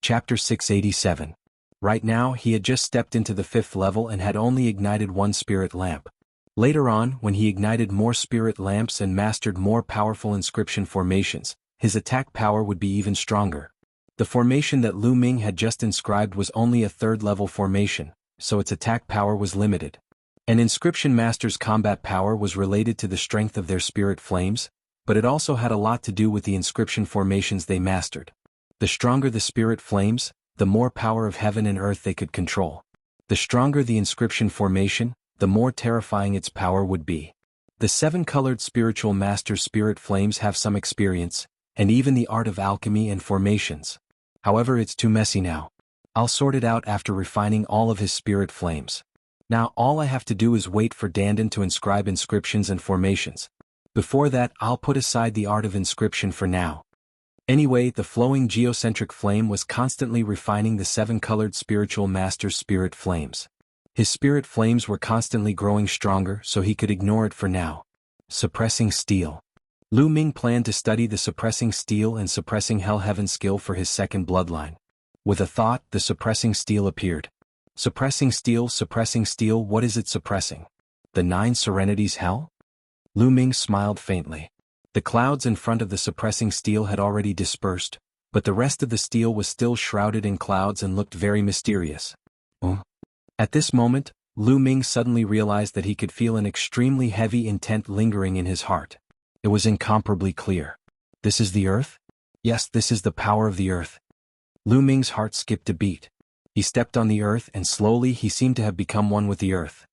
Chapter 687. Right now, he had just stepped into the 5th level and had only ignited one spirit lamp. Later on, when he ignited more spirit lamps and mastered more powerful inscription formations, his attack power would be even stronger. The formation that Lu Ming had just inscribed was only a 3rd level formation, so its attack power was limited. An inscription master's combat power was related to the strength of their spirit flames, but it also had a lot to do with the inscription formations they mastered. The stronger the spirit flames, the more power of heaven and earth they could control. The stronger the inscription formation, the more terrifying its power would be. The 7-colored spiritual master's spirit flames have some experience, and even the art of alchemy and formations. However, it's too messy now. I'll sort it out after refining all of his spirit flames. Now all I have to do is wait for Dandan to inscribe inscriptions and formations. Before that, I'll put aside the art of inscription for now. Anyway, the flowing geocentric flame was constantly refining the 7-colored spiritual master's spirit flames. His spirit flames were constantly growing stronger, so he could ignore it for now. Suppressing steel. Lu Ming planned to study the suppressing steel and suppressing hell heaven skill for his 2nd bloodline. With a thought, the suppressing steel appeared. Suppressing steel, what is it suppressing? The 9 serenities hell? Lu Ming smiled faintly. The clouds in front of the suppressing steel had already dispersed, but the rest of the steel was still shrouded in clouds and looked very mysterious. At this moment, Lu Ming suddenly realized that he could feel an extremely heavy intent lingering in his heart. It was incomparably clear. This is the earth? Yes, this is the power of the earth. Lu Ming's heart skipped a beat. He stepped on the earth and slowly he seemed to have become one with the earth.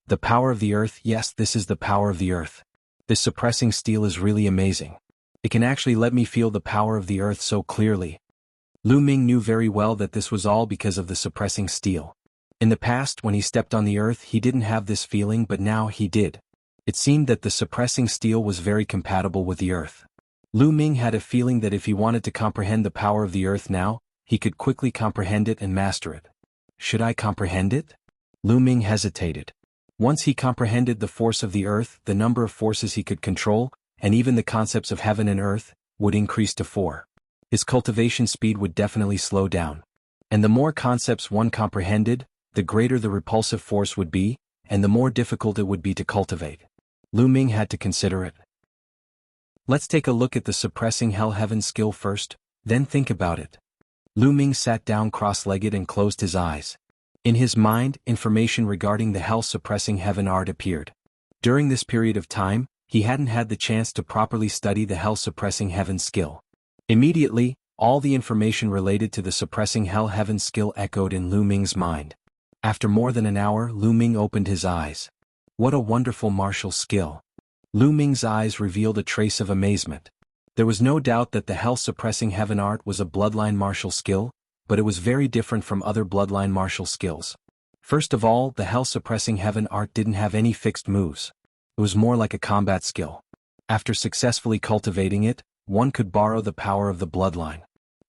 The power of the earth, yes, this is the power of the earth. This suppressing steel is really amazing. It can actually let me feel the power of the earth so clearly. Lu Ming knew very well that this was all because of the suppressing steel. In the past, when he stepped on the earth, he didn't have this feeling, but now he did. It seemed that the suppressing steel was very compatible with the earth. Lu Ming had a feeling that if he wanted to comprehend the power of the earth now, he could quickly comprehend it and master it. Should I comprehend it? Lu Ming hesitated. Once he comprehended the force of the earth, the number of forces he could control, and even the concepts of heaven and earth, would increase to 4. His cultivation speed would definitely slow down. And the more concepts one comprehended, the greater the repulsive force would be, and the more difficult it would be to cultivate. Lu Ming had to consider it. Let's take a look at the suppressing hell heaven skill first, then think about it. Lu Ming sat down cross-legged and closed his eyes. In his mind, information regarding the hell-suppressing heaven art appeared. During this period of time, he hadn't had the chance to properly study the hell-suppressing heaven skill. Immediately, all the information related to the suppressing hell heaven skill echoed in Lu Ming's mind. After more than an hour, Lu Ming opened his eyes. What a wonderful martial skill. Lu Ming's eyes revealed a trace of amazement. There was no doubt that the hell-suppressing heaven art was a bloodline martial skill, but it was very different from other bloodline martial skills. First of all, the hell-suppressing heaven art didn't have any fixed moves. It was more like a combat skill. After successfully cultivating it, one could borrow the power of the bloodline.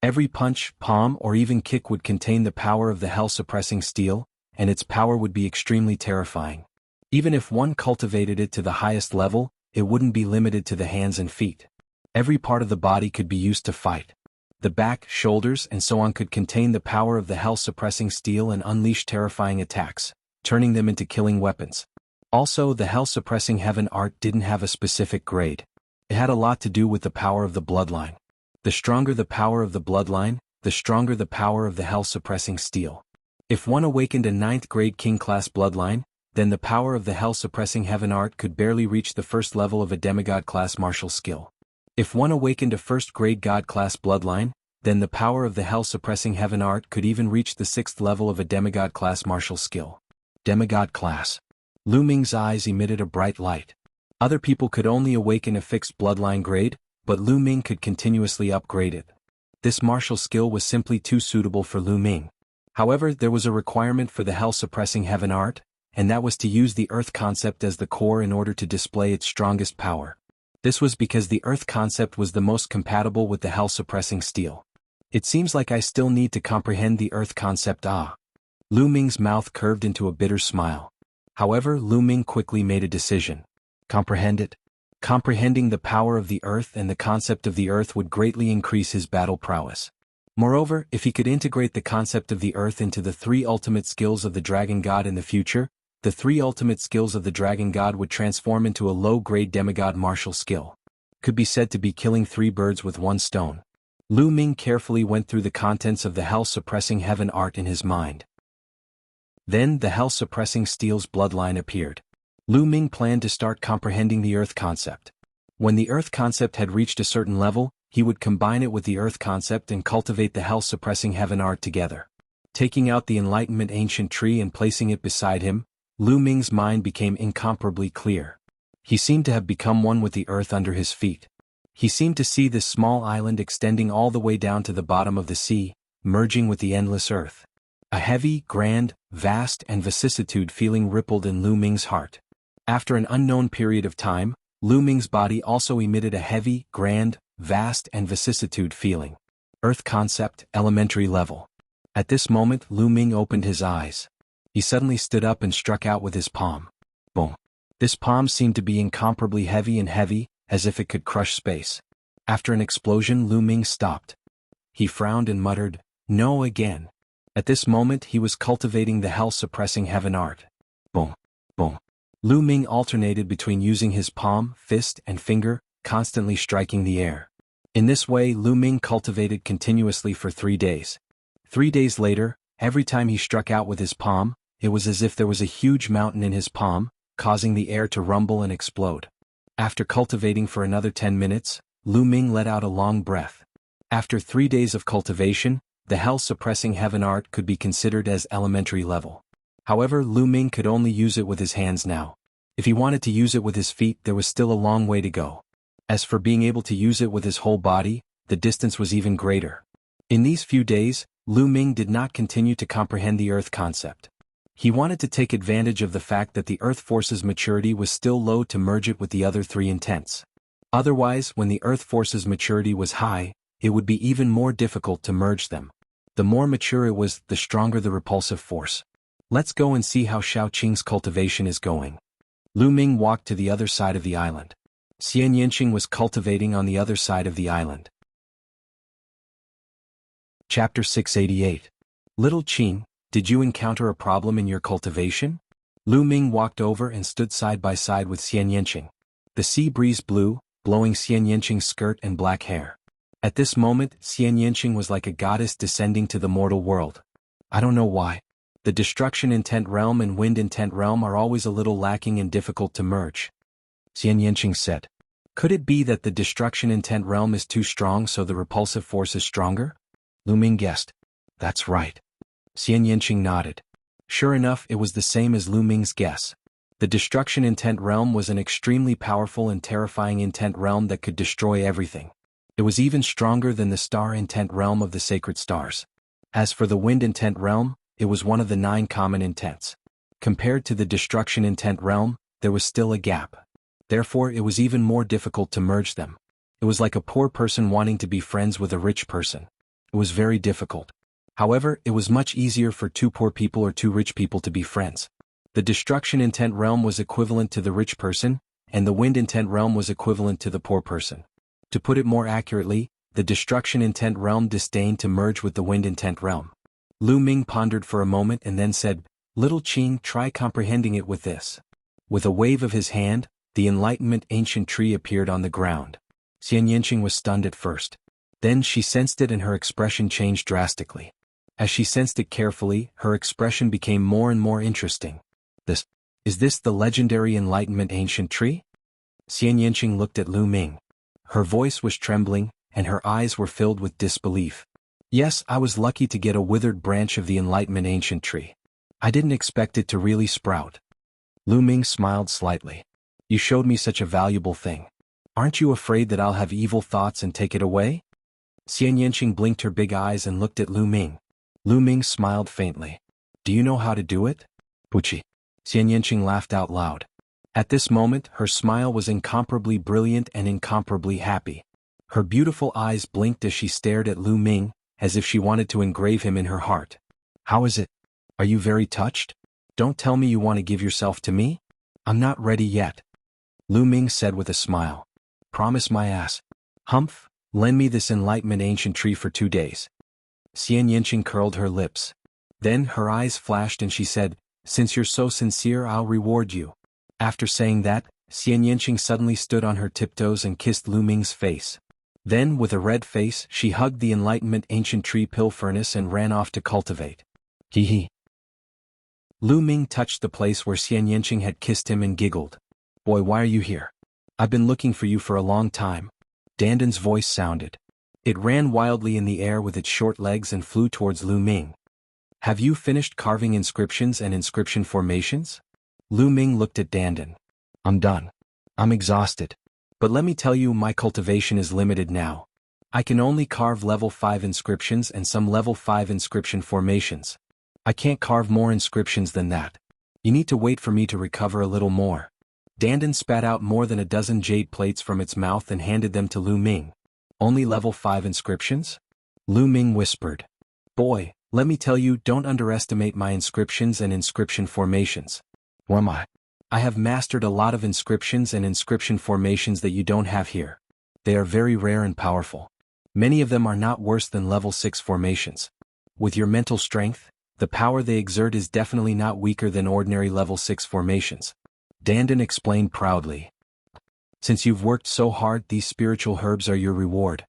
Every punch, palm, or even kick would contain the power of the hell-suppressing steel, and its power would be extremely terrifying. Even if one cultivated it to the highest level, it wouldn't be limited to the hands and feet. Every part of the body could be used to fight. The back, shoulders, and so on could contain the power of the hell-suppressing steel and unleash terrifying attacks, turning them into killing weapons. Also, the hell-suppressing heaven art didn't have a specific grade. It had a lot to do with the power of the bloodline. The stronger the power of the bloodline, the stronger the power of the hell-suppressing steel. If one awakened a 9th grade king-class bloodline, then the power of the hell-suppressing heaven art could barely reach the 1st level of a demigod-class martial skill. If one awakened a 1st grade god-class bloodline, then the power of the hell-suppressing heaven art could even reach the 6th level of a demigod-class martial skill. Demigod class. Lu Ming's eyes emitted a bright light. Other people could only awaken a fixed bloodline grade, but Lu Ming could continuously upgrade it. This martial skill was simply too suitable for Lu Ming. However, there was a requirement for the hell-suppressing heaven art, and that was to use the earth concept as the core in order to display its strongest power. This was because the earth concept was the most compatible with the hell-suppressing steel. It seems like I still need to comprehend the earth concept. Lu Ming's mouth curved into a bitter smile. However, Lu Ming quickly made a decision. Comprehend it? Comprehending the power of the earth and the concept of the earth would greatly increase his battle prowess. Moreover, if he could integrate the concept of the earth into the three ultimate skills of the dragon god in the future, the three ultimate skills of the dragon god would transform into a low-grade demigod martial skill. Could be said to be killing three birds with one stone. Lu Ming carefully went through the contents of the hell-suppressing heaven art in his mind. Then the hell-suppressing steel's bloodline appeared. Lu Ming planned to start comprehending the earth concept. When the earth concept had reached a certain level, he would combine it with the earth concept and cultivate the hell-suppressing heaven art together. Taking out the enlightenment ancient tree and placing it beside him, Lu Ming's mind became incomparably clear. He seemed to have become one with the earth under his feet. He seemed to see this small island extending all the way down to the bottom of the sea, merging with the endless earth. A heavy, grand, vast and vicissitude feeling rippled in Lu Ming's heart. After an unknown period of time, Lu Ming's body also emitted a heavy, grand, vast and vicissitude feeling. Earth concept, elementary level. At this moment Lu Ming opened his eyes. He suddenly stood up and struck out with his palm. Boom. This palm seemed to be incomparably heavy, as if it could crush space. After an explosion Lu Ming stopped. He frowned and muttered, "No again." At this moment he was cultivating the hell-suppressing heaven art. Boom. Boom. Lu Ming alternated between using his palm, fist and finger, constantly striking the air. In this way Lu Ming cultivated continuously for 3 days. 3 days later, every time he struck out with his palm, it was as if there was a huge mountain in his palm, causing the air to rumble and explode. After cultivating for another 10 minutes, Lu Ming let out a long breath. After 3 days of cultivation, the hell-suppressing heaven art could be considered as elementary level. However, Lu Ming could only use it with his hands now. If he wanted to use it with his feet, there was still a long way to go. As for being able to use it with his whole body, the distance was even greater. In these few days, Lu Ming did not continue to comprehend the earth concept. He wanted to take advantage of the fact that the earth force's maturity was still low to merge it with the other three intents. Otherwise, when the earth force's maturity was high, it would be even more difficult to merge them. The more mature it was, the stronger the repulsive force. Let's go and see how Shaoqing's cultivation is going. Lu Ming walked to the other side of the island. Xian Yinqing was cultivating on the other side of the island. Chapter 688. Little Qing, did you encounter a problem in your cultivation? Lu Ming walked over and stood side by side with Xian Yinqing. The sea breeze blew, blowing Xian Yinqing's skirt and black hair. At this moment, Xian Yinqing was like a goddess descending to the mortal world. I don't know why. The destruction intent realm and wind intent realm are always a little lacking and difficult to merge. Xian Yinqing said. Could it be that the destruction intent realm is too strong so the repulsive force is stronger? Lu Ming guessed. That's right. Xian Yinqing nodded. Sure enough, it was the same as Lu Ming's guess. The destruction intent realm was an extremely powerful and terrifying intent realm that could destroy everything. It was even stronger than the star intent realm of the sacred stars. As for the wind intent realm, it was one of the 9 common intents. Compared to the destruction intent realm, there was still a gap. Therefore, it was even more difficult to merge them. It was like a poor person wanting to be friends with a rich person. It was very difficult. However, it was much easier for 2 poor people or 2 rich people to be friends. The destruction intent realm was equivalent to the rich person, and the wind intent realm was equivalent to the poor person. To put it more accurately, the destruction intent realm disdained to merge with the wind intent realm. Lu Ming pondered for a moment and then said, Little Qing, try comprehending it with this. With a wave of his hand, the enlightenment ancient tree appeared on the ground. Xian Yinqing was stunned at first. Then she sensed it and her expression changed drastically. As she sensed it carefully, her expression became more and more interesting. Is this the legendary enlightenment ancient tree? Xian Yinqing looked at Lu Ming. Her voice was trembling, and her eyes were filled with disbelief. Yes, I was lucky to get a withered branch of the enlightenment ancient tree. I didn't expect it to really sprout. Lu Ming smiled slightly. You showed me such a valuable thing. Aren't you afraid that I'll have evil thoughts and take it away? Xian Yinqing blinked her big eyes and looked at Lu Ming. Lu Ming smiled faintly. Do you know how to do it? Puchi. Xian Yinqing laughed out loud. At this moment, her smile was incomparably brilliant and incomparably happy. Her beautiful eyes blinked as she stared at Lu Ming, as if she wanted to engrave him in her heart. How is it? Are you very touched? Don't tell me you want to give yourself to me? I'm not ready yet. Lu Ming said with a smile. Promise my ass. Humph, lend me this enlightenment ancient tree for 2 days. Xian Yinqing curled her lips. Then her eyes flashed and she said, "Since you're so sincere, I'll reward you." After saying that, Xian Yinqing suddenly stood on her tiptoes and kissed Lu Ming's face. Then, with a red face, she hugged the Enlightenment Ancient Tree Pill Furnace and ran off to cultivate. Hee hee. Lu Ming touched the place where Xian Yinqing had kissed him and giggled. "Boy, why are you here? I've been looking for you for a long time." Dandan's voice sounded. It ran wildly in the air with its short legs and flew towards Lu Ming. "Have you finished carving inscriptions and inscription formations?" Lu Ming looked at Dandan. "I'm done. I'm exhausted. But let me tell you, my cultivation is limited now. I can only carve level 5 inscriptions and some level 5 inscription formations. I can't carve more inscriptions than that. You need to wait for me to recover a little more." Dandan spat out more than a dozen jade plates from its mouth and handed them to Lu Ming. "Only level 5 inscriptions?" Lu Ming whispered. "Boy, let me tell you, don't underestimate my inscriptions and inscription formations. Who am I? I have mastered a lot of inscriptions and inscription formations that you don't have here. They are very rare and powerful. Many of them are not worse than level 6 formations. With your mental strength, the power they exert is definitely not weaker than ordinary level 6 formations." Dandan explained proudly. "Since you've worked so hard, these spiritual herbs are your reward."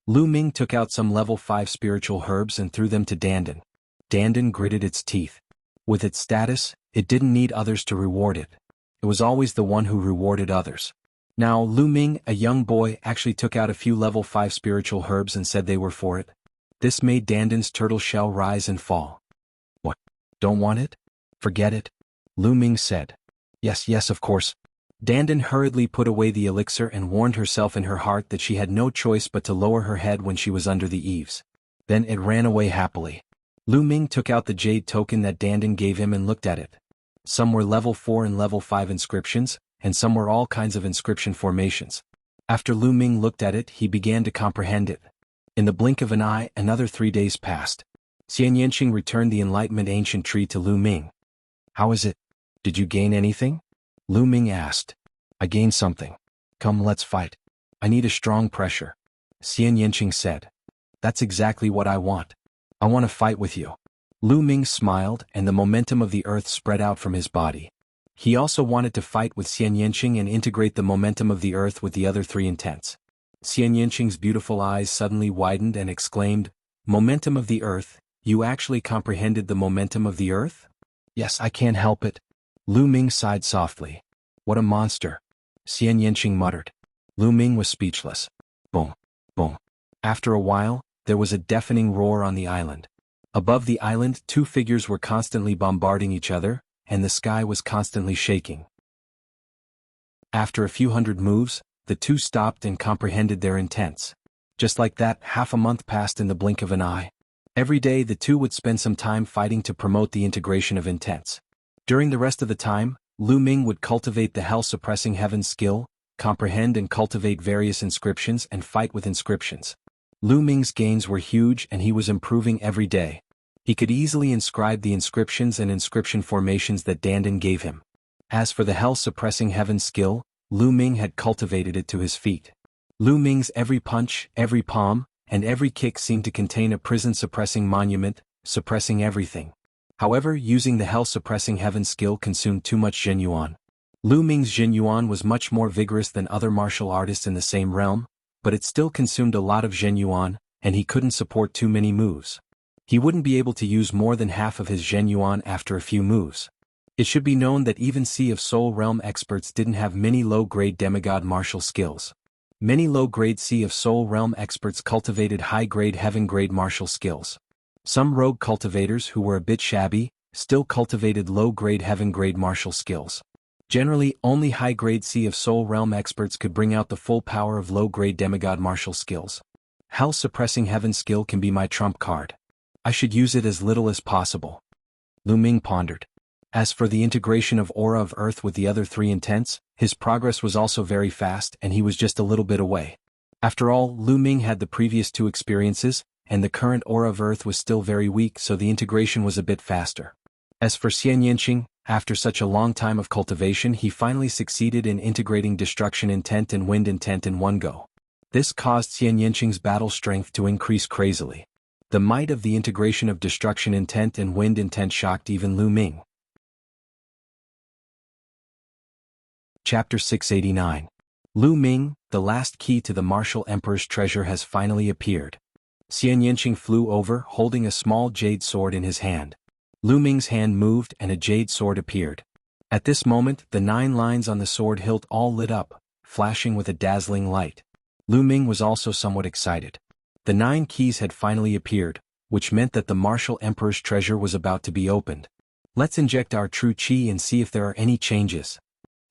Lu Ming took out some level 5 spiritual herbs and threw them to Dandan. Dandan gritted its teeth. With its status, it didn't need others to reward it. It was always the one who rewarded others. Now Lu Ming, a young boy, actually took out a few level 5 spiritual herbs and said they were for it. This made Dandan's turtle shell rise and fall. "What? Don't want it? Forget it," Lu Ming said. Yes, of course." Dandan hurriedly put away the elixir and warned herself in her heart that she had no choice but to lower her head when she was under the eaves. Then it ran away happily. Lu Ming took out the jade token that Dandan gave him and looked at it. Some were level 4 and level 5 inscriptions, and some were all kinds of inscription formations. After Lu Ming looked at it, he began to comprehend it. In the blink of an eye, another 3 days passed. Xian Yinqing returned the Enlightenment Ancient Tree to Lu Ming. "How is it? Did you gain anything?" Lu Ming asked. "I gained something. Come, let's fight. I need a strong pressure," Xian Yinqing said. "That's exactly what I want. I want to fight with you." Lu Ming smiled, and the momentum of the earth spread out from his body. He also wanted to fight with Xian Yinqing and integrate the momentum of the earth with the other 3 intents. Xian Yinqing's beautiful eyes suddenly widened and exclaimed, "Momentum of the earth? You actually comprehended the momentum of the earth?" "Yes, I can't help it." Lu Ming sighed softly. "What a monster," Xian Yinqing muttered. Lu Ming was speechless. Boom, boom. After a while, there was a deafening roar on the island. Above the island, 2 figures were constantly bombarding each other, and the sky was constantly shaking. After a few hundred moves, the 2 stopped and comprehended their intents. Just like that, half a month passed in the blink of an eye. Every day the 2 would spend some time fighting to promote the integration of intents. During the rest of the time, Lu Ming would cultivate the hell-suppressing heaven skill, comprehend and cultivate various inscriptions and fight with inscriptions. Lu Ming's gains were huge and he was improving every day. He could easily inscribe the inscriptions and inscription formations that Dandan gave him. As for the hell-suppressing heaven skill, Lu Ming had cultivated it to his feet. Lu Ming's every punch, every palm, and every kick seemed to contain a prison-suppressing monument, suppressing everything. However, using the hell-suppressing heaven skill consumed too much Zhenyuan. Lu Ming's Zhenyuan was much more vigorous than other martial artists in the same realm, but it still consumed a lot of Zhenyuan, and he couldn't support too many moves. He wouldn't be able to use more than half of his Zhenyuan after a few moves. It should be known that even Sea of Soul Realm experts didn't have many low-grade demigod martial skills. Many low-grade Sea of Soul Realm experts cultivated high-grade heaven-grade martial skills. Some rogue cultivators who were a bit shabby still cultivated low-grade heaven-grade martial skills. Generally, only high-grade Sea of Soul Realm experts could bring out the full power of low-grade demigod martial skills. Hell-suppressing heaven skill can be my trump card. I should use it as little as possible. Lu Ming pondered. As for the integration of Aura of Earth with the other 3 intents, his progress was also very fast and he was just a little bit away. After all, Lu Ming had the previous 2 experiences, and the current Aura of Earth was still very weak, so the integration was a bit faster. As for Xian Yinqing, after such a long time of cultivation, he finally succeeded in integrating Destruction Intent and Wind Intent in one go. This caused Xian Yinqing's battle strength to increase crazily. The might of the integration of destruction intent and wind intent shocked even Lu Ming. Chapter 689. Lu Ming, the last key to the martial emperor's treasure has finally appeared. Xian Yinqing flew over, holding a small jade sword in his hand. Lu Ming's hand moved and a jade sword appeared. At this moment, the 9 lines on the sword hilt all lit up, flashing with a dazzling light. Lu Ming was also somewhat excited. The 9 keys had finally appeared, which meant that the martial emperor's treasure was about to be opened. Let's inject our true qi and see if there are any changes,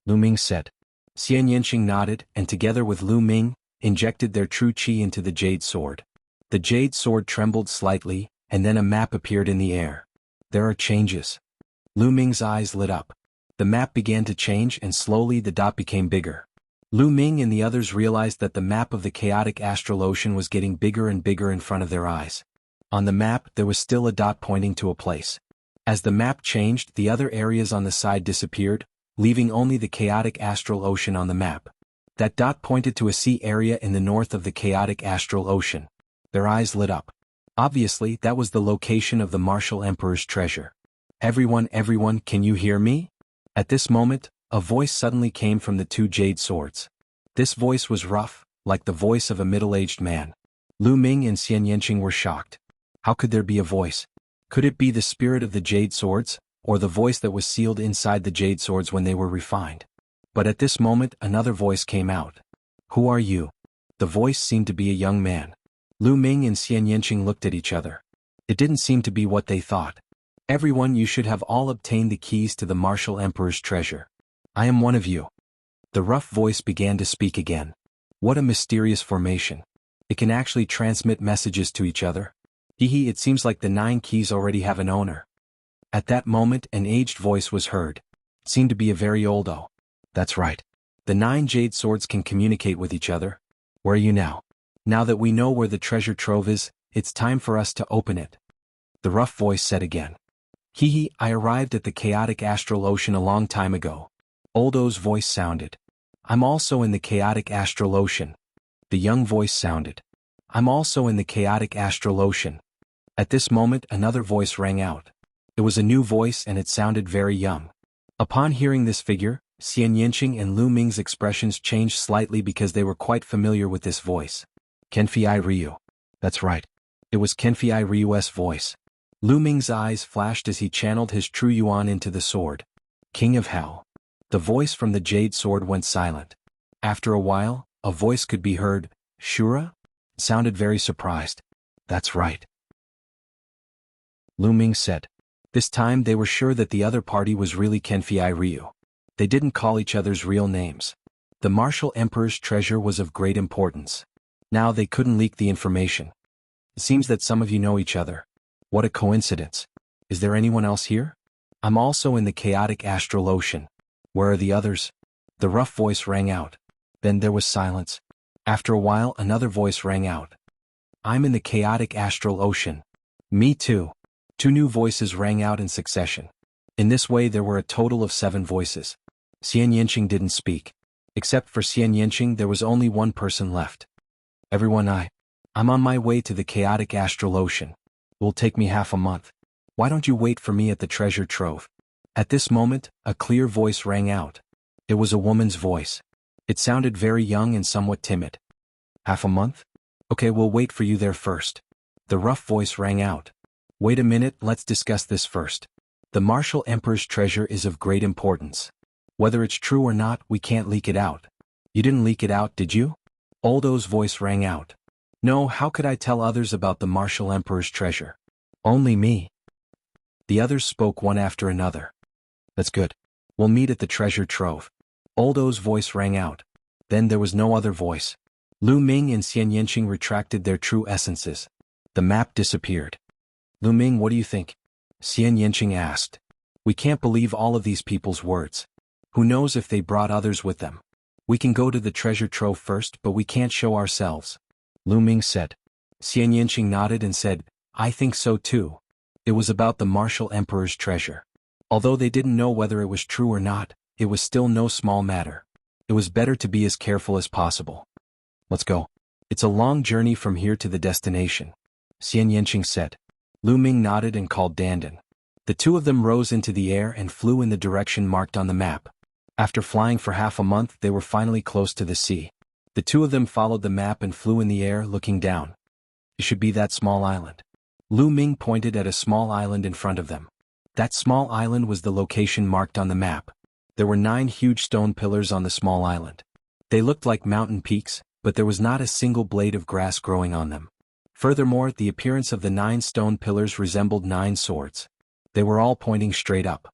Lu Ming said. Xian Yinqing nodded and together with Lu Ming, injected their true qi into the jade sword. The jade sword trembled slightly, and then a map appeared in the air. There are changes. Lu Ming's eyes lit up. The map began to change and slowly the dot became bigger. Lu Ming and the others realized that the map of the chaotic astral ocean was getting bigger and bigger in front of their eyes. On the map there was still a dot pointing to a place. As the map changed, the other areas on the side disappeared, leaving only the chaotic astral ocean on the map. That dot pointed to a sea area in the north of the chaotic astral ocean. Their eyes lit up. Obviously, that was the location of the martial emperor's treasure. Everyone, can you hear me? At this moment, a voice suddenly came from the 2 jade swords. This voice was rough, like the voice of a middle-aged man. Lu Ming and Xian Yinqing were shocked. How could there be a voice? Could it be the spirit of the jade swords, or the voice that was sealed inside the jade swords when they were refined? But at this moment another voice came out. Who are you? The voice seemed to be a young man. Lu Ming and Xian Yinqing looked at each other. It didn't seem to be what they thought. Everyone, you should have all obtained the keys to the martial emperor's treasure. I am one of you. The rough voice began to speak again. What a mysterious formation. It can actually transmit messages to each other. It seems like the 9 keys already have an owner. At that moment an aged voice was heard. It seemed to be a very oldo. That's right. The 9 jade swords can communicate with each other. Where are you now? Now that we know where the treasure trove is, it's time for us to open it. The rough voice said again. I arrived at the chaotic astral ocean a long time ago. Oldo's voice sounded. I'm also in the chaotic astral ocean. The young voice sounded. I'm also in the chaotic astral ocean. At this moment another voice rang out. It was a new voice and it sounded very young. Upon hearing this figure, Xian Yinqing and Lu Ming's expressions changed slightly because they were quite familiar with this voice. Kenfei Ryu. That's right. It was Kenfei Ryu's voice. Lu Ming's eyes flashed as he channeled his true yuan into the sword. King of Hell. The voice from the jade sword went silent. After a while, a voice could be heard. Shura? It sounded very surprised. That's right, Lu Ming said. This time they were sure that the other party was really Kenfei Ryu. They didn't call each other's real names. The martial emperor's treasure was of great importance. Now they couldn't leak the information. It seems that some of you know each other. What a coincidence. Is there anyone else here? I'm also in the chaotic astral ocean. Where are the others? The rough voice rang out. Then there was silence. After a while another voice rang out. I'm in the chaotic astral ocean. Me too. 2 new voices rang out in succession. In this way there were a total of 7 voices. Xian Yinqing didn't speak. Except for Xian Yinqing there was only one person left. Everyone, I'm on my way to the chaotic astral ocean. It will take me half a month. Why don't you wait for me at the treasure trove? At this moment, a clear voice rang out. It was a woman's voice. It sounded very young and somewhat timid. Half a month? Okay, we'll wait for you there first. The rough voice rang out. Wait a minute, let's discuss this first. The martial emperor's treasure is of great importance. Whether it's true or not, we can't leak it out. You didn't leak it out, did you? Oldo's voice rang out. No, how could I tell others about the martial emperor's treasure? Only me. The others spoke one after another. That's good. We'll meet at the treasure trove. Oldo's voice rang out. Then there was no other voice. Lu Ming and Xian Yinqing retracted their true essences. The map disappeared. Lu Ming, what do you think? Xian Yinqing asked. We can't believe all of these people's words. Who knows if they brought others with them? We can go to the treasure trove first, but we can't show ourselves, Lu Ming said. Xian Yinqing nodded and said, I think so too. It was about the martial emperor's treasure. Although they didn't know whether it was true or not, it was still no small matter. It was better to be as careful as possible. Let's go. It's a long journey from here to the destination. Xian Yanqing said. Lu Ming nodded and called Dandan. The two of them rose into the air and flew in the direction marked on the map. After flying for half a month, they were finally close to the sea. The two of them followed the map and flew in the air, looking down. It should be that small island. Lu Ming pointed at a small island in front of them. That small island was the location marked on the map. There were 9 huge stone pillars on the small island. They looked like mountain peaks, but there was not a single blade of grass growing on them. Furthermore, the appearance of the 9 stone pillars resembled 9 swords. They were all pointing straight up.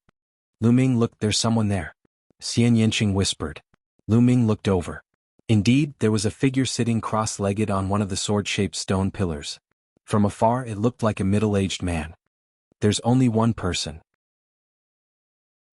Lu Ming looked. There's someone there. Xian Yanqing whispered. Lu Ming looked over. Indeed, there was a figure sitting cross-legged on one of the sword-shaped stone pillars. From afar it looked like a middle-aged man. There's only one person.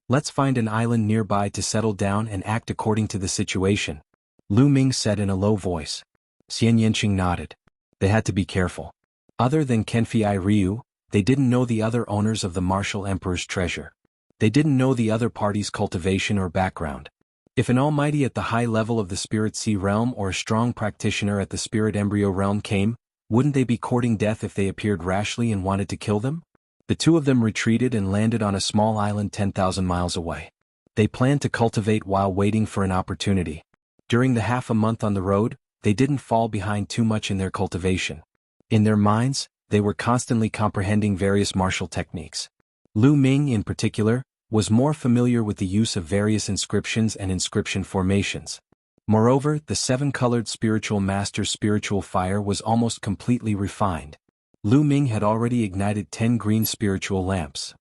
Let's find an island nearby to settle down and act according to the situation, Lu Ming said in a low voice. Xian Yanqing nodded. They had to be careful. Other than Kenfei Ryu, they didn't know the other owners of the Martial Emperor's treasure. They didn't know the other party's cultivation or background. If an almighty at the high level of the Spirit Sea realm or a strong practitioner at the Spirit Embryo realm came, wouldn't they be courting death if they appeared rashly and wanted to kill them? The two of them retreated and landed on a small island 10,000 miles away. They planned to cultivate while waiting for an opportunity. During the half a month on the road, they didn't fall behind too much in their cultivation. In their minds, they were constantly comprehending various martial techniques. Lu Ming, in particular, was more familiar with the use of various inscriptions and inscription formations. Moreover, the 7-colored spiritual master's spiritual fire was almost completely refined. Lu Ming had already ignited 10 green spiritual lamps.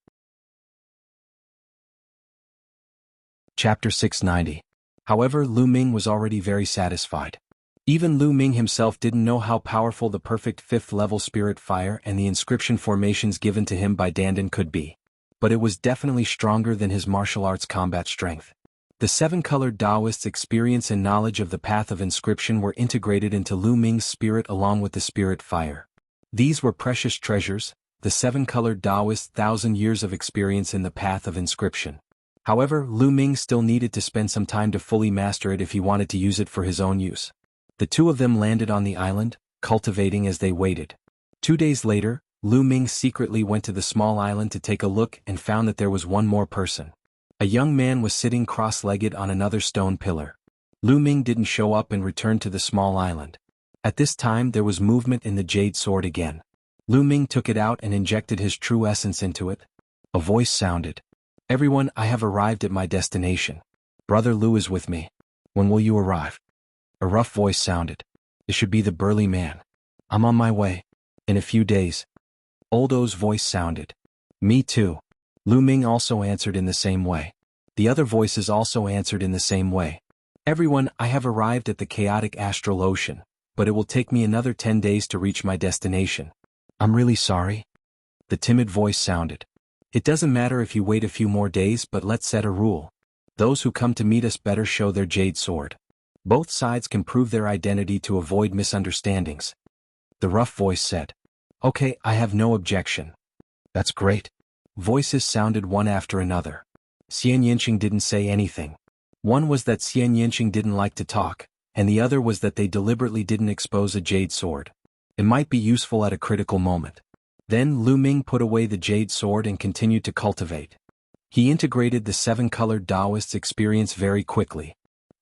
Chapter 690. However, Lu Ming was already very satisfied. Even Lu Ming himself didn't know how powerful the perfect 5th-level spirit fire and the inscription formations given to him by Dandan could be. But it was definitely stronger than his martial arts combat strength. The 7-colored Taoist's experience and knowledge of the path of inscription were integrated into Lu Ming's spirit along with the spirit fire. These were precious treasures, the 7-colored Taoist's 1,000 years of experience in the path of inscription. However, Lu Ming still needed to spend some time to fully master it if he wanted to use it for his own use. The two of them landed on the island, cultivating as they waited. 2 days later, Lu Ming secretly went to the small island to take a look and found that there was one more person. A young man was sitting cross-legged on another stone pillar. Lu Ming didn't show up and returned to the small island. At this time there was movement in the jade sword again. Lu Ming took it out and injected his true essence into it. A voice sounded. Everyone, I have arrived at my destination. Brother Lu is with me. When will you arrive? A rough voice sounded. It should be the burly man. I'm on my way. In a few days. Old O's voice sounded. Me too. Lu Ming also answered in the same way. The other voices also answered in the same way. Everyone, I have arrived at the chaotic astral ocean, but it will take me another 10 days to reach my destination. I'm really sorry. The timid voice sounded. It doesn't matter if you wait a few more days, but let's set a rule. Those who come to meet us better show their jade sword. Both sides can prove their identity to avoid misunderstandings. The rough voice said. Okay, I have no objection. That's great. Voices sounded one after another. Xian Yanqing didn't say anything. One was that Xian Yanqing didn't like to talk, and the other was that they deliberately didn't expose a jade sword. It might be useful at a critical moment. Then Lu Ming put away the jade sword and continued to cultivate. He integrated the 7-colored Taoist's experience very quickly.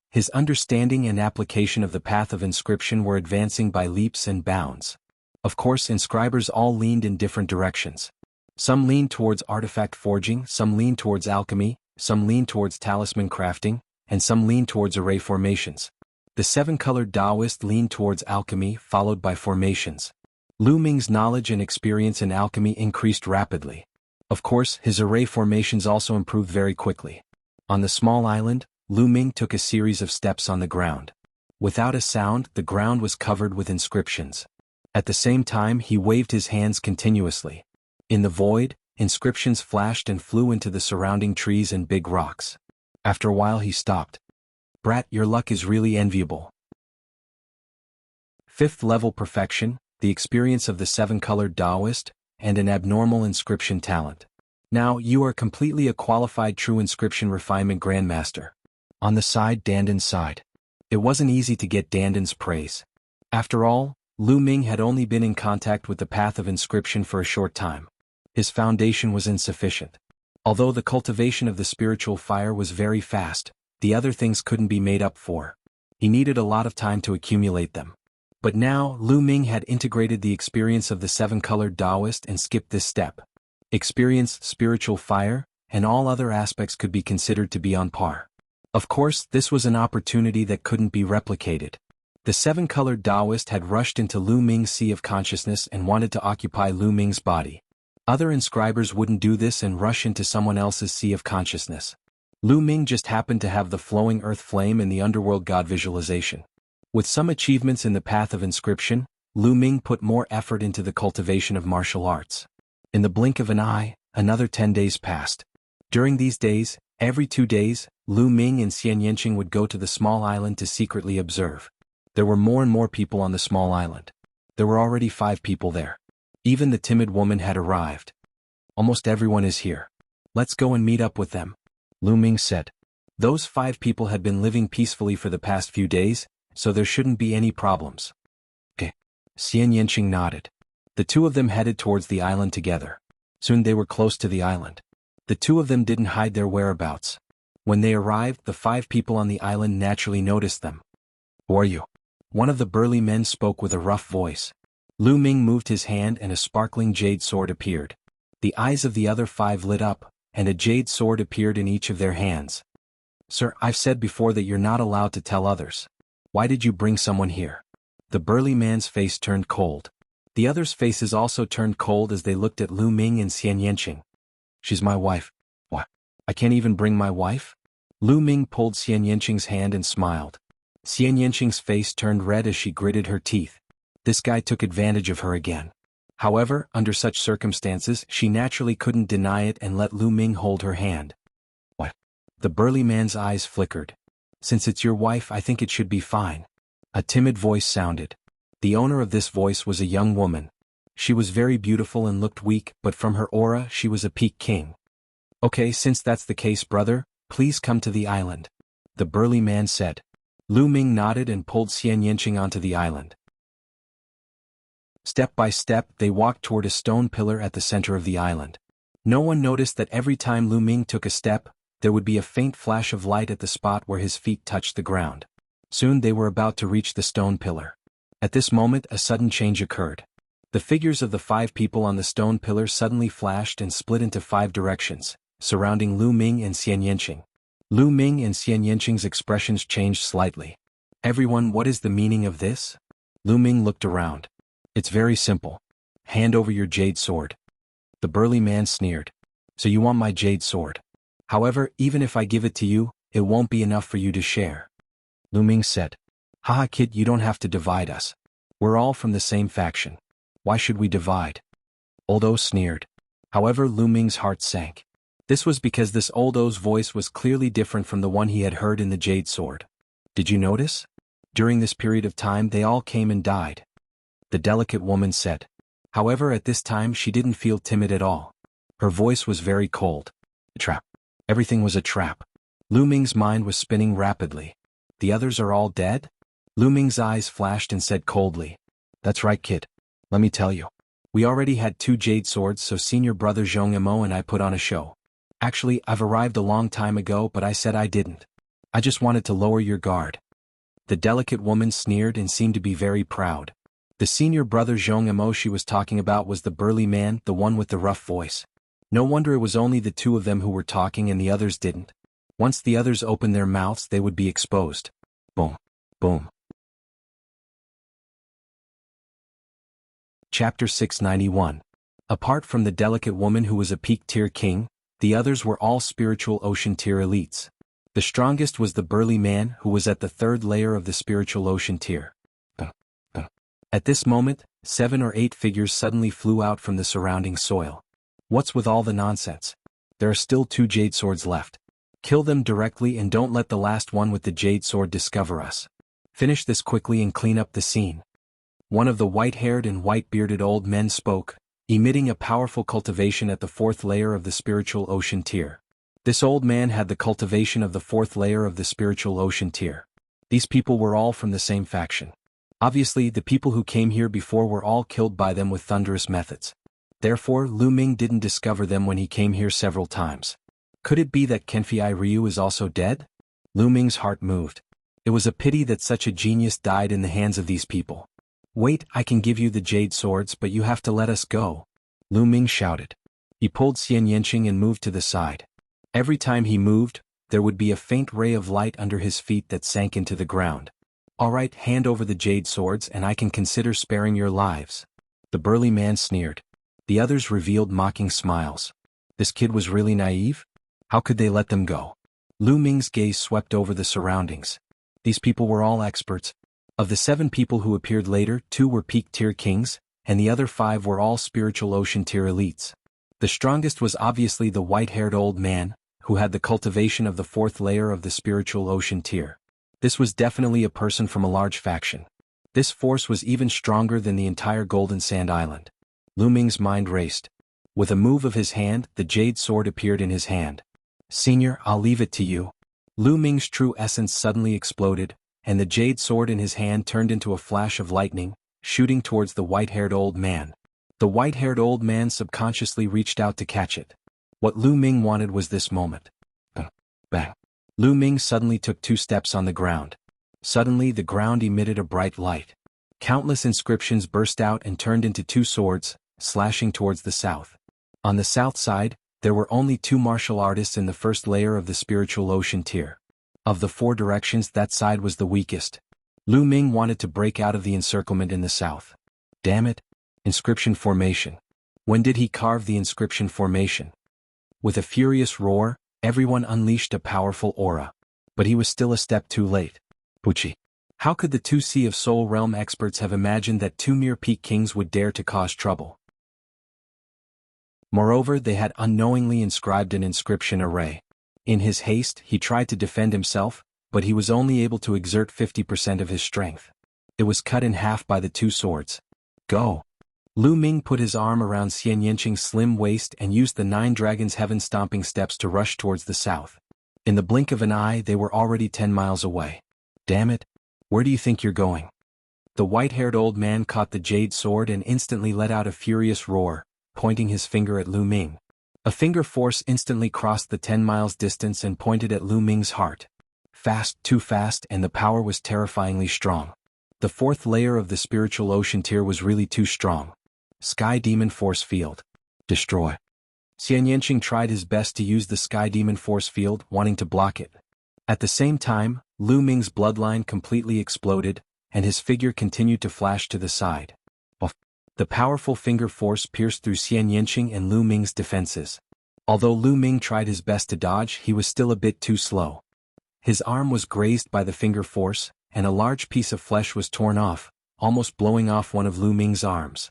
His understanding and application of the path of inscription were advancing by leaps and bounds. Of course, inscribers all leaned in different directions. Some leaned towards artifact forging, some leaned towards alchemy, some leaned towards talisman crafting, and some leaned towards array formations. The 7-colored Taoist leaned towards alchemy, followed by formations. Lu Ming's knowledge and experience in alchemy increased rapidly. Of course, his array formations also improved very quickly. On the small island, Lu Ming took a series of steps on the ground. Without a sound, the ground was covered with inscriptions. At the same time, he waved his hands continuously. In the void, inscriptions flashed and flew into the surrounding trees and big rocks. After a while he stopped. Brat, your luck is really enviable. 5th level perfection, the experience of the 7-colored Taoist, and an abnormal inscription talent. Now, you are completely a qualified true inscription refinement grandmaster. On the side, Dandan's side. It wasn't easy to get Dandan's praise. After all, Lu Ming had only been in contact with the path of inscription for a short time. His foundation was insufficient. Although the cultivation of the spiritual fire was very fast, the other things couldn't be made up for. He needed a lot of time to accumulate them. But now, Lu Ming had integrated the experience of the seven-colored Taoist and skipped this step. Experienced spiritual fire, and all other aspects could be considered to be on par. Of course, this was an opportunity that couldn't be replicated. The seven-colored Taoist had rushed into Lu Ming's sea of consciousness and wanted to occupy Lu Ming's body. Other inscribers wouldn't do this and rush into someone else's sea of consciousness. Lu Ming just happened to have the flowing earth flame and the underworld god visualization. With some achievements in the path of inscription, Lu Ming put more effort into the cultivation of martial arts. In the blink of an eye, another 10 days passed. During these days, every 2 days, Lu Ming and Xian Yanqing would go to the small island to secretly observe. There were more and more people on the small island. There were already 5 people there. Even the timid woman had arrived. Almost everyone is here. Let's go and meet up with them, Lu Ming said. Those 5 people had been living peacefully for the past few days, so there shouldn't be any problems. Okay. Xian Yanqing nodded. The 2 of them headed towards the island together. Soon they were close to the island. The 2 of them didn't hide their whereabouts. When they arrived, the 5 people on the island naturally noticed them. Who are you? One of the burly men spoke with a rough voice. Lu Ming moved his hand and a sparkling jade sword appeared. The eyes of the other 5 lit up, and a jade sword appeared in each of their hands. Sir, I've said before that you're not allowed to tell others. Why did you bring someone here? The burly man's face turned cold. The others' faces also turned cold as they looked at Lu Ming and Xian Yanqing. She's my wife. What? I can't even bring my wife? Lu Ming pulled Xian Yanqing's hand and smiled. Xian Yanqing's face turned red as she gritted her teeth. This guy took advantage of her again. However, under such circumstances, she naturally couldn't deny it and let Lu Ming hold her hand. What? The burly man's eyes flickered. Since it's your wife, I think it should be fine. A timid voice sounded. The owner of this voice was a young woman. She was very beautiful and looked weak, but from her aura she was a peak king. Okay, since that's the case, brother, please come to the island, the burly man said. Lu Ming nodded and pulled Xian Yanqing onto the island. Step by step, they walked toward a stone pillar at the center of the island. No one noticed that every time Lu Ming took a step, there would be a faint flash of light at the spot where his feet touched the ground. Soon they were about to reach the stone pillar. At this moment, a sudden change occurred. The figures of the 5 people on the stone pillar suddenly flashed and split into 5 directions, surrounding Lu Ming and Xian Yanqing. Lu Ming and Xian Yanqing's expressions changed slightly. Everyone, what is the meaning of this? Lu Ming looked around. It's very simple. Hand over your jade sword. The burly man sneered. So you want my jade sword? However, even if I give it to you, it won't be enough for you to share. Lu Ming said. Haha kid, you don't have to divide us. We're all from the same faction. Why should we divide? Old O sneered. However, Lu Ming's heart sank. This was because this Old O's voice was clearly different from the one he had heard in the jade sword. Did you notice? During this period of time they all came and died. The delicate woman said. However, at this time she didn't feel timid at all. Her voice was very cold. A trap. Everything was a trap. Lu Ming's mind was spinning rapidly. The others are all dead? Lu Ming's eyes flashed and said coldly. That's right, kid. Let me tell you. We already had 2 jade swords, so senior brother Zhong Mo and I put on a show. Actually, I've arrived a long time ago, but I said I didn't. I just wanted to lower your guard. The delicate woman sneered and seemed to be very proud. The senior brother Zhong Mo she was talking about was the burly man, the one with the rough voice. No wonder it was only the 2 of them who were talking and the others didn't. Once the others opened their mouths, they would be exposed. Boom. Boom. Chapter 691. Apart from the delicate woman who was a peak tier king, the others were all spiritual ocean tier elites. The strongest was the burly man who was at the 3rd layer of the spiritual ocean tier. At this moment, 7 or 8 figures suddenly flew out from the surrounding soil. What's with all the nonsense? There are still 2 jade swords left. Kill them directly and don't let the last one with the jade sword discover us. Finish this quickly and clean up the scene. One of the white-haired and white-bearded old men spoke, emitting a powerful cultivation at the 4th layer of the spiritual ocean tier. This old man had the cultivation of the 4th layer of the spiritual ocean tier. These people were all from the same faction. Obviously, the people who came here before were all killed by them with thunderous methods. Therefore, Lu Ming didn't discover them when he came here several times. Could it be that Kenfei Ryu is also dead? Lu Ming's heart moved. It was a pity that such a genius died in the hands of these people. Wait, I can give you the jade swords, but you have to let us go. Lu Ming shouted. He pulled Xian Yanqing and moved to the side. Every time he moved, there would be a faint ray of light under his feet that sank into the ground. All right, hand over the jade swords and I can consider sparing your lives. The burly man sneered. The others revealed mocking smiles. This kid was really naive? How could they let them go? Lu Ming's gaze swept over the surroundings. These people were all experts. Of the 7 people who appeared later, 2 were peak-tier kings, and the other 5 were all spiritual ocean-tier elites. The strongest was obviously the white-haired old man, who had the cultivation of the 4th layer of the spiritual ocean tier. This was definitely a person from a large faction. This force was even stronger than the entire Golden Sand Island. Lu Ming's mind raced. With a move of his hand, the jade sword appeared in his hand. Senior, I'll leave it to you. Lu Ming's true essence suddenly exploded, and the jade sword in his hand turned into a flash of lightning, shooting towards the white-haired old man. The white-haired old man subconsciously reached out to catch it. What Lu Ming wanted was this moment. Bang. Lu Ming suddenly took 2 steps on the ground. Suddenly the ground emitted a bright light. Countless inscriptions burst out and turned into 2 swords, slashing towards the south. On the south side, there were only 2 martial artists in the 1st layer of the spiritual ocean tier. Of the 4 directions, that side was the weakest. Lu Ming wanted to break out of the encirclement in the south. Damn it! Inscription formation. When did he carve the inscription formation? With a furious roar, everyone unleashed a powerful aura. But he was still a step too late. Pucci. How could the 2 Sea of Soul Realm experts have imagined that 2 mere peak kings would dare to cause trouble? Moreover, they had unknowingly inscribed an inscription array. In his haste, he tried to defend himself, but he was only able to exert 50% of his strength. It was cut in half by the 2 swords. Go! Lu Ming put his arm around Xian Yanqing's slim waist and used the 9 dragons' heaven-stomping steps to rush towards the south. In the blink of an eye, they were already 10 miles away. Damn it! Where do you think you're going? The white-haired old man caught the jade sword and instantly let out a furious roar, pointing his finger at Lu Ming. A finger force instantly crossed the 10 miles distance and pointed at Lu Ming's heart. Fast, too fast, and the power was terrifyingly strong. The 4th layer of the spiritual ocean tier was really too strong. Sky Demon Force Field. Destroy. Xian Yanqing tried his best to use the Sky Demon Force Field, wanting to block it. At the same time, Lu Ming's bloodline completely exploded, and his figure continued to flash to the side. The powerful finger force pierced through Xian Yanqing and Lu Ming's defenses. Although Lu Ming tried his best to dodge, he was still a bit too slow. His arm was grazed by the finger force, and a large piece of flesh was torn off, almost blowing off one of Lu Ming's arms.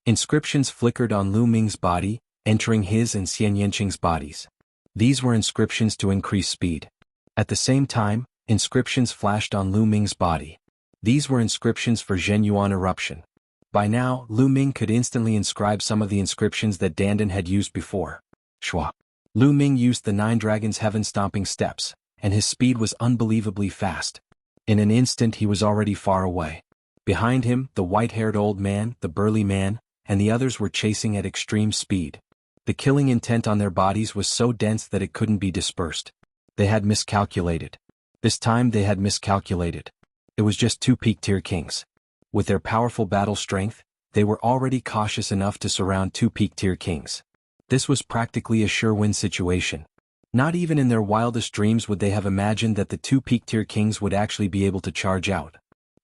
Inscriptions flickered on Lu Ming's body, entering his and Xian Yanqing's bodies. These were inscriptions to increase speed. At the same time, inscriptions flashed on Lu Ming's body. These were inscriptions for Zhenyuan Eruption. By now, Lu Ming could instantly inscribe some of the inscriptions that Dandan had used before. Shwa. Lu Ming used the 9 dragons' heaven-stomping steps, and his speed was unbelievably fast. In an instant he was already far away. Behind him, the white-haired old man, the burly man, and the others were chasing at extreme speed. The killing intent on their bodies was so dense that it couldn't be dispersed. They had miscalculated. This time they had miscalculated. It was just 2 peak-tier kings. With their powerful battle strength, they were already cautious enough to surround 2 peak-tier kings. This was practically a sure-win situation. Not even in their wildest dreams would they have imagined that the 2 peak-tier kings would actually be able to charge out.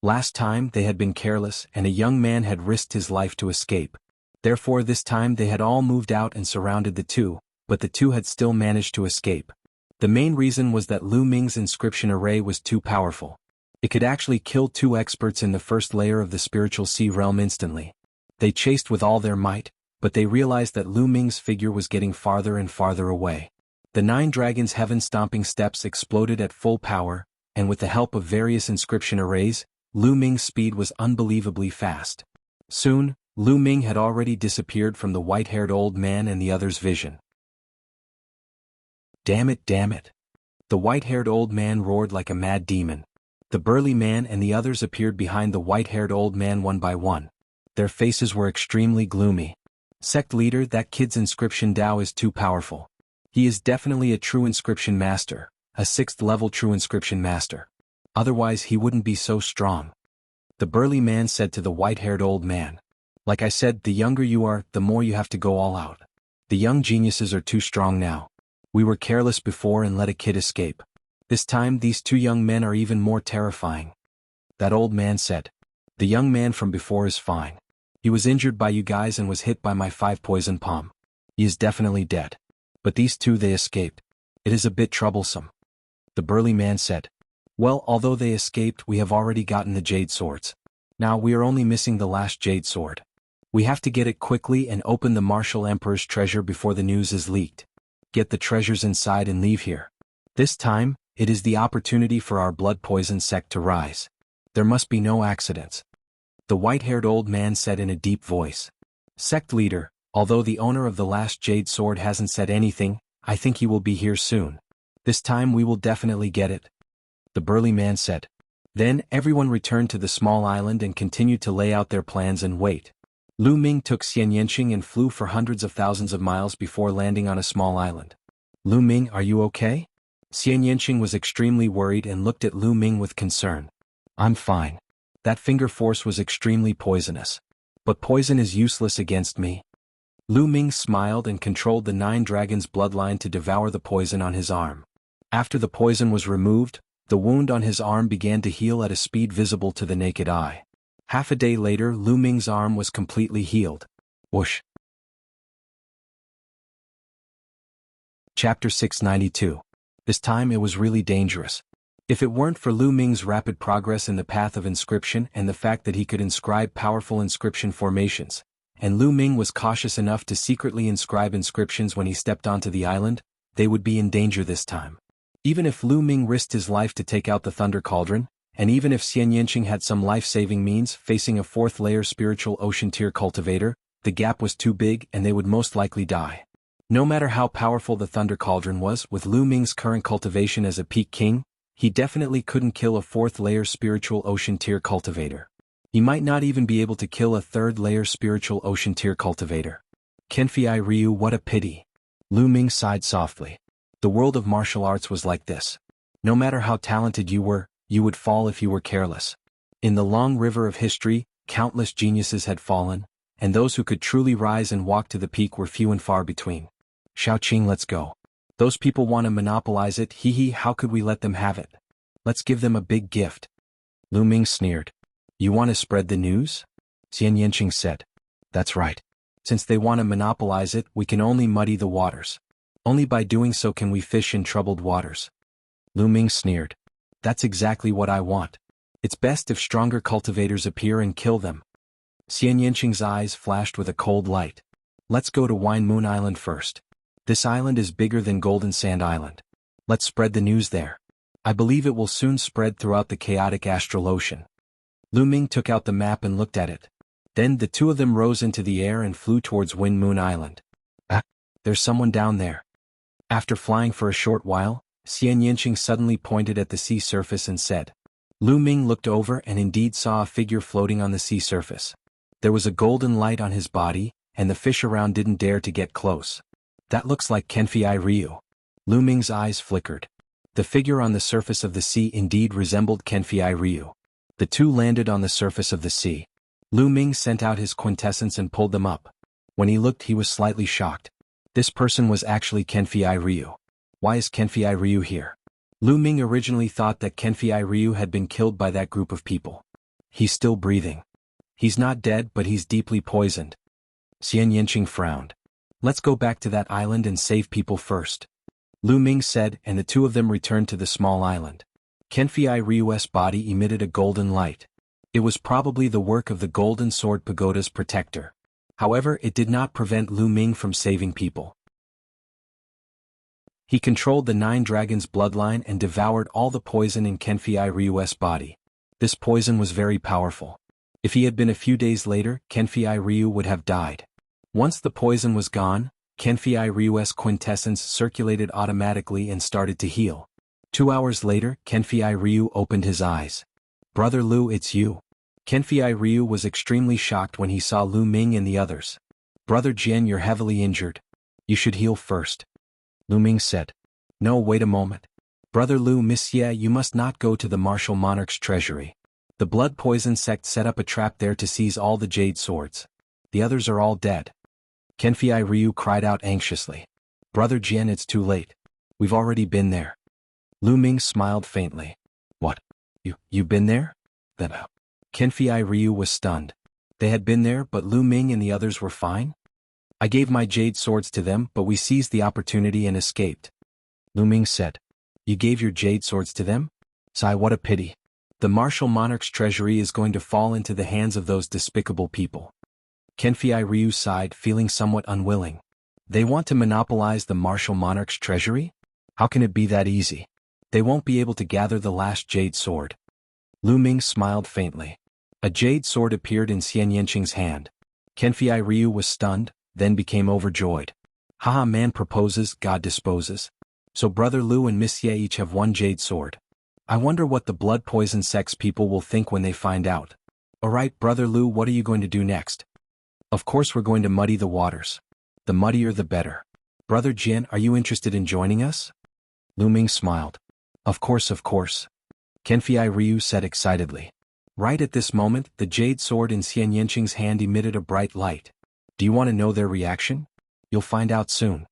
Last time they had been careless and a young man had risked his life to escape. Therefore this time they had all moved out and surrounded the 2, but the 2 had still managed to escape. The main reason was that Lu Ming's inscription array was too powerful. It could actually kill 2 experts in the 1st layer of the spiritual sea realm instantly. They chased with all their might, but they realized that Lu Ming's figure was getting farther and farther away. The 9 dragons' heaven-stomping steps exploded at full power, and with the help of various inscription arrays, Lu Ming's speed was unbelievably fast. Soon, Lu Ming had already disappeared from the white-haired old man and the others' vision. Damn it, damn it. The white-haired old man roared like a mad demon. The burly man and the others appeared behind the white-haired old man one by one. Their faces were extremely gloomy. Sect leader, that kid's inscription Dao is too powerful. He is definitely a true inscription master, a 6th level true inscription master. Otherwise he wouldn't be so strong. The burly man said to the white-haired old man. Like I said, the younger you are, the more you have to go all out. The young geniuses are too strong now. We were careless before and let a kid escape. This time these 2 young men are even more terrifying. That old man said. The young man from before is fine. He was injured by you guys and was hit by my 5 poison palm. He is definitely dead. But these 2 they escaped. It is a bit troublesome. The burly man said. Well, although they escaped, we have already gotten the jade swords. Now we are only missing the last jade sword. We have to get it quickly and open the Martial Emperor's treasure before the news is leaked. Get the treasures inside and leave here. This time, it is the opportunity for our blood poison sect to rise. There must be no accidents. The white-haired old man said in a deep voice. Sect leader, although the owner of the last jade sword hasn't said anything, I think he will be here soon. This time we will definitely get it. The burly man said. Then everyone returned to the small island and continued to lay out their plans and wait. Lu Ming took Xian Yanqing and flew for hundreds of thousands of miles before landing on a small island. Lu Ming, are you okay? Xian Yanqing was extremely worried and looked at Lu Ming with concern. I'm fine. That finger force was extremely poisonous. But poison is useless against me. Lu Ming smiled and controlled the 9 dragons' bloodline to devour the poison on his arm. After the poison was removed, the wound on his arm began to heal at a speed visible to the naked eye. Half a day later, Lu Ming's arm was completely healed. Whoosh. Chapter 692. This time it was really dangerous. If it weren't for Lu Ming's rapid progress in the path of inscription and the fact that he could inscribe powerful inscription formations, and Lu Ming was cautious enough to secretly inscribe inscriptions when he stepped onto the island, they would be in danger this time. Even if Lu Ming risked his life to take out the Thunder Cauldron, and even if Xian Yanqing had some life-saving means facing a 4th-layer spiritual ocean tier cultivator, the gap was too big and they would most likely die. No matter how powerful the Thunder Cauldron was, with Lu Ming's current cultivation as a peak king, he definitely couldn't kill a 4th-layer spiritual ocean tier cultivator. He might not even be able to kill a 3rd-layer spiritual ocean tier cultivator. Kenfei Ryu, what a pity. Lu Ming sighed softly. The world of martial arts was like this. No matter how talented you were, you would fall if you were careless. In the long river of history, countless geniuses had fallen, and those who could truly rise and walk to the peak were few and far between. Xiaoqing, let's go. Those people want to monopolize it, hee, how could we let them have it? Let's give them a big gift. Lu Ming sneered. You want to spread the news? Xian Yanqing said. That's right. Since they want to monopolize it, we can only muddy the waters. Only by doing so can we fish in troubled waters. Lu Ming sneered. That's exactly what I want. It's best if stronger cultivators appear and kill them. Xian Yanqing's eyes flashed with a cold light. Let's go to Wine Moon Island first. This island is bigger than Golden Sand Island. Let's spread the news there. I believe it will soon spread throughout the chaotic astral ocean. Lu Ming took out the map and looked at it. Then the 2 of them rose into the air and flew towards Wind Moon Island. Ah, there's someone down there. After flying for a short while, Xian Yanqing suddenly pointed at the sea surface and said. Lu Ming looked over and indeed saw a figure floating on the sea surface. There was a golden light on his body, and the fish around didn't dare to get close. That looks like Kenfei Ryu. Lu Ming's eyes flickered. The figure on the surface of the sea indeed resembled Kenfei Ryu. The 2 landed on the surface of the sea. Lu Ming sent out his quintessence and pulled them up. When he looked, he was slightly shocked. This person was actually Kenfei Ryu. Why is Kenfei Ryu here? Lu Ming originally thought that Kenfei Ryu had been killed by that group of people. He's still breathing. He's not dead, but he's deeply poisoned. Xian Yanqing frowned. Let's go back to that island and save people first. Lu Ming said, and the 2 of them returned to the small island. Kenfei Ryu's body emitted a golden light. It was probably the work of the Golden Sword Pagoda's protector. However, it did not prevent Lu Ming from saving people. He controlled the 9 dragons' bloodline and devoured all the poison in Kenfei Ryu's body. This poison was very powerful. If he had been a few days later, Kenfei Ryu would have died. Once the poison was gone, Kenfei Ryu's quintessence circulated automatically and started to heal. 2 hours later, Kenfei Ryu opened his eyes. Brother Lu, it's you. Kenfei Ryu was extremely shocked when he saw Lu Ming and the others. Brother Jian, you're heavily injured. You should heal first. Lu Ming said. No, wait a moment. Brother Lu, Monsieur, you must not go to the martial monarch's treasury. The blood poison sect set up a trap there to seize all the jade swords. The others are all dead. Kenfei Ryu cried out anxiously. Brother Jian, it's too late. We've already been there. Lu Ming smiled faintly. What? You've been there? Then Kenfei Ryu was stunned. They had been there, but Lu Ming and the others were fine? I gave my jade swords to them, but we seized the opportunity and escaped. Lu Ming said. You gave your jade swords to them? Sigh, what a pity. The martial monarch's treasury is going to fall into the hands of those despicable people. Kenfei Ryu sighed, feeling somewhat unwilling. They want to monopolize the martial monarch's treasury? How can it be that easy? They won't be able to gather the last jade sword. Lu Ming smiled faintly. A jade sword appeared in Xian Yanqing's hand. Kenfei Ryu was stunned, then became overjoyed. Haha, man proposes, God disposes. So Brother Lu and Miss Ye each have one jade sword. I wonder what the blood poison sect's people will think when they find out. Alright, Brother Lu, what are you going to do next? Of course we're going to muddy the waters. The muddier the better. Brother Jian, are you interested in joining us? Lu Ming smiled. Of course, of course. Kenfei Ryu said excitedly. Right at this moment, the jade sword in Xian Yanqing's hand emitted a bright light. Do you want to know their reaction? You'll find out soon.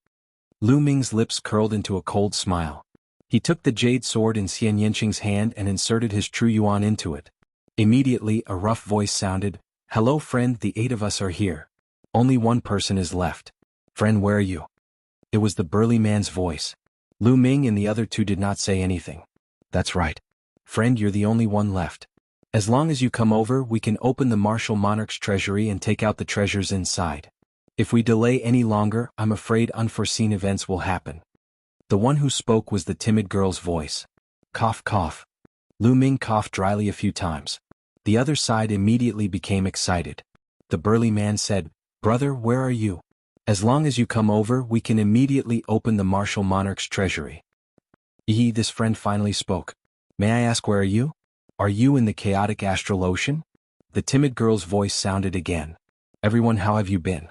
Lu Ming's lips curled into a cold smile. He took the jade sword in Xian Yanqing's hand and inserted his true yuan into it. Immediately, a rough voice sounded. Hello friend, the 8 of us are here. Only one person is left. Friend, where are you? It was the burly man's voice. Lu Ming and the other 2 did not say anything. That's right. Friend, you're the only one left. As long as you come over, we can open the martial monarch's treasury and take out the treasures inside. If we delay any longer, I'm afraid unforeseen events will happen. The one who spoke was the timid girl's voice. Cough, cough. Lu Ming coughed dryly a few times. The other side immediately became excited. The burly man said, Brother, where are you? As long as you come over, we can immediately open the martial monarch's treasury. This friend finally spoke. May I ask, where are you? Are you in the chaotic astral ocean? The timid girl's voice sounded again. Everyone, how have you been?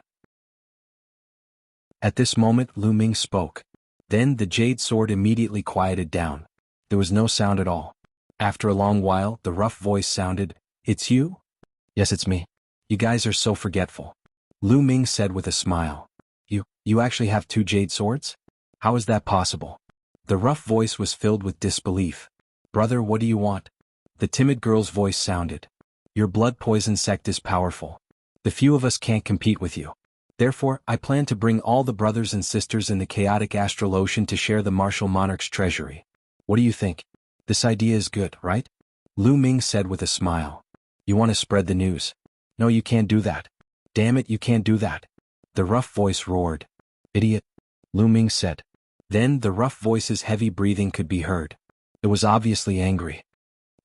At this moment, Lu Ming spoke. Then the jade sword immediately quieted down. There was no sound at all. After a long while, the rough voice sounded, It's you? Yes, it's me. You guys are so forgetful. Lu Ming said with a smile. You actually have 2 jade swords? How is that possible? The rough voice was filled with disbelief. Brother, what do you want? The timid girl's voice sounded. Your blood poison sect is powerful. The few of us can't compete with you. Therefore, I plan to bring all the brothers and sisters in the chaotic astral ocean to share the martial monarch's treasury. What do you think? This idea is good, right? Lu Ming said with a smile. You want to spread the news? No, you can't do that. Damn it, you can't do that. The rough voice roared. Idiot. Lu Ming said. Then the rough voice's heavy breathing could be heard. It was obviously angry.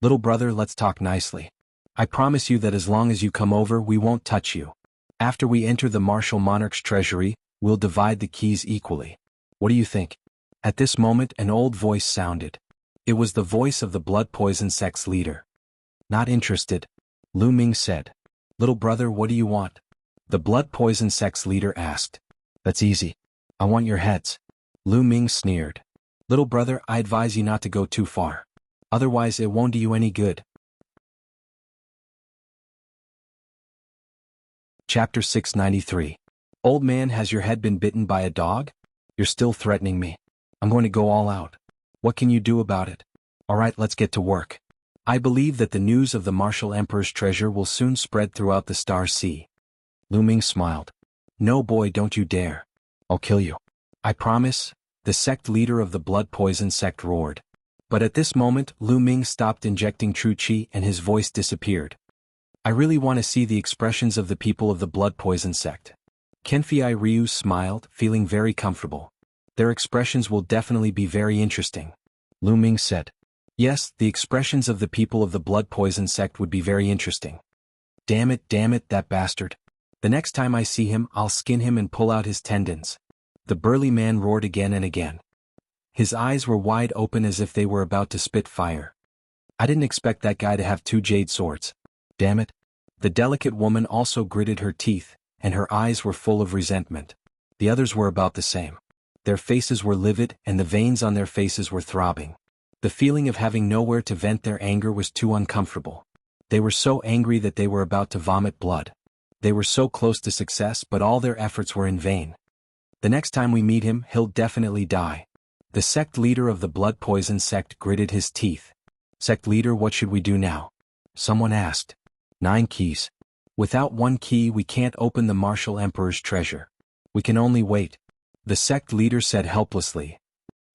Little brother, let's talk nicely. I promise you that as long as you come over, we won't touch you. After we enter the martial monarch's treasury, we'll divide the keys equally. What do you think? At this moment, an old voice sounded. It was the voice of the blood poison sect's leader. Not interested. Lu Ming said. Little brother, what do you want? The blood poison sect's leader asked. That's easy. I want your heads. Lu Ming sneered. Little brother, I advise you not to go too far. Otherwise it won't do you any good. Chapter 693. Old man, has your head been bitten by a dog? You're still threatening me. I'm going to go all out. What can you do about it? Alright, let's get to work. I believe that the news of the martial emperor's treasure will soon spread throughout the Star Sea. Lu Ming smiled. No boy, don't you dare. I'll kill you. I promise, the sect leader of the blood poison sect roared. But at this moment, Lu Ming stopped injecting true qi and his voice disappeared. I really want to see the expressions of the people of the blood poison sect. Kenfei Ryu smiled, feeling very comfortable. Their expressions will definitely be very interesting. Lu Ming said. Yes, the expressions of the people of the blood poison sect would be very interesting. Damn it, that bastard. The next time I see him, I'll skin him and pull out his tendons. The burly man roared again and again. His eyes were wide open as if they were about to spit fire. I didn't expect that guy to have 2 jade swords. Damn it. The delicate woman also gritted her teeth, and her eyes were full of resentment. The others were about the same. Their faces were livid and the veins on their faces were throbbing. The feeling of having nowhere to vent their anger was too uncomfortable. They were so angry that they were about to vomit blood. They were so close to success, but all their efforts were in vain. The next time we meet him, he'll definitely die. The sect leader of the blood poison sect gritted his teeth. Sect leader, what should we do now? Someone asked. 9 keys. Without 1 key we can't open the martial emperor's treasure. We can only wait. The sect leader said helplessly.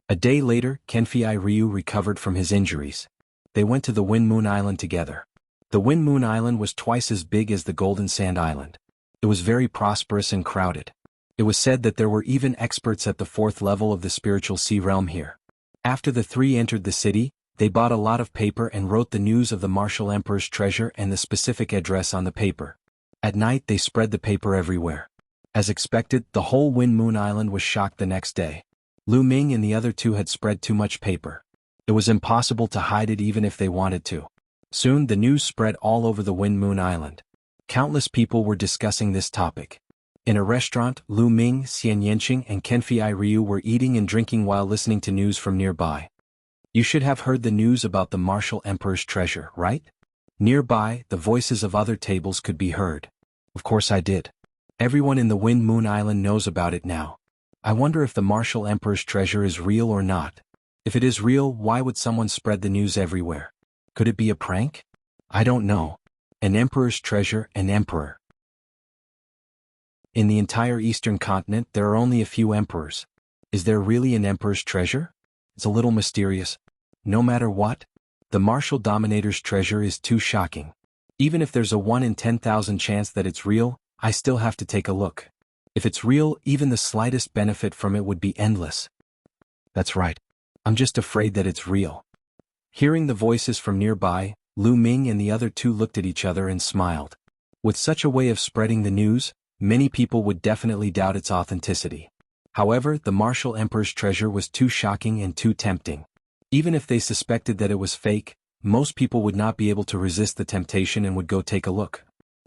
A day later, Kenfei Ryu recovered from his injuries. They went to the Wind Moon Island together. The Wind Moon Island was twice as big as the Golden Sand Island. It was very prosperous and crowded. It was said that there were even experts at the 4th level of the spiritual sea realm here. After the 3 entered the city, they bought a lot of paper and wrote the news of the martial emperor's treasure and the specific address on the paper. At night they spread the paper everywhere. As expected, the whole Wind Moon Island was shocked the next day. Lu Ming and the other 2 had spread too much paper. It was impossible to hide it even if they wanted to. Soon the news spread all over the Wind Moon Island. Countless people were discussing this topic. In a restaurant, Lu Ming, Xian Yanqing and Kenfei Ryu were eating and drinking while listening to news from nearby. You should have heard the news about the martial emperor's treasure, right? Nearby, the voices of other tables could be heard. Of course I did. Everyone in the Wind Moon Island knows about it now. I wonder if the martial emperor's treasure is real or not. If it is real, why would someone spread the news everywhere? Could it be a prank? I don't know. An emperor's treasure, an emperor. In the entire eastern continent there are only a few emperors. Is there really an emperor's treasure? It's a little mysterious. No matter what, the martial dominator's treasure is too shocking. Even if there's a 1 in 10,000 chance that it's real, I still have to take a look. If it's real, even the slightest benefit from it would be endless. That's right. I'm just afraid that it's real. Hearing the voices from nearby, Lu Ming and the other 2 looked at each other and smiled. With such a way of spreading the news, many people would definitely doubt its authenticity. However, the martial emperor's treasure was too shocking and too tempting. Even if they suspected that it was fake, most people would not be able to resist the temptation and would go take a look.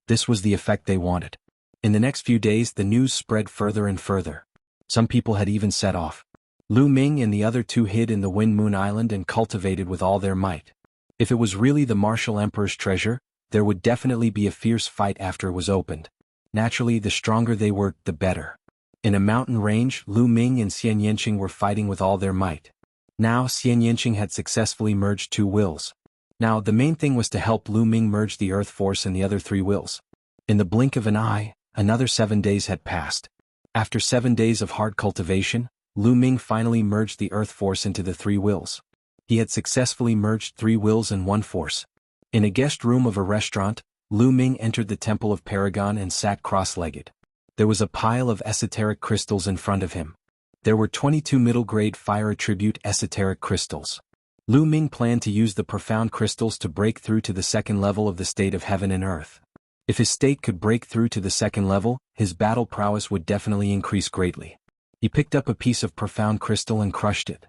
This was the effect they wanted. In the next few days the news spread further and further. Some people had even set off. Lu Ming and the other 2 hid in the Wind Moon Island and cultivated with all their might. If it was really the martial emperor's treasure, there would definitely be a fierce fight after it was opened. Naturally, the stronger they were, the better. In a mountain range, Lu Ming and Xian Yanqing were fighting with all their might. Now Xian Yanqing had successfully merged 2 wills. Now the main thing was to help Lu Ming merge the earth force and the other 3 wills. In the blink of an eye, another 7 days had passed. After 7 days of hard cultivation, Lu Ming finally merged the earth force into the 3 wills. He had successfully merged 3 wills and 1 force. In a guest room of a restaurant, Lu Ming entered the Temple of Paragon and sat cross-legged. There was a pile of esoteric crystals in front of him. There were 22 middle-grade fire attribute esoteric crystals. Lu Ming planned to use the profound crystals to break through to the 2nd level of the state of heaven and earth. If his state could break through to the 2nd level, his battle prowess would definitely increase greatly. He picked up a piece of profound crystal and crushed it.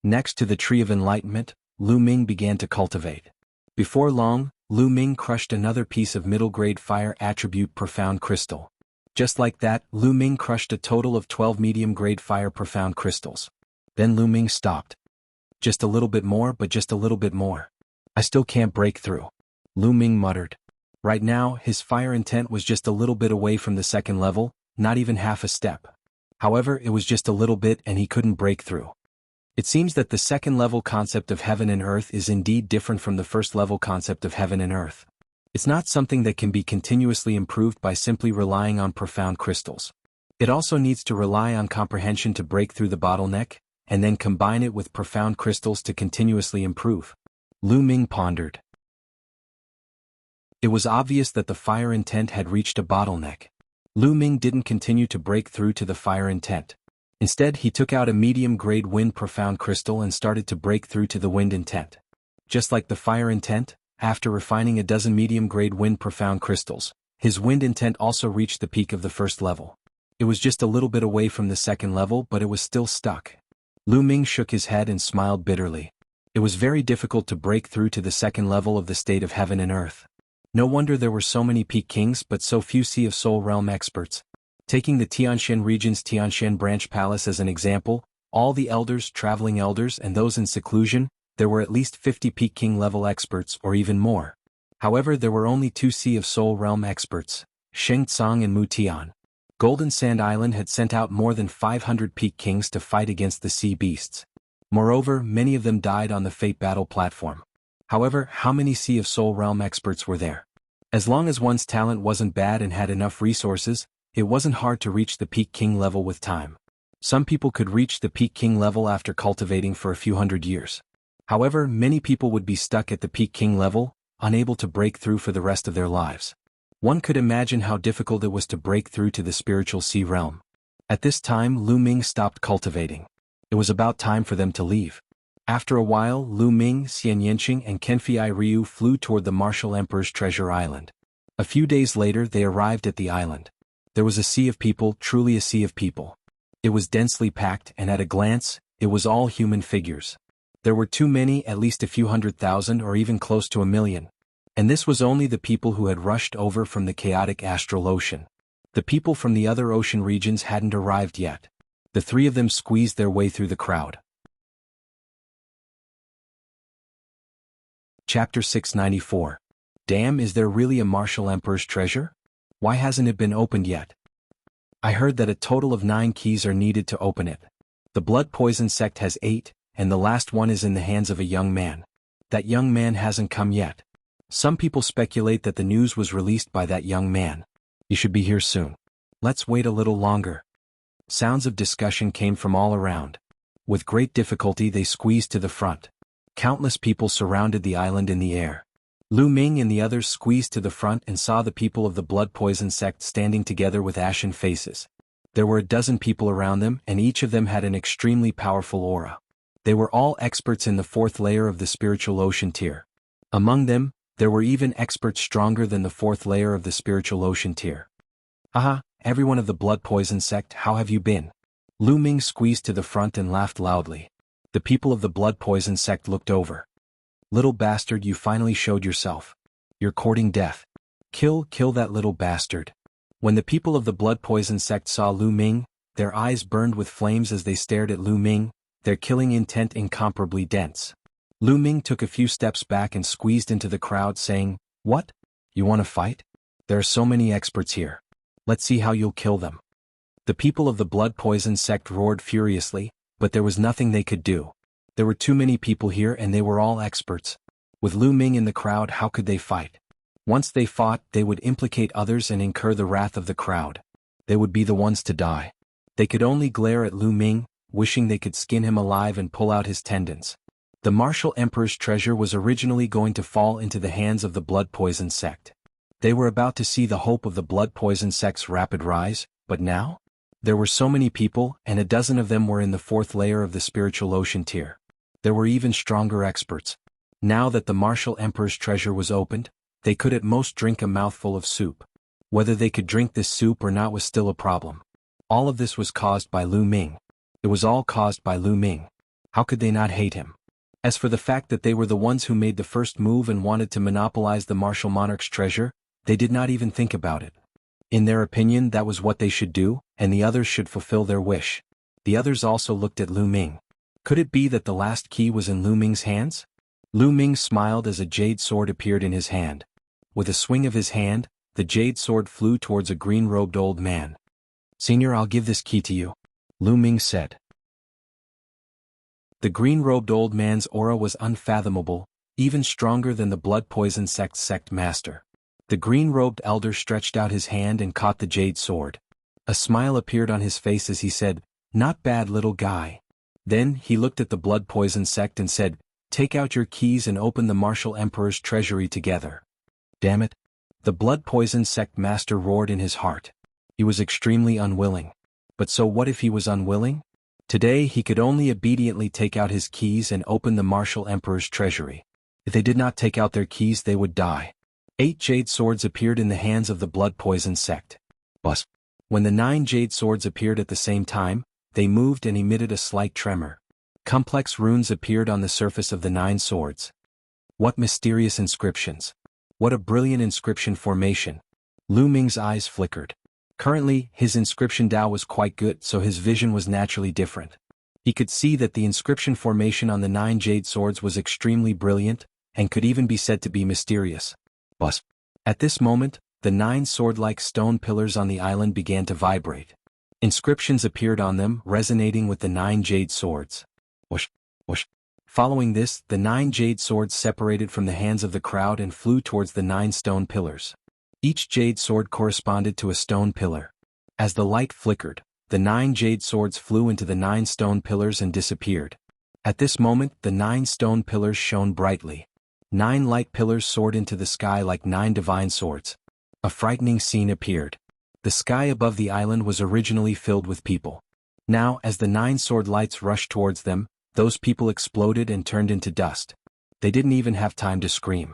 Next to the Tree of Enlightenment, Lu Ming began to cultivate. Before long, Lu Ming crushed another piece of middle-grade fire attribute profound crystal. Just like that, Lu Ming crushed a total of 12 medium-grade fire profound crystals. Then Lu Ming stopped. Just a little bit more, but just a little bit more. I still can't break through. Lu Ming muttered. Right now, his fire intent was just a little bit away from the 2nd level, not even half a step. However, it was just a little bit and he couldn't break through. It seems that the 2nd level concept of heaven and earth is indeed different from the 1st level concept of heaven and earth. It's not something that can be continuously improved by simply relying on profound crystals. It also needs to rely on comprehension to break through the bottleneck, and then combine it with profound crystals to continuously improve. Lu Ming pondered. It was obvious that the fire intent had reached a bottleneck. Lu Ming didn't continue to break through to the fire intent. Instead, he took out a medium-grade wind profound crystal and started to break through to the wind intent. Just like the fire intent, after refining a dozen medium-grade wind profound crystals, his wind intent also reached the peak of the 1st level. It was just a little bit away from the 2nd level, but it was still stuck. Lu Ming shook his head and smiled bitterly. It was very difficult to break through to the second level of the state of heaven and earth. No wonder there were so many peak kings but so few Sea of Soul realm experts. Taking the Tianshan region's Tianshan branch palace as an example, all the elders, traveling elders and those in seclusion, there were at least 50 peak king level experts or even more. However, there were only 2 Sea of Soul realm experts, Sheng Tsang and Mu Tian. Golden Sand Island had sent out more than 500 peak kings to fight against the sea beasts. Moreover, many of them died on the Fate battle platform. However, how many Sea of Soul realm experts were there? As long as one's talent wasn't bad and had enough resources, it wasn't hard to reach the peak king level with time. Some people could reach the peak king level after cultivating for a few hundred years. However, many people would be stuck at the peak king level, unable to break through for the rest of their lives. One could imagine how difficult it was to break through to the spiritual sea realm. At this time, Lu Ming stopped cultivating. It was about time for them to leave. After a while, Lu Ming, Xian Yanqing and Kenfei Ryu flew toward the Martial Emperor's Treasure Island. A few days later they arrived at the island. There was a sea of people, truly a sea of people. It was densely packed and at a glance, it was all human figures. There were too many, at least a few 100,000 or even close to 1,000,000. And this was only the people who had rushed over from the chaotic astral ocean. The people from the other ocean regions hadn't arrived yet. The 3 of them squeezed their way through the crowd. Chapter 694. Damn, is there really a Martial Emperor's treasure? Why hasn't it been opened yet? I heard that a total of 9 keys are needed to open it. The Blood Poison sect has 8, and the last one is in the hands of a young man. That young man hasn't come yet. Some people speculate that the news was released by that young man. He should be here soon. Let's wait a little longer. Sounds of discussion came from all around. With great difficulty they squeezed to the front. Countless people surrounded the island in the air. Lu Ming and the others squeezed to the front and saw the people of the Blood Poison sect standing together with ashen faces. There were a dozen people around them and each of them had an extremely powerful aura. They were all experts in the 4th layer of the spiritual ocean tier. Among them, there were even experts stronger than the 4th layer of the spiritual ocean tier. Haha, everyone of the Blood Poison sect, how have you been? Lu Ming squeezed to the front and laughed loudly. The people of the Blood Poison sect looked over. Little bastard, you finally showed yourself. You're courting death. Kill that little bastard. When the people of the Blood Poison sect saw Lu Ming, their eyes burned with flames as they stared at Lu Ming, their killing intent incomparably dense. Lu Ming took a few steps back and squeezed into the crowd saying, "What? You want to fight? There are so many experts here. Let's see how you'll kill them." The people of the Blood Poison sect roared furiously, but there was nothing they could do. There were too many people here and they were all experts. With Lu Ming in the crowd, how could they fight? Once they fought, they would implicate others and incur the wrath of the crowd. They would be the ones to die. They could only glare at Lu Ming, wishing they could skin him alive and pull out his tendons. The Martial Emperor's treasure was originally going to fall into the hands of the Blood Poison sect. They were about to see the hope of the Blood Poison sect's rapid rise, but now? There were so many people, and a dozen of them were in the 4th layer of the spiritual ocean tier. There were even stronger experts. Now that the Martial Emperor's treasure was opened, they could at most drink a mouthful of soup. Whether they could drink this soup or not was still a problem. All of this was caused by Lu Ming. It was all caused by Lu Ming. How could they not hate him? As for the fact that they were the ones who made the first move and wanted to monopolize the Martial Monarch's treasure, they did not even think about it. In their opinion, that was what they should do, and the others should fulfill their wish. The others also looked at Lu Ming. Could it be that the last key was in Lu Ming's hands? Lu Ming smiled as a jade sword appeared in his hand. With a swing of his hand, the jade sword flew towards a green-robed old man. "Senior, I'll give this key to you," Lu Ming said. The green-robed old man's aura was unfathomable, even stronger than the Blood Poison sect's sect master. The green-robed elder stretched out his hand and caught the jade sword. A smile appeared on his face as he said, "Not bad, little guy." Then he looked at the Blood Poison sect and said, "Take out your keys and open the Martial Emperor's treasury together." Damn it. The Blood Poison sect master roared in his heart. He was extremely unwilling. But so what if he was unwilling? Today he could only obediently take out his keys and open the Martial Emperor's treasury. If they did not take out their keys they would die. 8 jade swords appeared in the hands of the Blood Poison sect. Bus. When the 9 jade swords appeared at the same time, they moved and emitted a slight tremor. Complex runes appeared on the surface of the 9 swords. What mysterious inscriptions! What a brilliant inscription formation! Lu Ming's eyes flickered. Currently, his inscription Dao was quite good, so his vision was naturally different. He could see that the inscription formation on the 9 jade swords was extremely brilliant, and could even be said to be mysterious. But at this moment, the 9 sword-like stone pillars on the island began to vibrate. Inscriptions appeared on them, resonating with the 9 jade swords. Whoosh, whoosh. Following this, the 9 jade swords separated from the hands of the crowd and flew towards the 9 stone pillars. Each jade sword corresponded to a stone pillar. As the light flickered, the 9 jade swords flew into the 9 stone pillars and disappeared. At this moment, the 9 stone pillars shone brightly. 9 light pillars soared into the sky like 9 divine swords. A frightening scene appeared. The sky above the island was originally filled with people. Now, as the 9 sword lights rushed towards them, those people exploded and turned into dust. They didn't even have time to scream.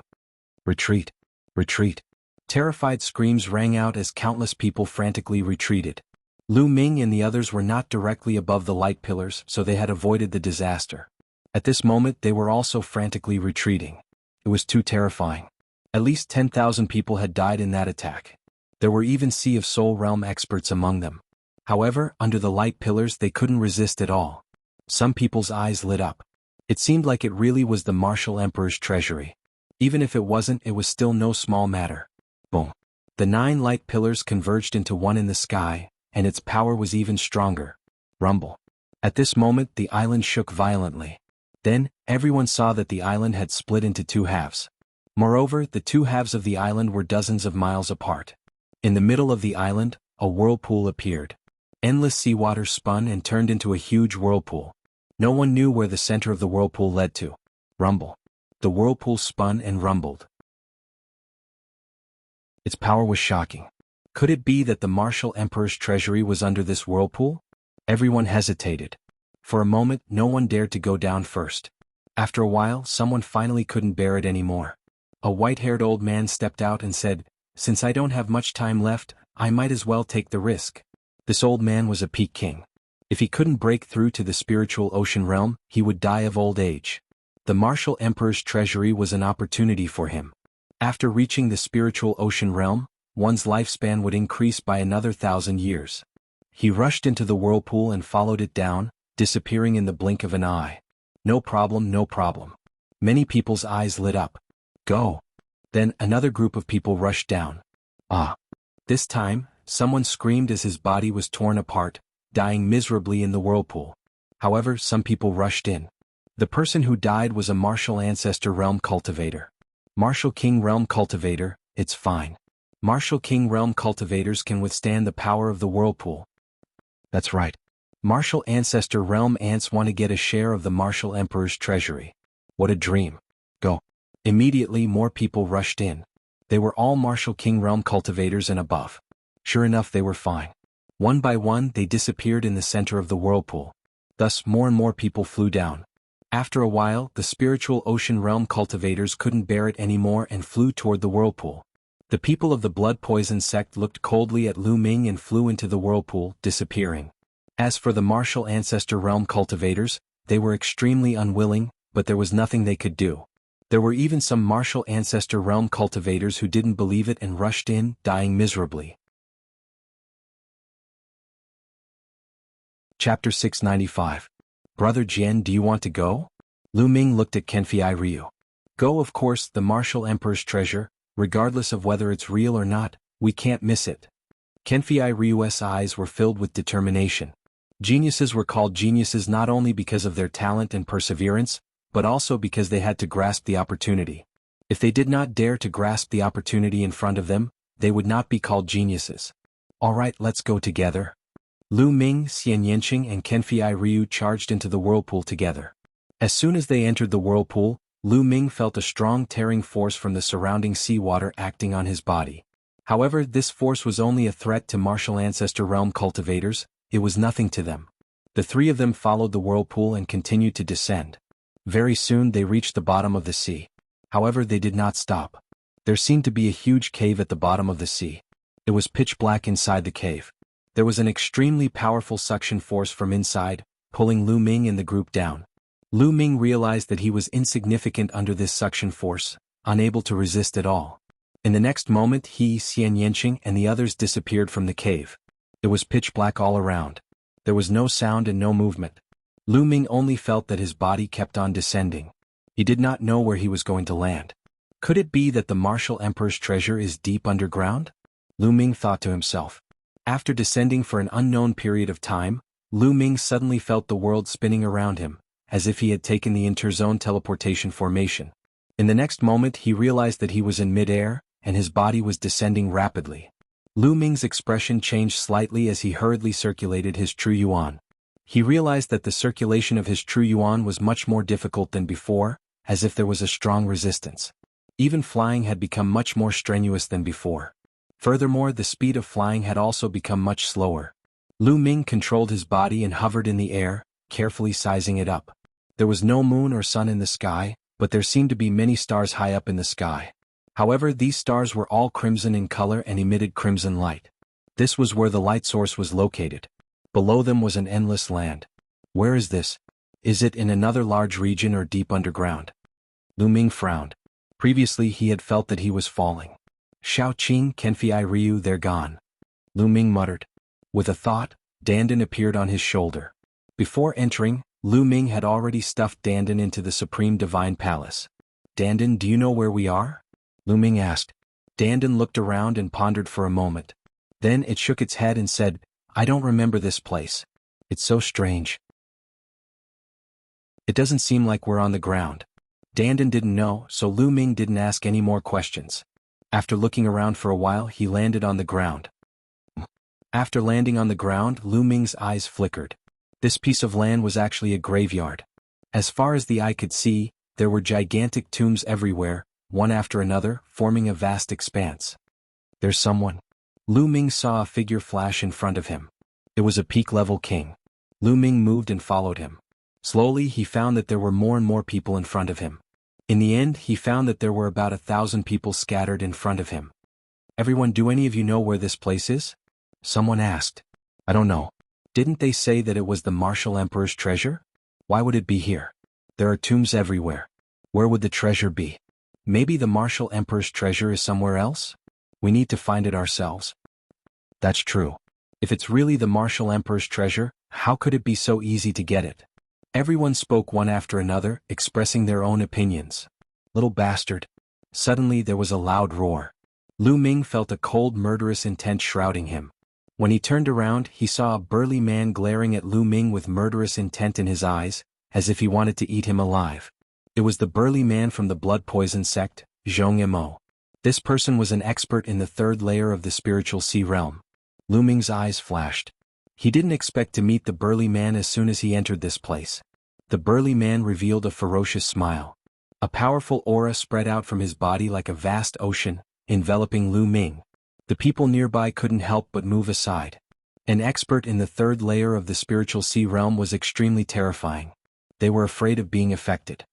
Retreat! Retreat! Terrified screams rang out as countless people frantically retreated. Lu Ming and the others were not directly above the light pillars, so they had avoided the disaster. At this moment they were also frantically retreating. It was too terrifying. At least 10,000 people had died in that attack. There were even Sea of Soul Realm experts among them. However, under the light pillars they couldn't resist at all. Some people's eyes lit up. It seemed like it really was the Martial Emperor's treasury. Even if it wasn't, it was still no small matter. Boom. The 9 light pillars converged into one in the sky, and its power was even stronger. Rumble. At this moment the island shook violently. Then, everyone saw that the island had split into 2 halves. Moreover, the 2 halves of the island were dozens of miles apart. In the middle of the island, a whirlpool appeared. Endless seawater spun and turned into a huge whirlpool. No one knew where the center of the whirlpool led to. Rumble. The whirlpool spun and rumbled. Its power was shocking. Could it be that the Martial Emperor's treasury was under this whirlpool? Everyone hesitated. For a moment, no one dared to go down first. After a while, someone finally couldn't bear it anymore. A white-haired old man stepped out and said, "Since I don't have much time left, I might as well take the risk." This old man was a peak king. If he couldn't break through to the spiritual ocean realm, he would die of old age. The Martial Emperor's treasury was an opportunity for him. After reaching the spiritual ocean realm, one's lifespan would increase by another 1,000 years. He rushed into the whirlpool and followed it down, disappearing in the blink of an eye. No problem, no problem. Many people's eyes lit up. Go. Then another group of people rushed down. Ah. This time, someone screamed as his body was torn apart, dying miserably in the whirlpool. However, some people rushed in. The person who died was a Martial Ancestor Realm Cultivator. Martial King Realm Cultivator, it's fine. Martial King Realm Cultivators can withstand the power of the whirlpool. That's right. Martial Ancestor Realm Ants want to get a share of the Martial Emperor's treasury. What a dream. Go. Immediately more people rushed in. They were all Martial King Realm Cultivators and above. Sure enough, they were fine. One by one they disappeared in the center of the whirlpool. Thus more and more people flew down. After a while, the spiritual ocean realm cultivators couldn't bear it anymore and flew toward the whirlpool. The people of the blood poison sect looked coldly at Lu Ming and flew into the whirlpool, disappearing. As for the Martial Ancestor Realm cultivators, they were extremely unwilling, but there was nothing they could do. There were even some Martial Ancestor Realm cultivators who didn't believe it and rushed in, dying miserably. Chapter 695. Brother Jian, do you want to go? Lu Ming looked at Kenfei Ryu. Go, of course, the Martial Emperor's treasure, regardless of whether it's real or not, we can't miss it. Kenfei Ryu's eyes were filled with determination. Geniuses were called geniuses not only because of their talent and perseverance, but also because they had to grasp the opportunity. If they did not dare to grasp the opportunity in front of them, they would not be called geniuses. All right, let's go together. Lu Ming, Xian Yanqing and Kenfei Ryu charged into the whirlpool together. As soon as they entered the whirlpool, Lu Ming felt a strong tearing force from the surrounding seawater acting on his body. However, this force was only a threat to Martial Ancestor Realm cultivators, it was nothing to them. The 3 of them followed the whirlpool and continued to descend. Very soon they reached the bottom of the sea. However, they did not stop. There seemed to be a huge cave at the bottom of the sea. It was pitch black inside the cave. There was an extremely powerful suction force from inside, pulling Lu Ming and the group down. Lu Ming realized that he was insignificant under this suction force, unable to resist at all. In the next moment Xian Yanqing and the others disappeared from the cave. It was pitch black all around. There was no sound and no movement. Lu Ming only felt that his body kept on descending. He did not know where he was going to land. Could it be that the martial emperor's treasure is deep underground? Lu Ming thought to himself. After descending for an unknown period of time, Lu Ming suddenly felt the world spinning around him, as if he had taken the interzone teleportation formation. In the next moment he realized that he was in mid-air, and his body was descending rapidly. Lu Ming's expression changed slightly as he hurriedly circulated his true yuan. He realized that the circulation of his true yuan was much more difficult than before, as if there was a strong resistance. Even flying had become much more strenuous than before. Furthermore, the speed of flying had also become much slower. Lu Ming controlled his body and hovered in the air, carefully sizing it up. There was no moon or sun in the sky, but there seemed to be many stars high up in the sky. However, these stars were all crimson in color and emitted crimson light. This was where the light source was located. Below them was an endless land. Where is this? Is it in another large region or deep underground? Lu Ming frowned. Previously he had felt that he was falling. Shao Qing, Kenfei Ryu, they're gone. Lu Ming muttered. With a thought, Dandan appeared on his shoulder. Before entering, Lu Ming had already stuffed Dandan into the Supreme Divine Palace. Dandan, do you know where we are? Lu Ming asked. Dandan looked around and pondered for a moment. Then it shook its head and said, I don't remember this place. It's so strange. It doesn't seem like we're on the ground. Dandan didn't know, so Lu Ming didn't ask any more questions. After looking around for a while, he landed on the ground. After landing on the ground, Lu Ming's eyes flickered. This piece of land was actually a graveyard. As far as the eye could see, there were gigantic tombs everywhere, one after another, forming a vast expanse. There's someone. Lu Ming saw a figure flash in front of him. It was a peak-level king. Lu Ming moved and followed him. Slowly he found that there were more and more people in front of him. In the end he found that there were about 1,000 people scattered in front of him. Everyone, do any of you know where this place is? Someone asked. I don't know. Didn't they say that it was the martial emperor's treasure? Why would it be here? There are tombs everywhere. Where would the treasure be? Maybe the martial emperor's treasure is somewhere else? We need to find it ourselves. That's true. If it's really the martial emperor's treasure, how could it be so easy to get it? Everyone spoke one after another, expressing their own opinions. Little bastard. Suddenly there was a loud roar. Lu Ming felt a cold, murderous intent shrouding him. When he turned around, he saw a burly man glaring at Lu Ming with murderous intent in his eyes, as if he wanted to eat him alive. It was the burly man from the blood poison sect, Zhong Mo. This person was an expert in the third layer of the spiritual sea realm. Lu Ming's eyes flashed. He didn't expect to meet the burly man as soon as he entered this place. The burly man revealed a ferocious smile. A powerful aura spread out from his body like a vast ocean, enveloping Lu Ming. The people nearby couldn't help but move aside. An expert in the third layer of the spiritual sea realm was extremely terrifying. They were afraid of being affected.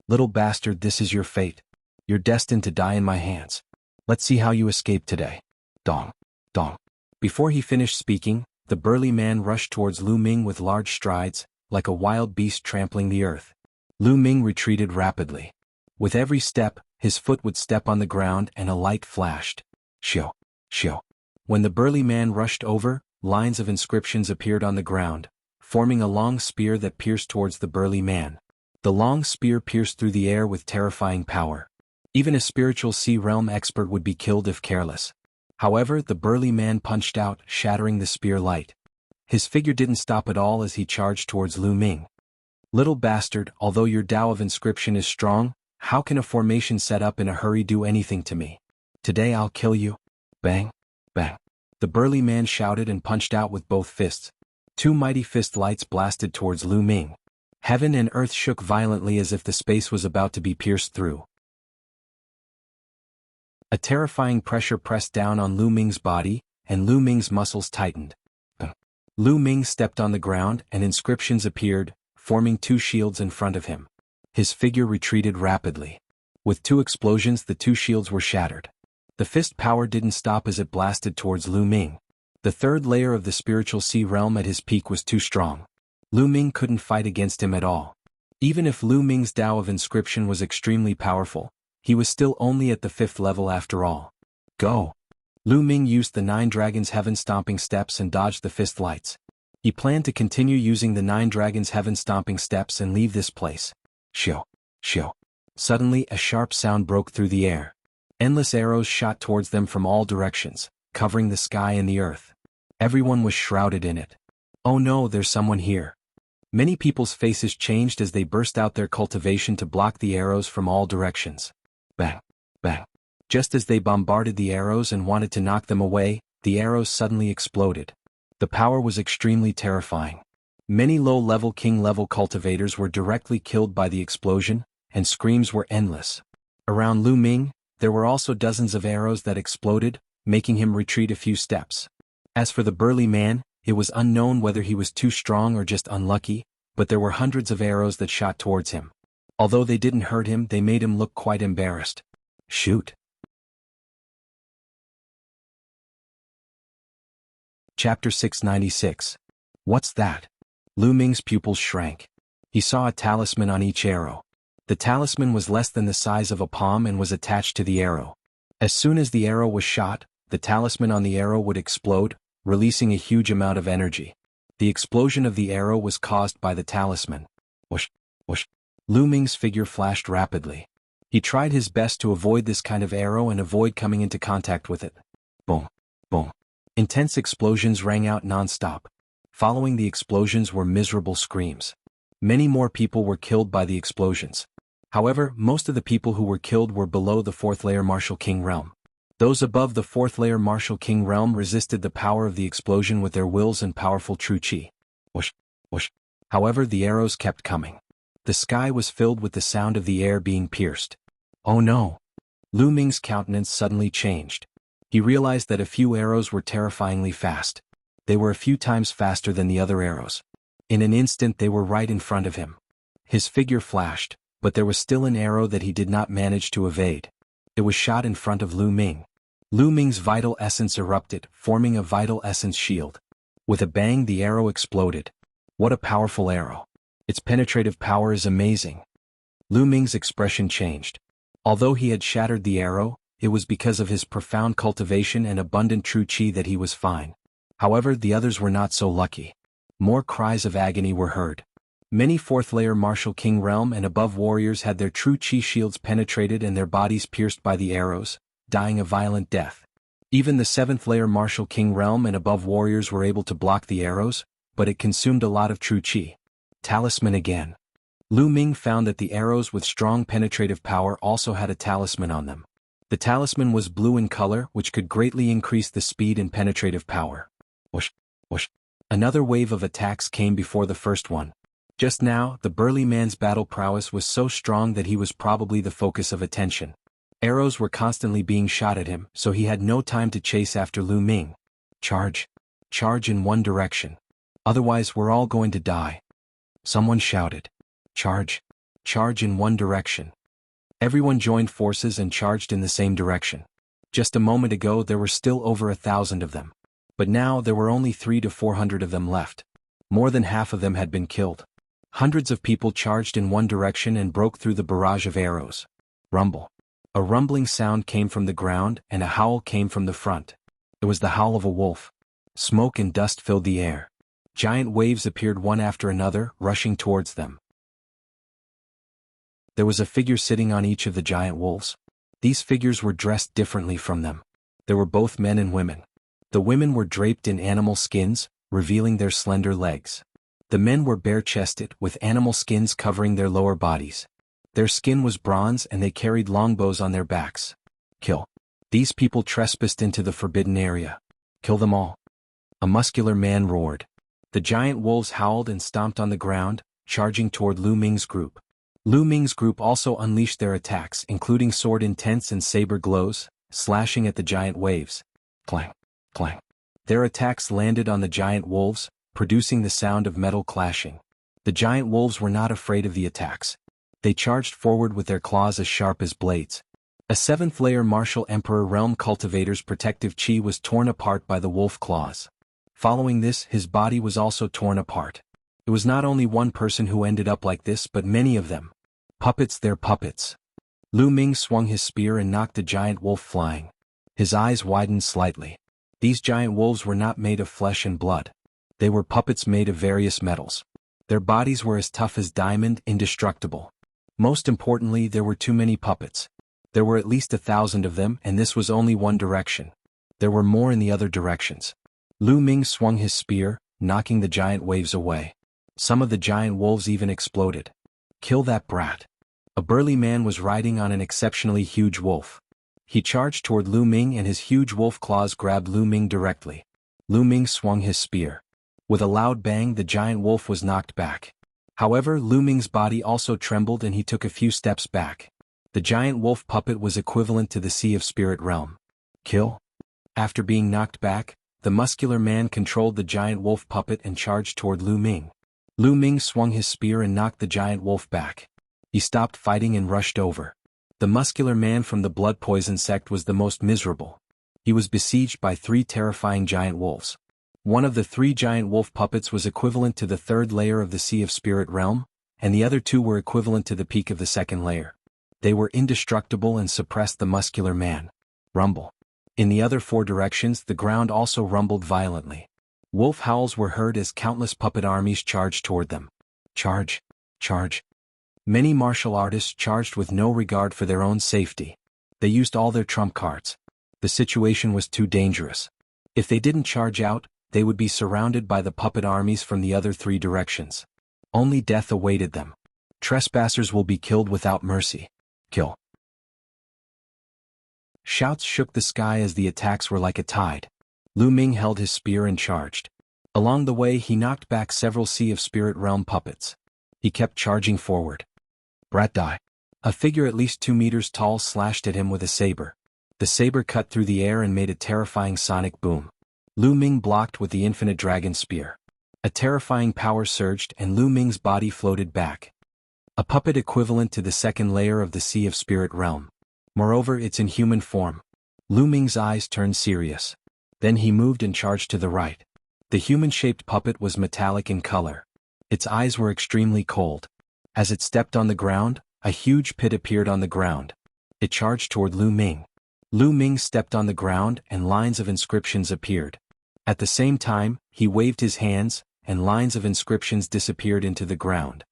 Little bastard, this is your fate. You're destined to die in my hands. Let's see how you escape today. Dong. Dong. Before he finished speaking, the burly man rushed towards Lu Ming with large strides, like a wild beast trampling the earth. Lu Ming retreated rapidly. With every step, his foot would step on the ground and a light flashed. Shio. Shio. When the burly man rushed over, lines of inscriptions appeared on the ground, forming a long spear that pierced towards the burly man. The long spear pierced through the air with terrifying power. Even a spiritual sea realm expert would be killed if careless. However, the burly man punched out, shattering the spear light. His figure didn't stop at all as he charged towards Lu Ming. Little bastard, although your Tao of inscription is strong, how can a formation set up in a hurry do anything to me? Today I'll kill you. Bang. Bang. The burly man shouted and punched out with both fists. Two mighty fist lights blasted towards Lu Ming. Heaven and earth shook violently as if the space was about to be pierced through. A terrifying pressure pressed down on Lu Ming's body, and Lu Ming's muscles tightened. Lu Ming stepped on the ground and inscriptions appeared, forming two shields in front of him. His figure retreated rapidly. With two explosions, the two shields were shattered. The fist power didn't stop as it blasted towards Lu Ming. The third layer of the spiritual sea realm at his peak was too strong. Lu Ming couldn't fight against him at all. Even if Lu Ming's Tao of Inscription was extremely powerful, he was still only at the 5th level after all. Go! Lu Ming used the 9 Dragons' Heaven-Stomping Steps and dodged the fist lights. He planned to continue using the 9 Dragons' Heaven-Stomping Steps and leave this place. Shoo! Shoo! Suddenly a sharp sound broke through the air. Endless arrows shot towards them from all directions, covering the sky and the earth. Everyone was shrouded in it. Oh no, there's someone here. Many people's faces changed as they burst out their cultivation to block the arrows from all directions. Bang! Bang! Just as they bombarded the arrows and wanted to knock them away, the arrows suddenly exploded. The power was extremely terrifying. Many low-level king-level cultivators were directly killed by the explosion, and screams were endless. Around Lu Ming, there were also dozens of arrows that exploded, making him retreat a few steps. As for the burly man, it was unknown whether he was too strong or just unlucky, but there were hundreds of arrows that shot towards him. Although they didn't hurt him, they made him look quite embarrassed. Shoot! Chapter 696. What's that? Lu Ming's pupils shrank. He saw a talisman on each arrow. The talisman was less than the size of a palm and was attached to the arrow. As soon as the arrow was shot, the talisman on the arrow would explode, releasing a huge amount of energy. The explosion of the arrow was caused by the talisman. Whoosh! Whoosh! Lu Ming's figure flashed rapidly. He tried his best to avoid this kind of arrow and avoid coming into contact with it. Boom! Boom! Intense explosions rang out non-stop. Following the explosions were miserable screams. Many more people were killed by the explosions. However, most of the people who were killed were below the 4th layer Martial King realm. Those above the 4th layer Martial King realm resisted the power of the explosion with their wills and powerful true chi. Whoosh! Whoosh! However, the arrows kept coming. The sky was filled with the sound of the air being pierced. Oh no! Lu Ming's countenance suddenly changed. He realized that a few arrows were terrifyingly fast. They were a few times faster than the other arrows. In an instant they were right in front of him. His figure flashed, but there was still an arrow that he did not manage to evade. It was shot in front of Lu Ming. Lu Ming's vital essence erupted, forming a vital essence shield. With a bang, the arrow exploded. What a powerful arrow. Its penetrative power is amazing. Lu Ming's expression changed. Although he had shattered the arrow, it was because of his profound cultivation and abundant true chi that he was fine. However, the others were not so lucky. More cries of agony were heard. Many 4th layer Martial King realm and above warriors had their true chi shields penetrated and their bodies pierced by the arrows, dying a violent death. Even the 7th layer Martial King realm and above warriors were able to block the arrows, but it consumed a lot of true chi. Talisman again. Lu Ming found that the arrows with strong penetrative power also had a talisman on them. The talisman was blue in color, which could greatly increase the speed and penetrative power. Whoosh! Whoosh! Another wave of attacks came before the first one. Just now, the burly man's battle prowess was so strong that he was probably the focus of attention. Arrows were constantly being shot at him, so he had no time to chase after Lu Ming. Charge! Charge in one direction. Otherwise we're all going to die. Someone shouted. Charge! Charge in one direction. Everyone joined forces and charged in the same direction. Just a moment ago there were still over 1,000 of them. But now there were only 300 to 400 of them left. More than half of them had been killed. Hundreds of people charged in one direction and broke through the barrage of arrows. Rumble. A rumbling sound came from the ground and a howl came from the front. It was the howl of a wolf. Smoke and dust filled the air. Giant waves appeared one after another, rushing towards them. There was a figure sitting on each of the giant wolves. These figures were dressed differently from them. There were both men and women. The women were draped in animal skins, revealing their slender legs. The men were bare-chested, with animal skins covering their lower bodies. Their skin was bronze and they carried longbows on their backs. Kill. These people trespassed into the forbidden area. Kill them all. A muscular man roared. The giant wolves howled and stomped on the ground, charging toward Lu Ming's group. Lu Ming's group also unleashed their attacks, including sword intents and saber glows, slashing at the giant waves. Clang, clang. Their attacks landed on the giant wolves, producing the sound of metal clashing. The giant wolves were not afraid of the attacks. They charged forward with their claws as sharp as blades. A 7th layer Martial Emperor Realm cultivator's protective chi was torn apart by the wolf claws. Following this, his body was also torn apart. It was not only one person who ended up like this but many of them. Puppets, they're puppets. Lu Ming swung his spear and knocked the giant wolf flying. His eyes widened slightly. These giant wolves were not made of flesh and blood. They were puppets made of various metals. Their bodies were as tough as diamond, indestructible. Most importantly, there were too many puppets. There were at least 1,000 of them, and this was only one direction. There were more in the other directions. Lu Ming swung his spear, knocking the giant waves away. Some of the giant wolves even exploded. Kill that brat. A burly man was riding on an exceptionally huge wolf. He charged toward Lu Ming and his huge wolf claws grabbed Lu Ming directly. Lu Ming swung his spear. With a loud bang, the giant wolf was knocked back. However, Lu Ming's body also trembled and he took a few steps back. The giant wolf puppet was equivalent to the Sea of Spirit realm. Kill? After being knocked back, the muscular man controlled the giant wolf puppet and charged toward Lu Ming. Lu Ming swung his spear and knocked the giant wolf back. He stopped fighting and rushed over. The muscular man from the blood poison sect was the most miserable. He was besieged by 3 terrifying giant wolves. One of the 3 giant wolf puppets was equivalent to the 3rd layer of the Sea of Spirit realm, and the other 2 were equivalent to the peak of the 2nd layer. They were indestructible and suppressed the muscular man. Rumble. In the other 4 directions, the ground also rumbled violently. Wolf howls were heard as countless puppet armies charged toward them. Charge! Charge! Many martial artists charged with no regard for their own safety. They used all their trump cards. The situation was too dangerous. If they didn't charge out, they would be surrounded by the puppet armies from the other 3 directions. Only death awaited them. Trespassers will be killed without mercy. Kill. Shouts shook the sky as the attacks were like a tide. Lu Ming held his spear and charged. Along the way he knocked back several Sea of Spirit realm puppets. He kept charging forward. Brat die. A figure at least 2 meters tall slashed at him with a saber. The saber cut through the air and made a terrifying sonic boom. Lu Ming blocked with the infinite dragon spear. A terrifying power surged and Lu Ming's body floated back. A puppet equivalent to the 2nd layer of the Sea of Spirit realm. Moreover, it's in human form. Lu Ming's eyes turned serious. Then he moved and charged to the right. The human-shaped puppet was metallic in color. Its eyes were extremely cold. As it stepped on the ground, a huge pit appeared on the ground. It charged toward Lu Ming. Lu Ming stepped on the ground and lines of inscriptions appeared. At the same time, he waved his hands, and lines of inscriptions disappeared into the ground.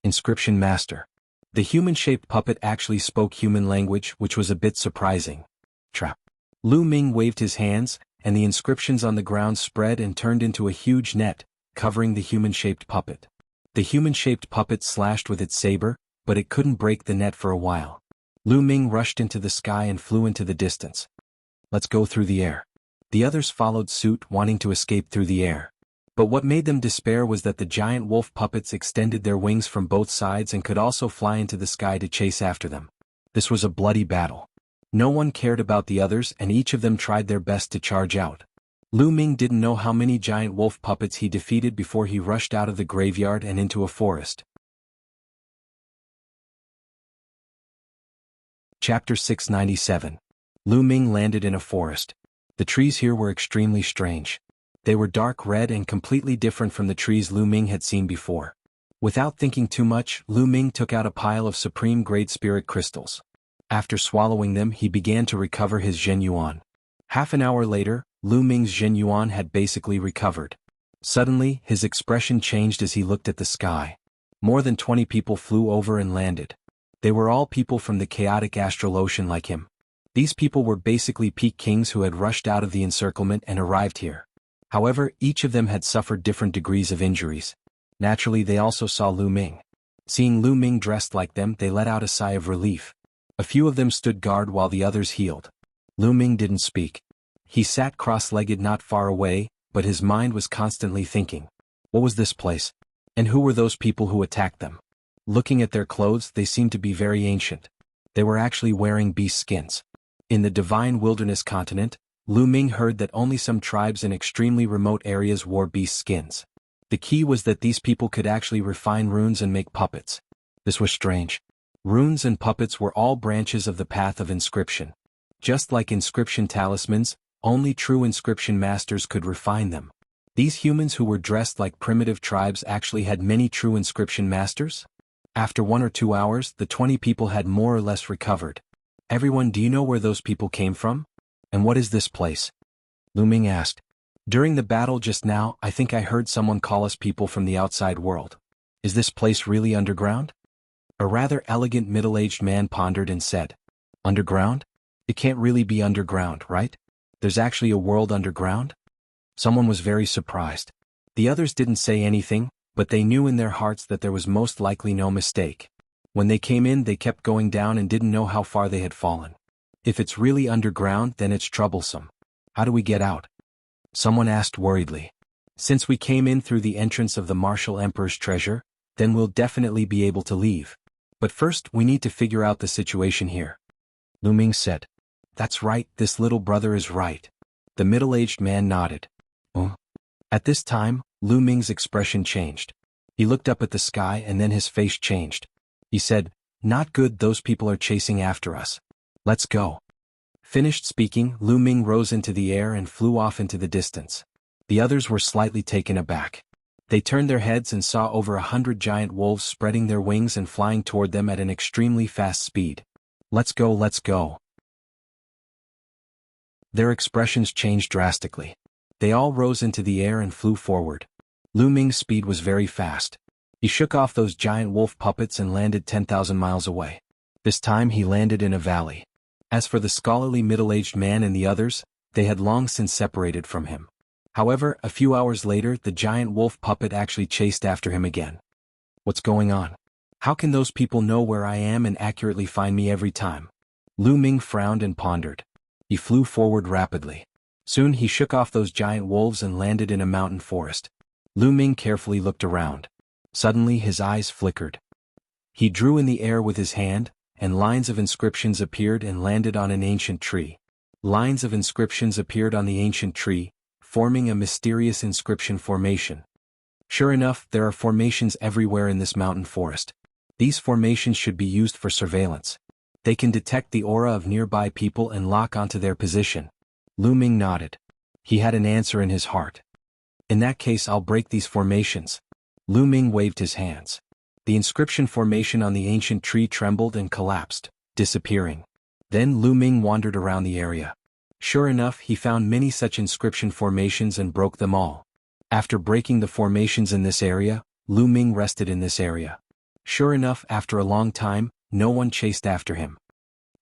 Inscription Master. The human-shaped puppet actually spoke human language, which was a bit surprising. Trap. Lu Ming waved his hands, and the inscriptions on the ground spread and turned into a huge net, covering the human-shaped puppet. The human-shaped puppet slashed with its saber, but it couldn't break the net for a while. Lu Ming rushed into the sky and flew into the distance. Let's go through the air. The others followed suit, wanting to escape through the air. But what made them despair was that the giant wolf puppets extended their wings from both sides and could also fly into the sky to chase after them. This was a bloody battle. No one cared about the others and each of them tried their best to charge out. Lu Ming didn't know how many giant wolf puppets he defeated before he rushed out of the graveyard and into a forest. Chapter 697. Lu Ming landed in a forest. The trees here were extremely strange. They were dark red and completely different from the trees Lu Ming had seen before. Without thinking too much, Lu Ming took out a pile of supreme-grade spirit crystals. After swallowing them, he began to recover his Zhen Yuan. Half an hour later, Lu Ming's Zhen Yuan had basically recovered. Suddenly, his expression changed as he looked at the sky. More than 20 people flew over and landed. They were all people from the chaotic astral ocean like him. These people were basically peak kings who had rushed out of the encirclement and arrived here. However, each of them had suffered different degrees of injuries. Naturally, they also saw Lu Ming. Seeing Lu Ming dressed like them, they let out a sigh of relief. A few of them stood guard while the others healed. Lu Ming didn't speak. He sat cross-legged not far away, but his mind was constantly thinking. What was this place? And who were those people who attacked them? Looking at their clothes, they seemed to be very ancient. They were actually wearing beast skins. In the Divine Wilderness continent, Lu Ming heard that only some tribes in extremely remote areas wore beast skins. The key was that these people could actually refine runes and make puppets. This was strange. Runes and puppets were all branches of the path of inscription. Just like inscription talismans, only true inscription masters could refine them. These humans who were dressed like primitive tribes actually had many true inscription masters? After 1 or 2 hours, the 20 people had more or less recovered. Everyone, do you know where those people came from? And what is this place? Lu Ming asked. During the battle just now, I think I heard someone call us people from the outside world. Is this place really underground? A rather elegant middle-aged man pondered and said, Underground? It can't really be underground, right? There's actually a world underground? Someone was very surprised. The others didn't say anything, but they knew in their hearts that there was most likely no mistake. When they came in, they kept going down and didn't know how far they had fallen. If it's really underground, then it's troublesome. How do we get out? Someone asked worriedly. Since we came in through the entrance of the Martial Emperor's treasure, then we'll definitely be able to leave. But first, we need to figure out the situation here. Lu Ming said. That's right, this little brother is right. The middle-aged man nodded. Oh. At this time, Lu Ming's expression changed. He looked up at the sky and then his face changed. He said, Not good, those people are chasing after us. Let's go. Finished speaking, Lu Ming rose into the air and flew off into the distance. The others were slightly taken aback. They turned their heads and saw over 100 giant wolves spreading their wings and flying toward them at an extremely fast speed. Let's go, let's go. Their expressions changed drastically. They all rose into the air and flew forward. Lu Ming's speed was very fast. He shook off those giant wolf puppets and landed 10,000 miles away. This time he landed in a valley. As for the scholarly middle-aged man and the others, they had long since separated from him. However, a few hours later, the giant wolf puppet actually chased after him again. What's going on? How can those people know where I am and accurately find me every time? Lu Ming frowned and pondered. He flew forward rapidly. Soon he shook off those giant wolves and landed in a mountain forest. Lu Ming carefully looked around. Suddenly his eyes flickered. He drew in the air with his hand, and lines of inscriptions appeared and landed on an ancient tree. Lines of inscriptions appeared on the ancient tree, forming a mysterious inscription formation. Sure enough, there are formations everywhere in this mountain forest. These formations should be used for surveillance. They can detect the aura of nearby people and lock onto their position. Lu Ming nodded. He had an answer in his heart. In that case, I'll break these formations. Lu Ming waved his hands. The inscription formation on the ancient tree trembled and collapsed, disappearing. Then Lu Ming wandered around the area. Sure enough, he found many such inscription formations and broke them all. After breaking the formations in this area, Lu Ming rested in this area. Sure enough, after a long time, no one chased after him.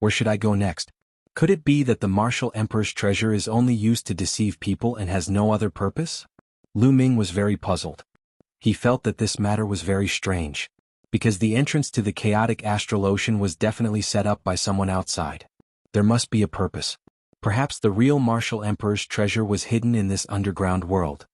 Where should I go next? Could it be that the Martial Emperor's treasure is only used to deceive people and has no other purpose? Lu Ming was very puzzled. He felt that this matter was very strange, because the entrance to the chaotic astral ocean was definitely set up by someone outside. There must be a purpose. Perhaps the real Martial Emperor's treasure was hidden in this underground world.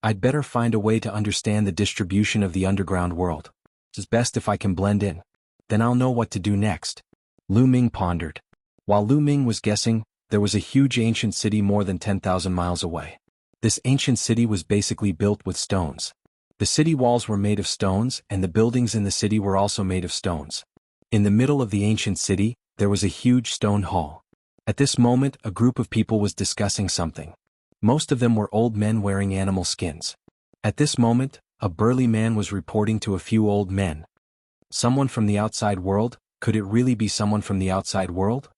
I'd better find a way to understand the distribution of the underground world. It's best if I can blend in. Then I'll know what to do next. Lu Ming pondered. While Lu Ming was guessing, there was a huge ancient city more than 10,000 miles away. This ancient city was basically built with stones. The city walls were made of stones, and the buildings in the city were also made of stones. In the middle of the ancient city, there was a huge stone hall. At this moment, a group of people was discussing something. Most of them were old men wearing animal skins. At this moment, a burly man was reporting to a few old men. Someone from the outside world? Could it really be someone from the outside world?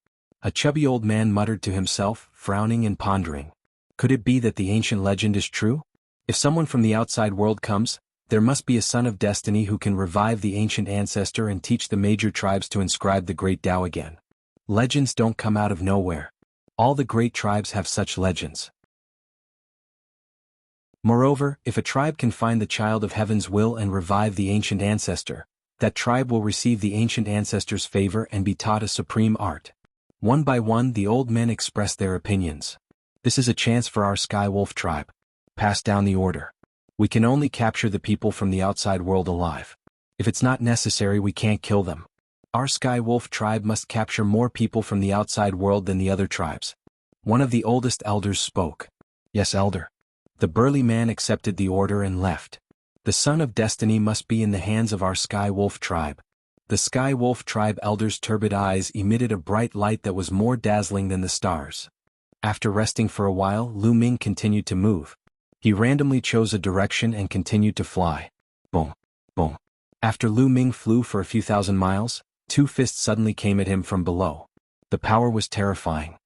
A chubby old man muttered to himself, frowning and pondering. Could it be that the ancient legend is true? If someone from the outside world comes, there must be a son of destiny who can revive the ancient ancestor and teach the major tribes to inscribe the great Tao again. Legends don't come out of nowhere. All the great tribes have such legends. Moreover, if a tribe can find the child of heaven's will and revive the ancient ancestor, that tribe will receive the ancient ancestor's favor and be taught a supreme art. One by one, the old men expressed their opinions. This is a chance for our Sky Wolf tribe. Pass down the order. We can only capture the people from the outside world alive. If it's not necessary, we can't kill them. Our Sky Wolf tribe must capture more people from the outside world than the other tribes. One of the oldest elders spoke. Yes, elder. The burly man accepted the order and left. The son of destiny must be in the hands of our Sky Wolf tribe. The Sky Wolf tribe elder's turbid eyes emitted a bright light that was more dazzling than the stars. After resting for a while, Lu Ming continued to move. He randomly chose a direction and continued to fly. Boom, boom. After Lu Ming flew for a few thousand miles, two fists suddenly came at him from below. The power was terrifying.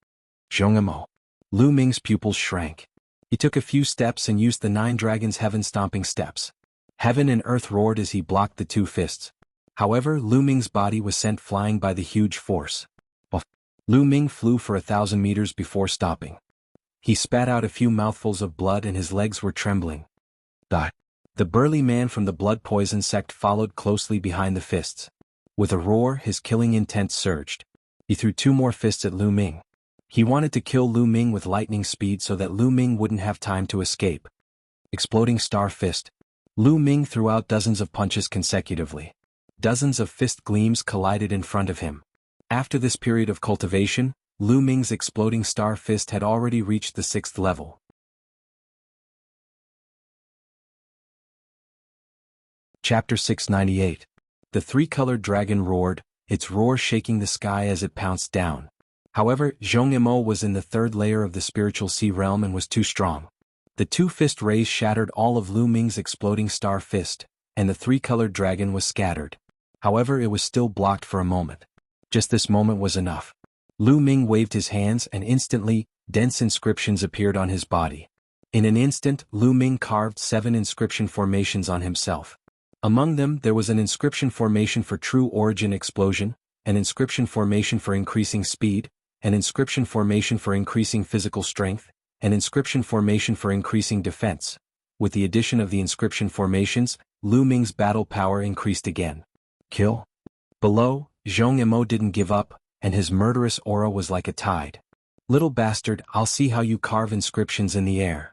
Jianghu. Lu Ming's pupils shrank. He took a few steps and used the 9 dragons' heaven-stomping steps. Heaven and earth roared as he blocked the two fists. However, Lu Ming's body was sent flying by the huge force. Lu Ming flew for 1,000 meters before stopping. He spat out a few mouthfuls of blood and his legs were trembling. The burly man from the blood poison sect followed closely behind the fists. With a roar, his killing intent surged. He threw 2 more fists at Lu Ming. He wanted to kill Lu Ming with lightning speed so that Lu Ming wouldn't have time to escape. Exploding Star Fist. Lu Ming threw out dozens of punches consecutively. Dozens of fist gleams collided in front of him. After this period of cultivation, Lu Ming's exploding Star Fist had already reached the 6th level. Chapter 698. The 3-colored dragon roared, its roar shaking the sky as it pounced down. However, Jianghu was in the 3rd layer of the spiritual sea realm and was too strong. The 2 fist rays shattered all of Lu Ming's exploding Star Fist, and the 3-colored dragon was scattered. However, it was still blocked for a moment. Just this moment was enough. Lu Ming waved his hands and instantly, dense inscriptions appeared on his body. In an instant, Lu Ming carved 7 inscription formations on himself. Among them, there was an inscription formation for true origin explosion, an inscription formation for increasing speed, an inscription formation for increasing physical strength, an inscription formation for increasing defense. With the addition of the inscription formations, Lu Ming's battle power increased again. Kill. Below, Jianghu didn't give up, and his murderous aura was like a tide. Little bastard, I'll see how you carve inscriptions in the air.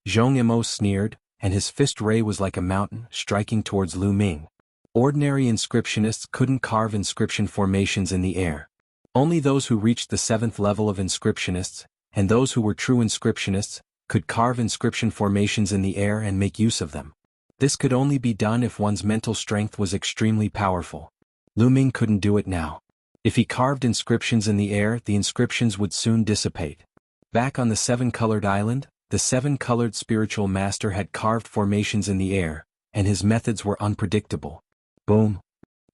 Jianghu sneered, and his fist ray was like a mountain, striking towards Lu Ming. Ordinary inscriptionists couldn't carve inscription formations in the air. Only those who reached the 7th level of inscriptionists, and those who were true inscriptionists, could carve inscription formations in the air and make use of them. This could only be done if one's mental strength was extremely powerful. Lu Ming couldn't do it now. If he carved inscriptions in the air, the inscriptions would soon dissipate. Back on the 7-colored island, the 7-colored spiritual master had carved formations in the air, and his methods were unpredictable. Boom.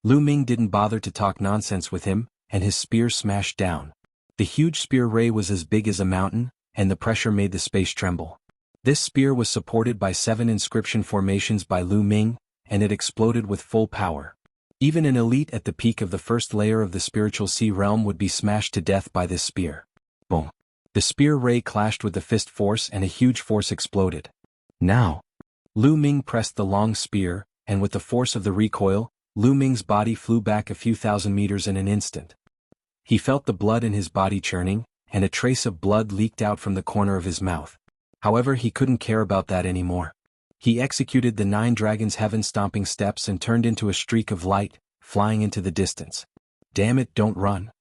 Lu Ming didn't bother to talk nonsense with him, and his spear smashed down. The huge spear ray was as big as a mountain, and the pressure made the space tremble. This spear was supported by 7 inscription formations by Lu Ming, and it exploded with full power. Even an elite at the peak of the 1st layer of the spiritual sea realm would be smashed to death by this spear. Boom. The spear ray clashed with the fist force and a huge force exploded. Now. Lu Ming pressed the long spear, and with the force of the recoil, Lu Ming's body flew back a few thousand meters in an instant. He felt the blood in his body churning, and a trace of blood leaked out from the corner of his mouth. However, he couldn't care about that anymore. He executed the 9 dragons' heaven-stomping steps and turned into a streak of light, flying into the distance. Damn it, don't run.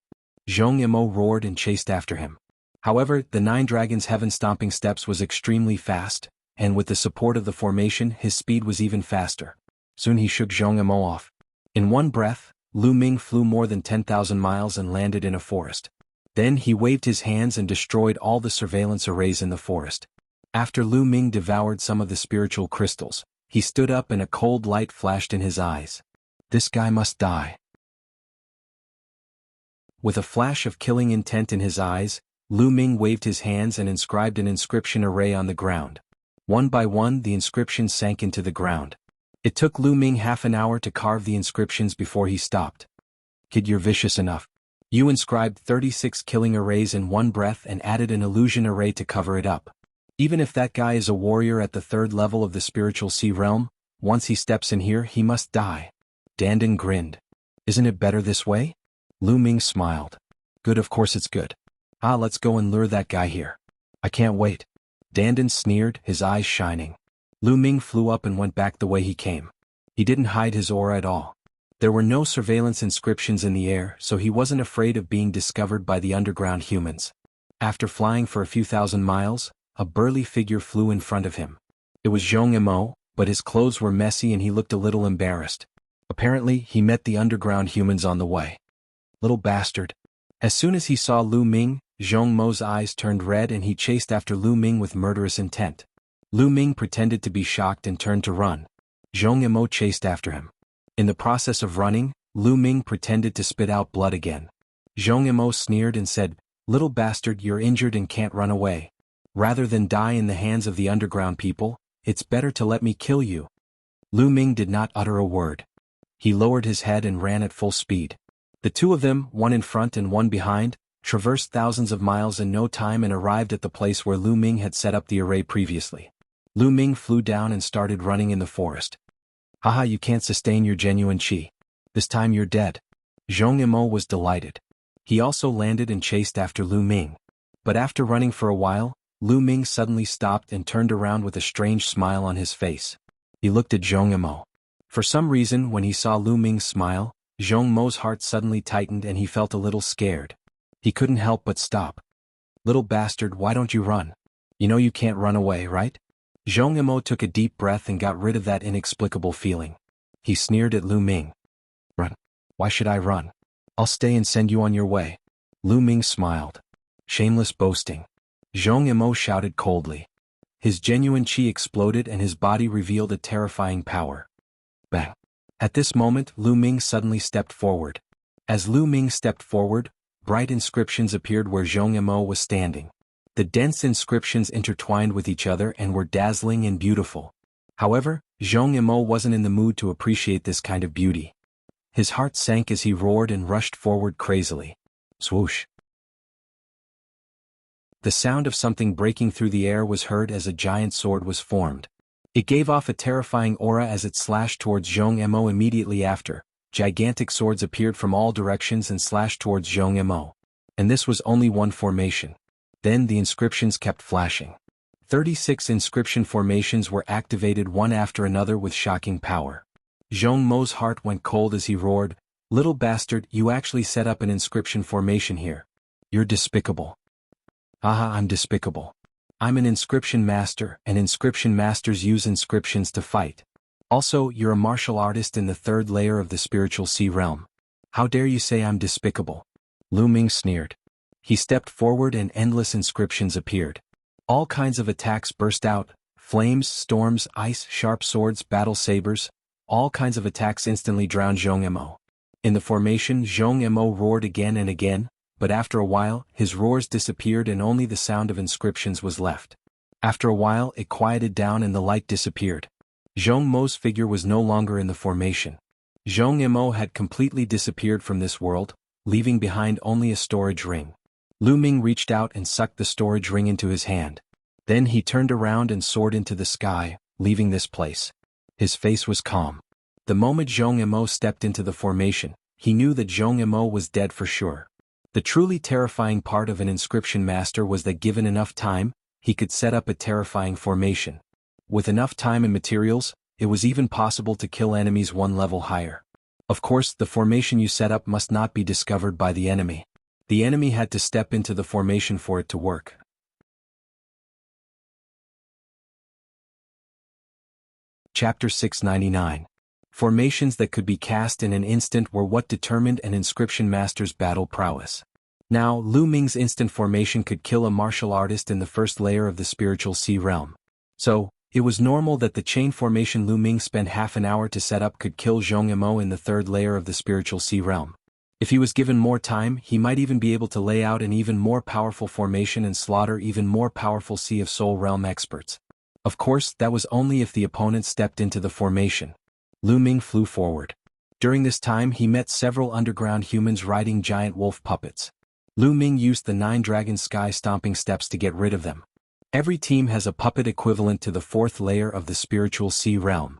Jianghu roared and chased after him. However, the 9 dragons' heaven-stomping steps was extremely fast, and with the support of the formation, his speed was even faster. Soon he shook Jianghu off. In one breath, Lu Ming flew more than 10,000 miles and landed in a forest. Then he waved his hands and destroyed all the surveillance arrays in the forest. After Lu Ming devoured some of the spiritual crystals, he stood up and a cold light flashed in his eyes. This guy must die. With a flash of killing intent in his eyes, Lu Ming waved his hands and inscribed an inscription array on the ground. One by one, the inscriptions sank into the ground. It took Lu Ming half an hour to carve the inscriptions before he stopped. Kid, you're vicious enough. You inscribed 36 killing arrays in one breath and added an illusion array to cover it up. Even if that guy is a warrior at the 3rd level of the spiritual sea realm, once he steps in here, he must die. Dandan grinned. Isn't it better this way? Lu Ming smiled. Good, of course it's good. Let's go and lure that guy here. I can't wait. Dandan sneered, his eyes shining. Lu Ming flew up and went back the way he came. He didn't hide his aura at all. There were no surveillance inscriptions in the air, so he wasn't afraid of being discovered by the underground humans. After flying for a few thousand miles, a burly figure flew in front of him. It was Jianghu, but his clothes were messy and he looked a little embarrassed. Apparently, he met the underground humans on the way. Little bastard. As soon as he saw Lu Ming, Jianghu's eyes turned red and he chased after Lu Ming with murderous intent. Lu Ming pretended to be shocked and turned to run. Zhong Yimou chased after him. In the process of running, Lu Ming pretended to spit out blood again. Zhong Yimou sneered and said, "Little bastard, you're injured and can't run away. Rather than die in the hands of the underground people, it's better to let me kill you." Lu Ming did not utter a word. He lowered his head and ran at full speed. The two of them, one in front and one behind, traversed thousands of miles in no time and arrived at the place where Lu Ming had set up the array previously. Lu Ming flew down and started running in the forest. "Haha, you can't sustain your genuine qi. This time you're dead." Zhong Yimou was delighted. He also landed and chased after Lu Ming. But after running for a while, Lu Ming suddenly stopped and turned around with a strange smile on his face. He looked at Zhong Yimou. For some reason, when he saw Lu Ming's smile, Zhong Mo's heart suddenly tightened and he felt a little scared. He couldn't help but stop. "Little bastard, why don't you run? You know you can't run away, right?" Zhong Yimou took a deep breath and got rid of that inexplicable feeling. He sneered at Lu Ming. "Run. Why should I run? I'll stay and send you on your way." Lu Ming smiled. "Shameless boasting." Zhong Yimou shouted coldly. His genuine qi exploded and his body revealed a terrifying power. Bang. At this moment, Lu Ming suddenly stepped forward. As Lu Ming stepped forward, bright inscriptions appeared where Zhong Yimou was standing. The dense inscriptions intertwined with each other and were dazzling and beautiful. However, Zhong Yimou wasn't in the mood to appreciate this kind of beauty. His heart sank as he roared and rushed forward crazily. Swoosh. The sound of something breaking through the air was heard as a giant sword was formed. It gave off a terrifying aura as it slashed towards Zhong Yimou immediately after. Gigantic swords appeared from all directions and slashed towards Zhong Yimou. And this was only one formation. Then the inscriptions kept flashing. 36 inscription formations were activated one after another with shocking power. Zhong Mo's heart went cold as he roared, "Little bastard, you actually set up an inscription formation here. You're despicable." "Aha, I'm despicable. I'm an inscription master, and inscription masters use inscriptions to fight. Also, you're a martial artist in the third layer of the spiritual sea realm. How dare you say I'm despicable?" Lu Ming sneered. He stepped forward and endless inscriptions appeared. All kinds of attacks burst out: flames, storms, ice, sharp swords, battle sabers. All kinds of attacks instantly drowned Zhong Yimou. In the formation, Zhong Yimou roared again and again, but after a while, his roars disappeared and only the sound of inscriptions was left. After a while, it quieted down and the light disappeared. Zhong Mo's figure was no longer in the formation. Zhong Yimou had completely disappeared from this world, leaving behind only a storage ring. Lu Ming reached out and sucked the storage ring into his hand. Then he turned around and soared into the sky, leaving this place. His face was calm. The moment Zhong Yimou stepped into the formation, he knew that Zhong Yimou was dead for sure. The truly terrifying part of an inscription master was that given enough time, he could set up a terrifying formation. With enough time and materials, it was even possible to kill enemies one level higher. Of course, the formation you set up must not be discovered by the enemy. The enemy had to step into the formation for it to work. Chapter 699. Formations that could be cast in an instant were what determined an inscription master's battle prowess. Now, Lu Ming's instant formation could kill a martial artist in the first layer of the spiritual sea realm. So, it was normal that the chain formation Lu Ming spent half an hour to set up could kill Zhong Yimou in the third layer of the spiritual sea realm. If he was given more time, he might even be able to lay out an even more powerful formation and slaughter even more powerful Sea of Soul realm experts. Of course, that was only if the opponent stepped into the formation. Lu Ming flew forward. During this time he met several underground humans riding giant wolf puppets. Lu Ming used the 9 dragon sky stomping steps to get rid of them. Every team has a puppet equivalent to the 4th layer of the spiritual sea realm.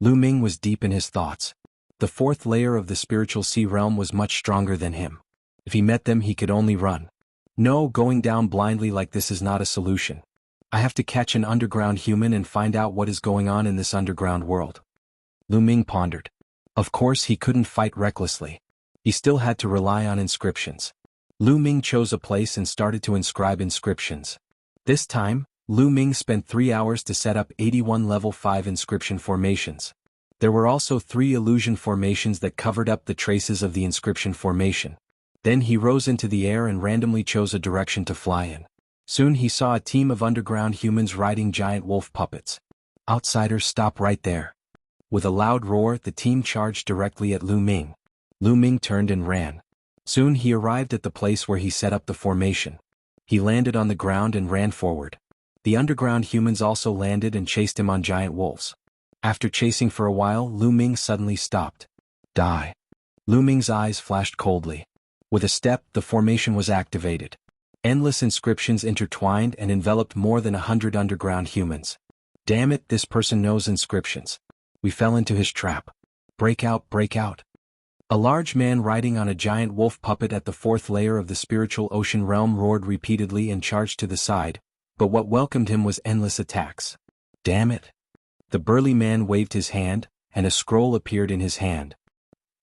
Lu Ming was deep in his thoughts. The 4th layer of the spiritual sea realm was much stronger than him. If he met them he could only run. No, going down blindly like this is not a solution. I have to catch an underground human and find out what is going on in this underground world. Lu Ming pondered. Of course he couldn't fight recklessly. He still had to rely on inscriptions. Lu Ming chose a place and started to inscribe inscriptions. This time, Lu Ming spent 3 hours to set up 81 level 5 inscription formations. There were also 3 illusion formations that covered up the traces of the inscription formation. Then he rose into the air and randomly chose a direction to fly in. Soon he saw a team of underground humans riding giant wolf puppets. Outsiders, stop right there. With a loud roar, the team charged directly at Lu Ming. Lu Ming turned and ran. Soon he arrived at the place where he set up the formation. He landed on the ground and ran forward. The underground humans also landed and chased him on giant wolves. After chasing for a while, Lu Ming suddenly stopped. Die. Lu Ming's eyes flashed coldly. With a step, the formation was activated. Endless inscriptions intertwined and enveloped more than 100 underground humans. Damn it, this person knows inscriptions. We fell into his trap. Break out, break out. A large man riding on a giant wolf puppet at the fourth layer of the spiritual ocean realm roared repeatedly and charged to the side, but what welcomed him was endless attacks. Damn it. The burly man waved his hand, and a scroll appeared in his hand.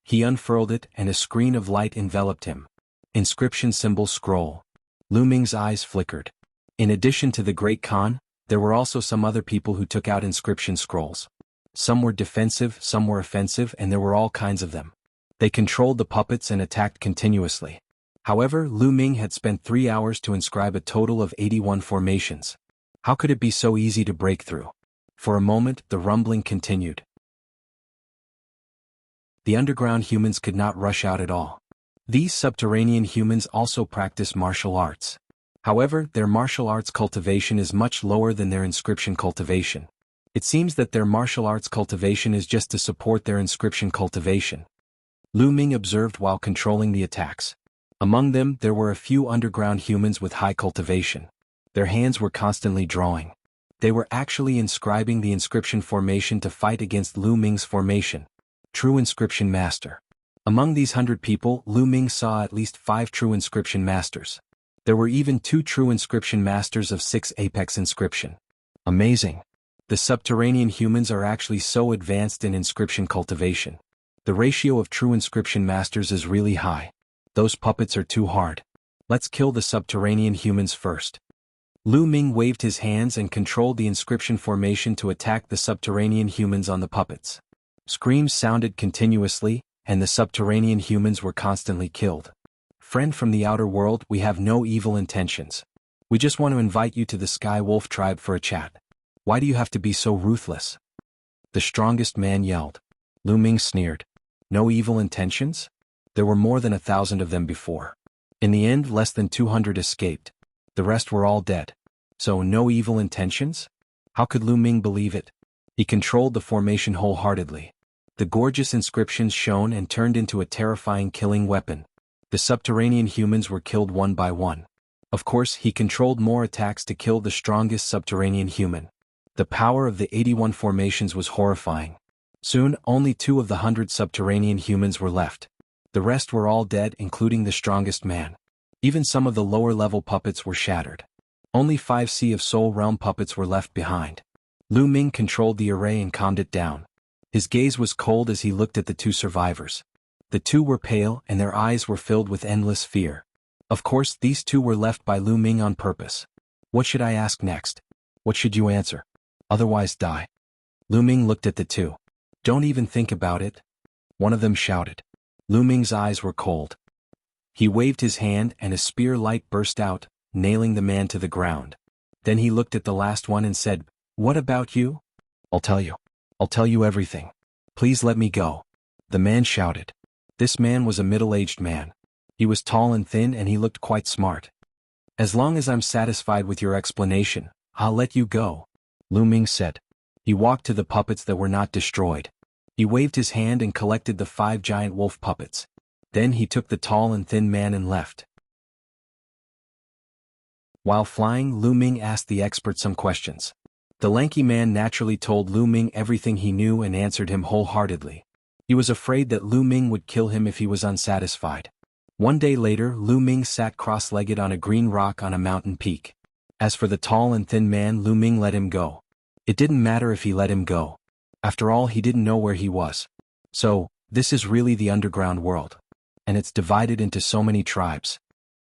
He unfurled it and a screen of light enveloped him. Inscription symbol scroll. Lu Ming's eyes flickered. In addition to the Great Khan, there were also some other people who took out inscription scrolls. Some were defensive, some were offensive, and there were all kinds of them. They controlled the puppets and attacked continuously. However, Lu Ming had spent 3 hours to inscribe a total of 81 formations. How could it be so easy to break through? For a moment, the rumbling continued. The underground humans could not rush out at all. These subterranean humans also practice martial arts. However, their martial arts cultivation is much lower than their inscription cultivation. It seems that their martial arts cultivation is just to support their inscription cultivation. Lu Ming observed while controlling the attacks. Among them, there were a few underground humans with high cultivation. Their hands were constantly drawing. They were actually inscribing the inscription formation to fight against Lu Ming's formation. True inscription master. Among these 100 people, Lu Ming saw at least 5 true inscription masters. There were even 2 true inscription masters of 6 apex inscription. Amazing. The subterranean humans are actually so advanced in inscription cultivation. The ratio of true inscription masters is really high. Those puppets are too hard. Let's kill the subterranean humans first. Lu Ming waved his hands and controlled the inscription formation to attack the subterranean humans on the puppets. Screams sounded continuously, and the subterranean humans were constantly killed. Friend from the outer world, we have no evil intentions. We just want to invite you to the Sky Wolf tribe for a chat. Why do you have to be so ruthless? The strongest man yelled. Lu Ming sneered. No evil intentions? There were more than 1,000 of them before. In the end, less than 200 escaped. The rest were all dead. So no evil intentions? How could Lu Ming believe it? He controlled the formation wholeheartedly. The gorgeous inscriptions shone and turned into a terrifying killing weapon. The subterranean humans were killed one by one. Of course, he controlled more attacks to kill the strongest subterranean human. The power of the 81 formations was horrifying. Soon, only 2 of the 100 subterranean humans were left. The rest were all dead, including the strongest man. Even some of the lower-level puppets were shattered. Only 5 Sea of Soul Realm puppets were left behind. Lu Ming controlled the array and calmed it down. His gaze was cold as he looked at the 2 survivors. The 2 were pale and their eyes were filled with endless fear. Of course, these 2 were left by Lu Ming on purpose. What should I ask next? What should you answer? Otherwise die. Lu Ming looked at the 2. Don't even think about it. One of them shouted. Lu Ming's eyes were cold. He waved his hand and a spear light burst out, nailing the man to the ground. Then he looked at the last one and said, "What about you?" "I'll tell you. I'll tell you everything. Please let me go." The man shouted. This man was a middle-aged man. He was tall and thin and he looked quite smart. "As long as I'm satisfied with your explanation, I'll let you go," Lu Ming said. He walked to the puppets that were not destroyed. He waved his hand and collected the 5 giant wolf puppets. Then he took the tall and thin man and left. While flying, Lu Ming asked the expert some questions. The lanky man naturally told Lu Ming everything he knew and answered him wholeheartedly. He was afraid that Lu Ming would kill him if he was unsatisfied. One day later, Lu Ming sat cross-legged on a green rock on a mountain peak. As for the tall and thin man, Lu Ming let him go. It didn't matter if he let him go. After all, he didn't know where he was. So, this is really the underground world. And it's divided into so many tribes.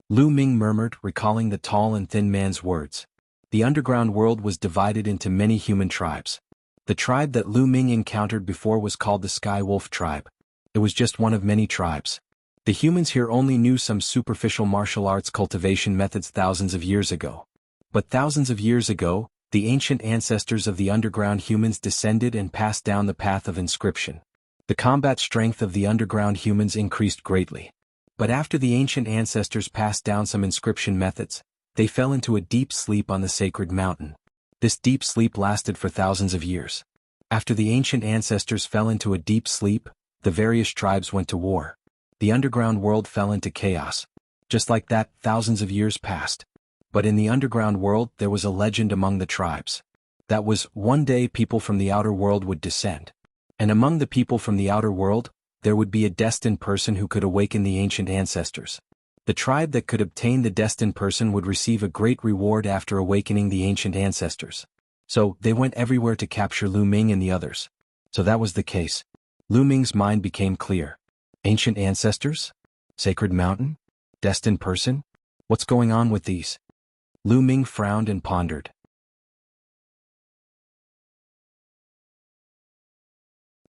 Lu Ming murmured, recalling the tall and thin man's words. The underground world was divided into many human tribes. The tribe that Lu Ming encountered before was called the Sky Wolf tribe. It was just one of many tribes. The humans here only knew some superficial martial arts cultivation methods thousands of years ago. But thousands of years ago, the ancient ancestors of the underground humans descended and passed down the path of inscription. The combat strength of the underground humans increased greatly. But after the ancient ancestors passed down some inscription methods, they fell into a deep sleep on the sacred mountain. This deep sleep lasted for thousands of years. After the ancient ancestors fell into a deep sleep, the various tribes went to war. The underground world fell into chaos. Just like that, thousands of years passed. But in the underground world there was a legend among the tribes. That was, one day people from the outer world would descend. And among the people from the outer world, there would be a destined person who could awaken the ancient ancestors. The tribe that could obtain the destined person would receive a great reward after awakening the ancient ancestors. So, they went everywhere to capture Lu Ming and the others. So that was the case. Lu Ming's mind became clear. Ancient ancestors? Sacred mountain? Destined person? What's going on with these? Lu Ming frowned and pondered.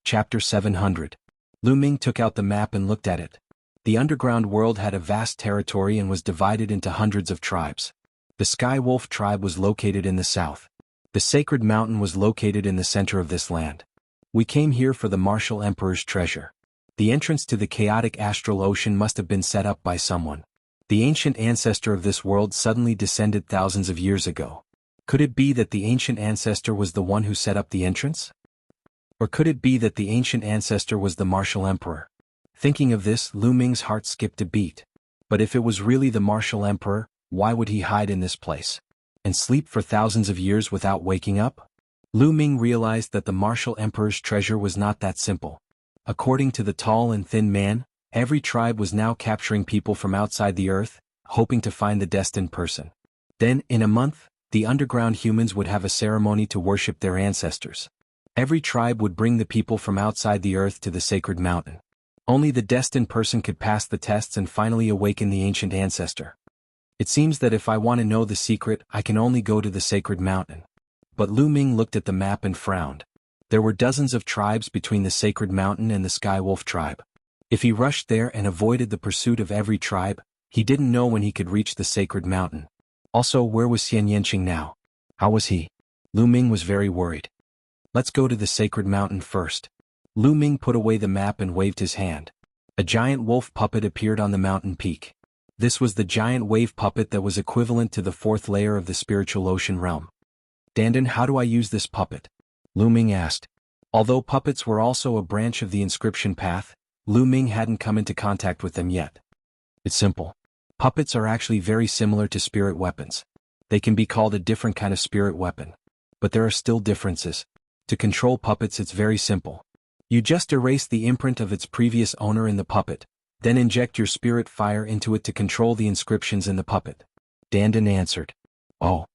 Chapter 700. Lu Ming took out the map and looked at it. The underground world had a vast territory and was divided into hundreds of tribes. The Sky Wolf tribe was located in the south. The sacred mountain was located in the center of this land. We came here for the martial emperor's treasure. The entrance to the chaotic astral ocean must have been set up by someone. The ancient ancestor of this world suddenly descended thousands of years ago. Could it be that the ancient ancestor was the one who set up the entrance? Or could it be that the ancient ancestor was the martial emperor? Thinking of this, Lu Ming's heart skipped a beat. But if it was really the martial emperor, why would he hide in this place? And sleep for thousands of years without waking up? Lu Ming realized that the martial emperor's treasure was not that simple. According to the tall and thin man, every tribe was now capturing people from outside the earth, hoping to find the destined person. Then, in a month, the underground humans would have a ceremony to worship their ancestors. Every tribe would bring the people from outside the earth to the sacred mountain. Only the destined person could pass the tests and finally awaken the ancient ancestor. It seems that if I want to know the secret, I can only go to the sacred mountain. But Lu Ming looked at the map and frowned. There were dozens of tribes between the sacred mountain and the Sky Wolf tribe. If he rushed there and avoided the pursuit of every tribe, he didn't know when he could reach the sacred mountain. Also, where was Xian Yanqing now? How was he? Lu Ming was very worried. Let's go to the sacred mountain first. Lu Ming put away the map and waved his hand. A giant wolf puppet appeared on the mountain peak. This was the giant wave puppet that was equivalent to the fourth layer of the spiritual ocean realm. Dandan, how do I use this puppet? Lu Ming asked. Although puppets were also a branch of the inscription path, Lu Ming hadn't come into contact with them yet. It's simple. Puppets are actually very similar to spirit weapons. They can be called a different kind of spirit weapon. But there are still differences. To control puppets, it's very simple. You just erase the imprint of its previous owner in the puppet, then inject your spirit fire into it to control the inscriptions in the puppet. Dandan answered. Oh.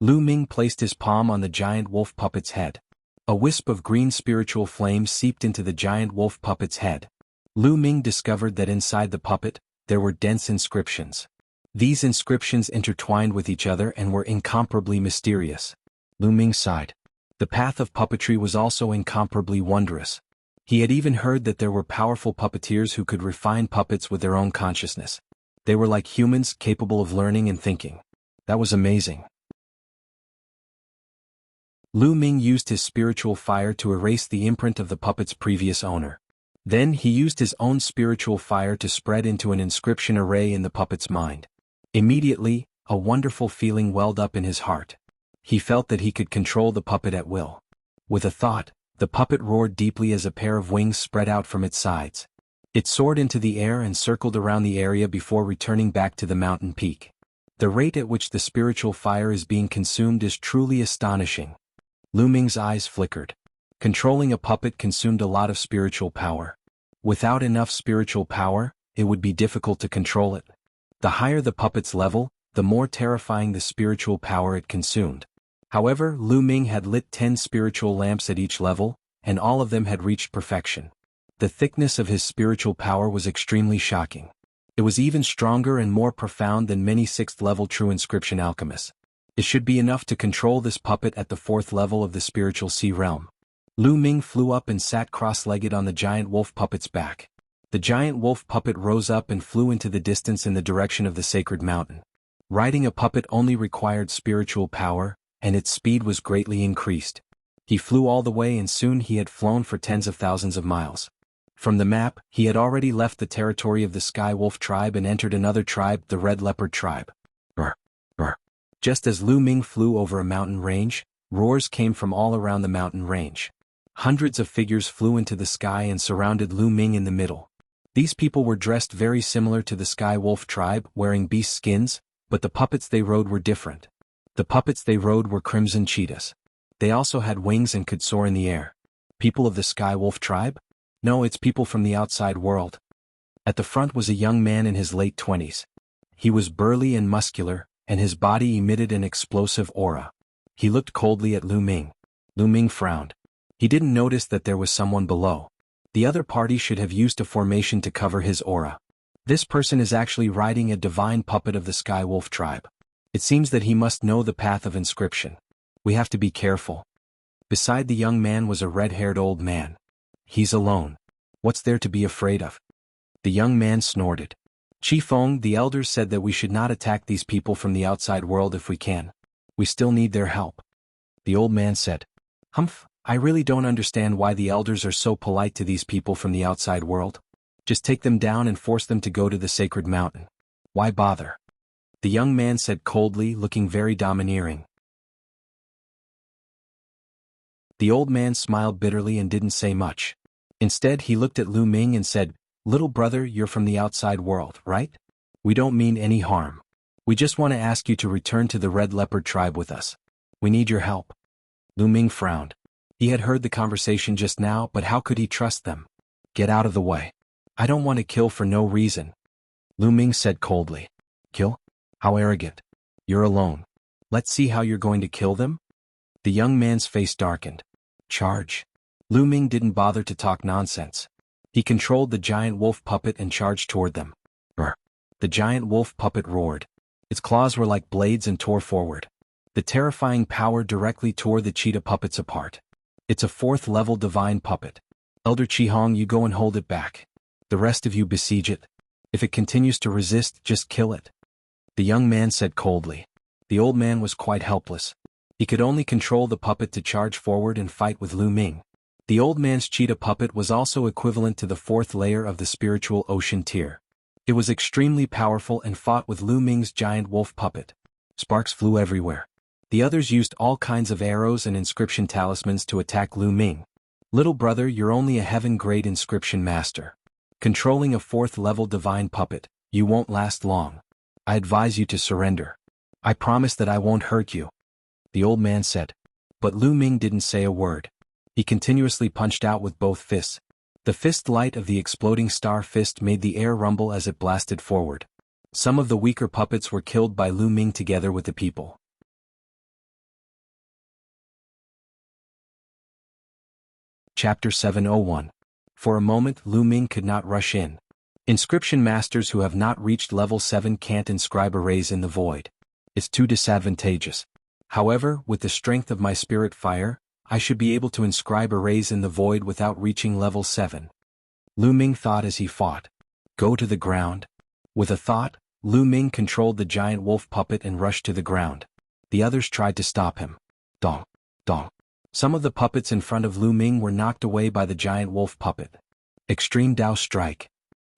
Lu Ming placed his palm on the giant wolf puppet's head. A wisp of green spiritual flame seeped into the giant wolf puppet's head. Lu Ming discovered that inside the puppet, there were dense inscriptions. These inscriptions intertwined with each other and were incomparably mysterious. Lu Ming sighed. The path of puppetry was also incomparably wondrous. He had even heard that there were powerful puppeteers who could refine puppets with their own consciousness. They were like humans, capable of learning and thinking. That was amazing. Lu Ming used his spiritual fire to erase the imprint of the puppet's previous owner. Then he used his own spiritual fire to spread into an inscription array in the puppet's mind. Immediately, a wonderful feeling welled up in his heart. He felt that he could control the puppet at will. With a thought, the puppet roared deeply as a pair of wings spread out from its sides. It soared into the air and circled around the area before returning back to the mountain peak. The rate at which the spiritual fire is being consumed is truly astonishing. Lu Ming's eyes flickered. Controlling a puppet consumed a lot of spiritual power. Without enough spiritual power, it would be difficult to control it. The higher the puppet's level, the more terrifying the spiritual power it consumed. However, Lu Ming had lit 10 spiritual lamps at each level, and all of them had reached perfection. The thickness of his spiritual power was extremely shocking. It was even stronger and more profound than many 6th-level true inscription alchemists. It should be enough to control this puppet at the 4th level of the spiritual sea realm. Lu Ming flew up and sat cross-legged on the giant wolf puppet's back. The giant wolf puppet rose up and flew into the distance in the direction of the sacred mountain. Riding a puppet only required spiritual power, and its speed was greatly increased. He flew all the way and soon he had flown for tens of thousands of miles. From the map, he had already left the territory of the Sky Wolf tribe and entered another tribe, the Red Leopard tribe. Roar, roar. Just as Lu Ming flew over a mountain range, roars came from all around the mountain range. Hundreds of figures flew into the sky and surrounded Lu Ming in the middle. These people were dressed very similar to the Sky Wolf tribe, wearing beast skins, but the puppets they rode were different. The puppets they rode were crimson cheetahs. They also had wings and could soar in the air. People of the Sky Wolf tribe? No, it's people from the outside world. At the front was a young man in his late 20s. He was burly and muscular, and his body emitted an explosive aura. He looked coldly at Lu Ming. Lu Ming frowned. He didn't notice that there was someone below. The other party should have used a formation to cover his aura. This person is actually riding a divine puppet of the Sky Wolf tribe. It seems that he must know the path of inscription. We have to be careful. Beside the young man was a red-haired old man. He's alone. What's there to be afraid of? The young man snorted. Chi Feng, the elders said that we should not attack these people from the outside world if we can. We still need their help. The old man said, Humph, I really don't understand why the elders are so polite to these people from the outside world. Just take them down and force them to go to the sacred mountain. Why bother? The young man said coldly, looking very domineering. The old man smiled bitterly and didn't say much. Instead, he looked at Lu Ming and said, Little brother, you're from the outside world, right? We don't mean any harm. We just want to ask you to return to the Red Leopard tribe with us. We need your help. Lu Ming frowned. He had heard the conversation just now, but how could he trust them? Get out of the way. I don't want to kill for no reason. Lu Ming said coldly. Kill? How arrogant. You're alone. Let's see how you're going to kill them? The young man's face darkened. Charge. Lu Ming didn't bother to talk nonsense. He controlled the giant wolf puppet and charged toward them. Brr. The giant wolf puppet roared. Its claws were like blades and tore forward. The terrifying power directly tore the cheetah puppets apart. It's a 4th-level divine puppet. Elder Qihong, you go and hold it back. The rest of you besiege it. If it continues to resist, just kill it. The young man said coldly. The old man was quite helpless. He could only control the puppet to charge forward and fight with Lu Ming. The old man's cheetah puppet was also equivalent to the 4th layer of the spiritual ocean tier. It was extremely powerful and fought with Lu Ming's giant wolf puppet. Sparks flew everywhere. The others used all kinds of arrows and inscription talismans to attack Lu Ming. Little brother, you're only a heaven-grade inscription master. Controlling a 4th-level divine puppet, you won't last long. I advise you to surrender. I promise that I won't hurt you. The old man said. But Lu Ming didn't say a word. He continuously punched out with both fists. The fist light of the exploding star fist made the air rumble as it blasted forward. Some of the weaker puppets were killed by Lu Ming together with the people. Chapter 701. For a moment, Lu Ming could not rush in. Inscription masters who have not reached level 7 can't inscribe arrays in the void. It's too disadvantageous. However, with the strength of my spirit fire, I should be able to inscribe arrays in the void without reaching level 7. Lu Ming thought as he fought. Go to the ground. With a thought, Lu Ming controlled the giant wolf puppet and rushed to the ground. The others tried to stop him. Dong, dong. Some of the puppets in front of Lu Ming were knocked away by the giant wolf puppet. Extreme Dao Strike.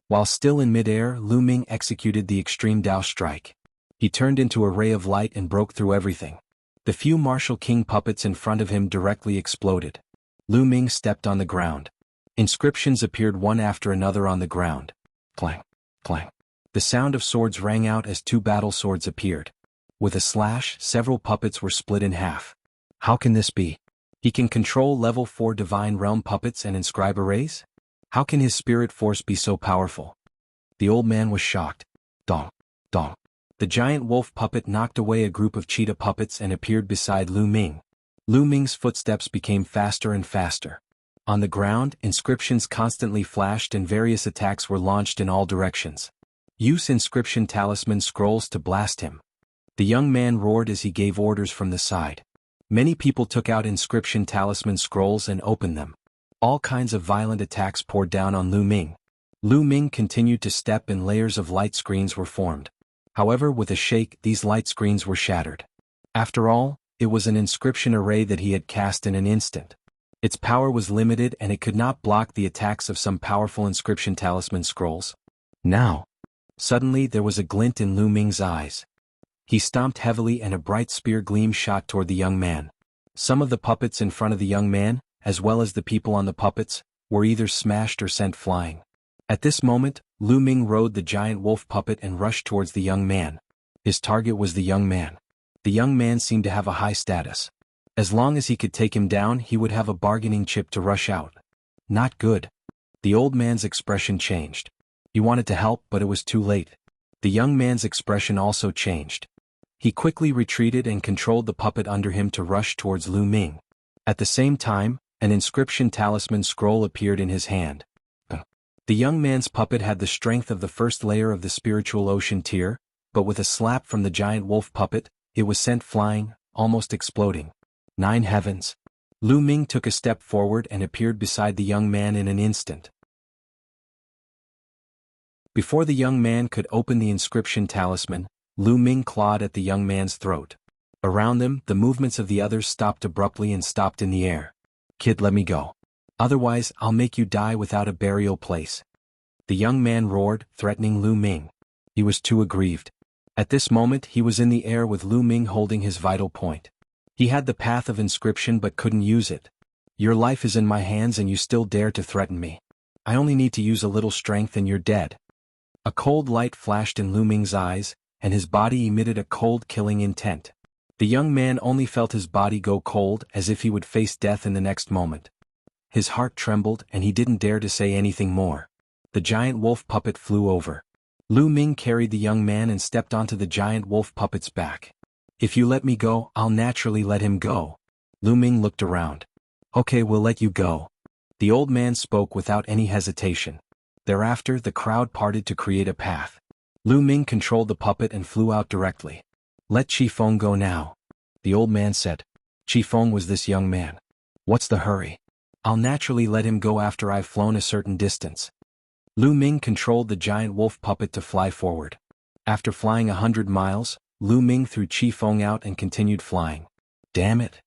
While still in midair, Lu Ming executed the Extreme Dao Strike. He turned into a ray of light and broke through everything. The few Martial King puppets in front of him directly exploded. Lu Ming stepped on the ground. Inscriptions appeared one after another on the ground. Clang, clang. The sound of swords rang out as 2 battle swords appeared. With a slash, several puppets were split in half. How can this be? He can control level 4 divine realm puppets and inscribe arrays? How can his spirit force be so powerful? The old man was shocked. Dong, dong. The giant wolf puppet knocked away a group of cheetah puppets and appeared beside Lu Ming. Lu Ming's footsteps became faster and faster. On the ground, inscriptions constantly flashed and various attacks were launched in all directions. Use inscription talisman scrolls to blast him. The young man roared as he gave orders from the side. Many people took out inscription talisman scrolls and opened them. All kinds of violent attacks poured down on Lu Ming. Lu Ming continued to step and layers of light screens were formed. However, with a shake, these light screens were shattered. After all, it was an inscription array that he had cast in an instant. Its power was limited and it could not block the attacks of some powerful inscription talisman scrolls. Now, suddenly there was a glint in Lu Ming's eyes. He stomped heavily and a bright spear gleam shot toward the young man. Some of the puppets in front of the young man, as well as the people on the puppets, were either smashed or sent flying. At this moment, Lu Ming rode the giant wolf puppet and rushed towards the young man. His target was the young man. The young man seemed to have a high status. As long as he could take him down, he would have a bargaining chip to rush out. Not good. The old man's expression changed. He wanted to help, but it was too late. The young man's expression also changed. He quickly retreated and controlled the puppet under him to rush towards Lu Ming. At the same time, an inscription talisman scroll appeared in his hand. The young man's puppet had the strength of the first layer of the spiritual ocean tier, but with a slap from the giant wolf puppet, it was sent flying, almost exploding. 9 heavens! Lu Ming took a step forward and appeared beside the young man in an instant. Before the young man could open the inscription talisman, Lu Ming clawed at the young man's throat. Around them, the movements of the others stopped abruptly and stopped in the air. "Kid, let me go. Otherwise, I'll make you die without a burial place." The young man roared, threatening Lu Ming. He was too aggrieved. At this moment he was in the air with Lu Ming holding his vital point. He had the path of inscription but couldn't use it. "Your life is in my hands and you still dare to threaten me. I only need to use a little strength and you're dead." A cold light flashed in Lu Ming's eyes, and his body emitted a cold killing intent. The young man only felt his body go cold as if he would face death in the next moment. His heart trembled and he didn't dare to say anything more. The giant wolf puppet flew over. Lu Ming carried the young man and stepped onto the giant wolf puppet's back. "If you let me go, I'll naturally let him go." Lu Ming looked around. "Okay, we'll let you go." The old man spoke without any hesitation. Thereafter, the crowd parted to create a path. Lu Ming controlled the puppet and flew out directly. "Let Chi Feng go now," the old man said. Chi Feng was this young man. "What's the hurry? I'll naturally let him go after I've flown a certain distance." Lu Ming controlled the giant wolf puppet to fly forward. After flying 100 miles, Lu Ming threw Chi Feng out and continued flying. "Damn it."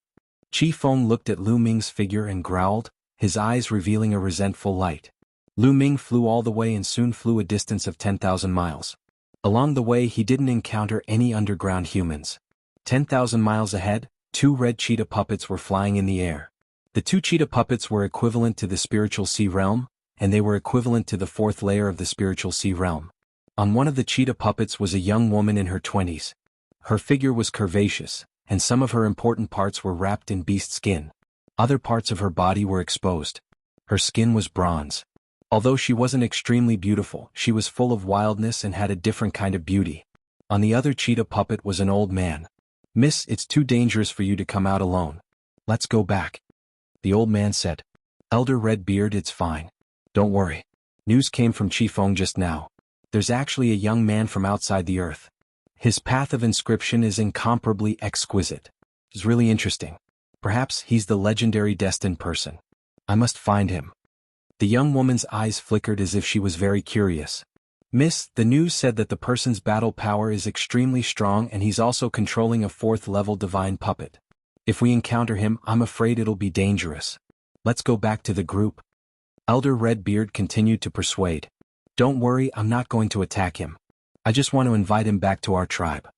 Chi Feng looked at Lu Ming's figure and growled, his eyes revealing a resentful light. Lu Ming flew all the way and soon flew a distance of 10,000 miles. Along the way he didn't encounter any underground humans. 10,000 miles ahead, 2 red cheetah puppets were flying in the air. The 2 cheetah puppets were equivalent to the spiritual sea realm, and they were equivalent to the 4th layer of the spiritual sea realm. On one of the cheetah puppets was a young woman in her 20s. Her figure was curvaceous, and some of her important parts were wrapped in beast skin. Other parts of her body were exposed. Her skin was bronze. Although she wasn't extremely beautiful, she was full of wildness and had a different kind of beauty. On the other cheetah puppet was an old man. "Miss, it's too dangerous for you to come out alone. Let's go back." The old man said. "Elder Redbeard, it's fine. Don't worry. News came from Chi Feng just now. There's actually a young man from outside the earth. His path of inscription is incomparably exquisite. It's really interesting. Perhaps he's the legendary destined person. I must find him." The young woman's eyes flickered as if she was very curious. "Miss, the news said that the person's battle power is extremely strong and he's also controlling a 4th-level divine puppet. If we encounter him, I'm afraid it'll be dangerous. Let's go back to the group." Elder Redbeard continued to persuade. "Don't worry, I'm not going to attack him. I just want to invite him back to our tribe.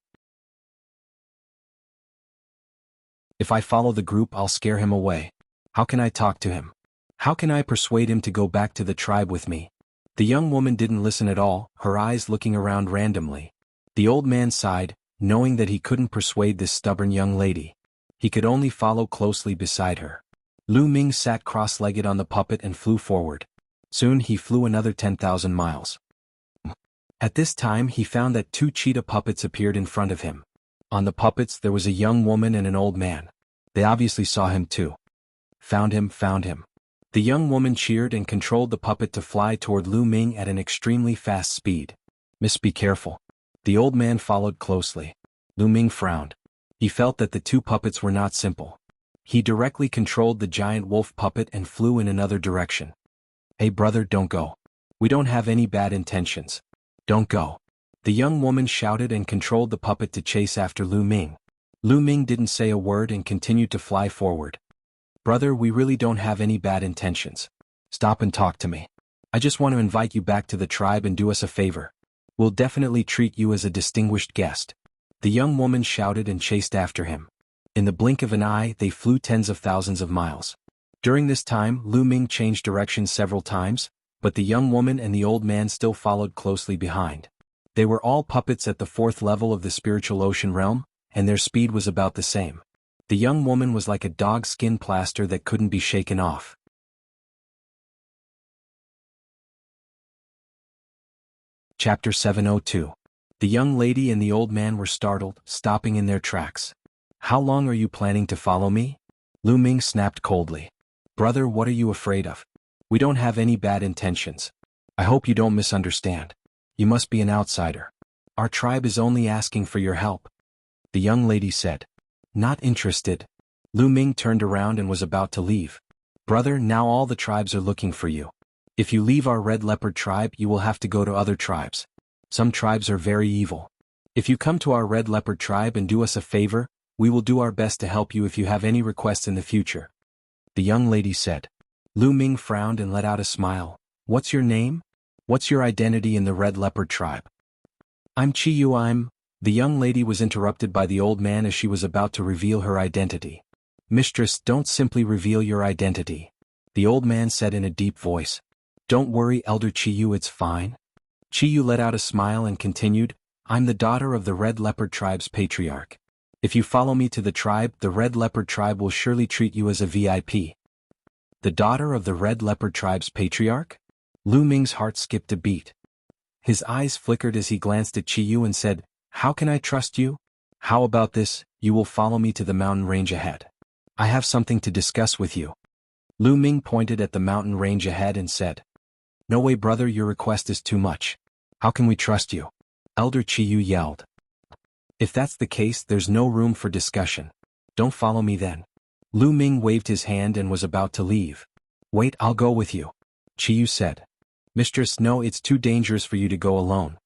If I follow the group, I'll scare him away. How can I talk to him? How can I persuade him to go back to the tribe with me?" The young woman didn't listen at all, her eyes looking around randomly. The old man sighed, knowing that he couldn't persuade this stubborn young lady. He could only follow closely beside her. Lu Ming sat cross-legged on the puppet and flew forward. Soon he flew another 10,000 miles. At this time he found that 2 cheetah puppets appeared in front of him. On the puppets there was a young woman and an old man. They obviously saw him too. Found him, found him. The young woman cheered and controlled the puppet to fly toward Lu Ming at an extremely fast speed. "Miss, be careful." The old man followed closely. Lu Ming frowned. He felt that the 2 puppets were not simple. He directly controlled the giant wolf puppet and flew in another direction. "Hey brother, don't go. We don't have any bad intentions. Don't go." The young woman shouted and controlled the puppet to chase after Lu Ming. Lu Ming didn't say a word and continued to fly forward. Brother, we really don't have any bad intentions. Stop and talk to me. I just want to invite you back to the tribe and do us a favor. We'll definitely treat you as a distinguished guest. The young woman shouted and chased after him. In the blink of an eye, they flew tens of thousands of miles. During this time, Lu Ming changed direction several times, but the young woman and the old man still followed closely behind. They were all puppets at the 4th level of the spiritual ocean realm, and their speed was about the same. The young woman was like a dog skin plaster that couldn't be shaken off. Chapter 702. The young lady and the old man were startled, stopping in their tracks. How long are you planning to follow me? Lu Ming snapped coldly. Brother, what are you afraid of? We don't have any bad intentions. I hope you don't misunderstand. You must be an outsider. Our tribe is only asking for your help. The young lady said. Not interested. Lu Ming turned around and was about to leave. Brother, now all the tribes are looking for you. If you leave our red leopard tribe, you will have to go to other tribes. Some tribes are very evil. If you come to our red leopard tribe and do us a favor, we will do our best to help you if you have any requests in the future. The young lady said. Lu Ming frowned and let out a smile. What's your name? What's your identity in the red leopard tribe? I'm Qiyu. The young lady was interrupted by the old man as she was about to reveal her identity. Mistress, don't simply reveal your identity. The old man said in a deep voice. Don't worry, Elder Qiyu, it's fine. Qiyu let out a smile and continued, I'm the daughter of the red leopard tribe's patriarch. If you follow me to the tribe, the red leopard tribe will surely treat you as a VIP. The daughter of the red leopard tribe's patriarch? Lu Ming's heart skipped a beat. His eyes flickered as he glanced at Qiyu and said, How can I trust you? How about this, you will follow me to the mountain range ahead. I have something to discuss with you. Lu Ming pointed at the mountain range ahead and said, No way, brother, your request is too much. How can we trust you? Elder Qiyu yelled. If that's the case, there's no room for discussion. Don't follow me then. Lu Ming waved his hand and was about to leave. Wait, I'll go with you. Qiyu said. Mistress, no, it's too dangerous for you to go alone.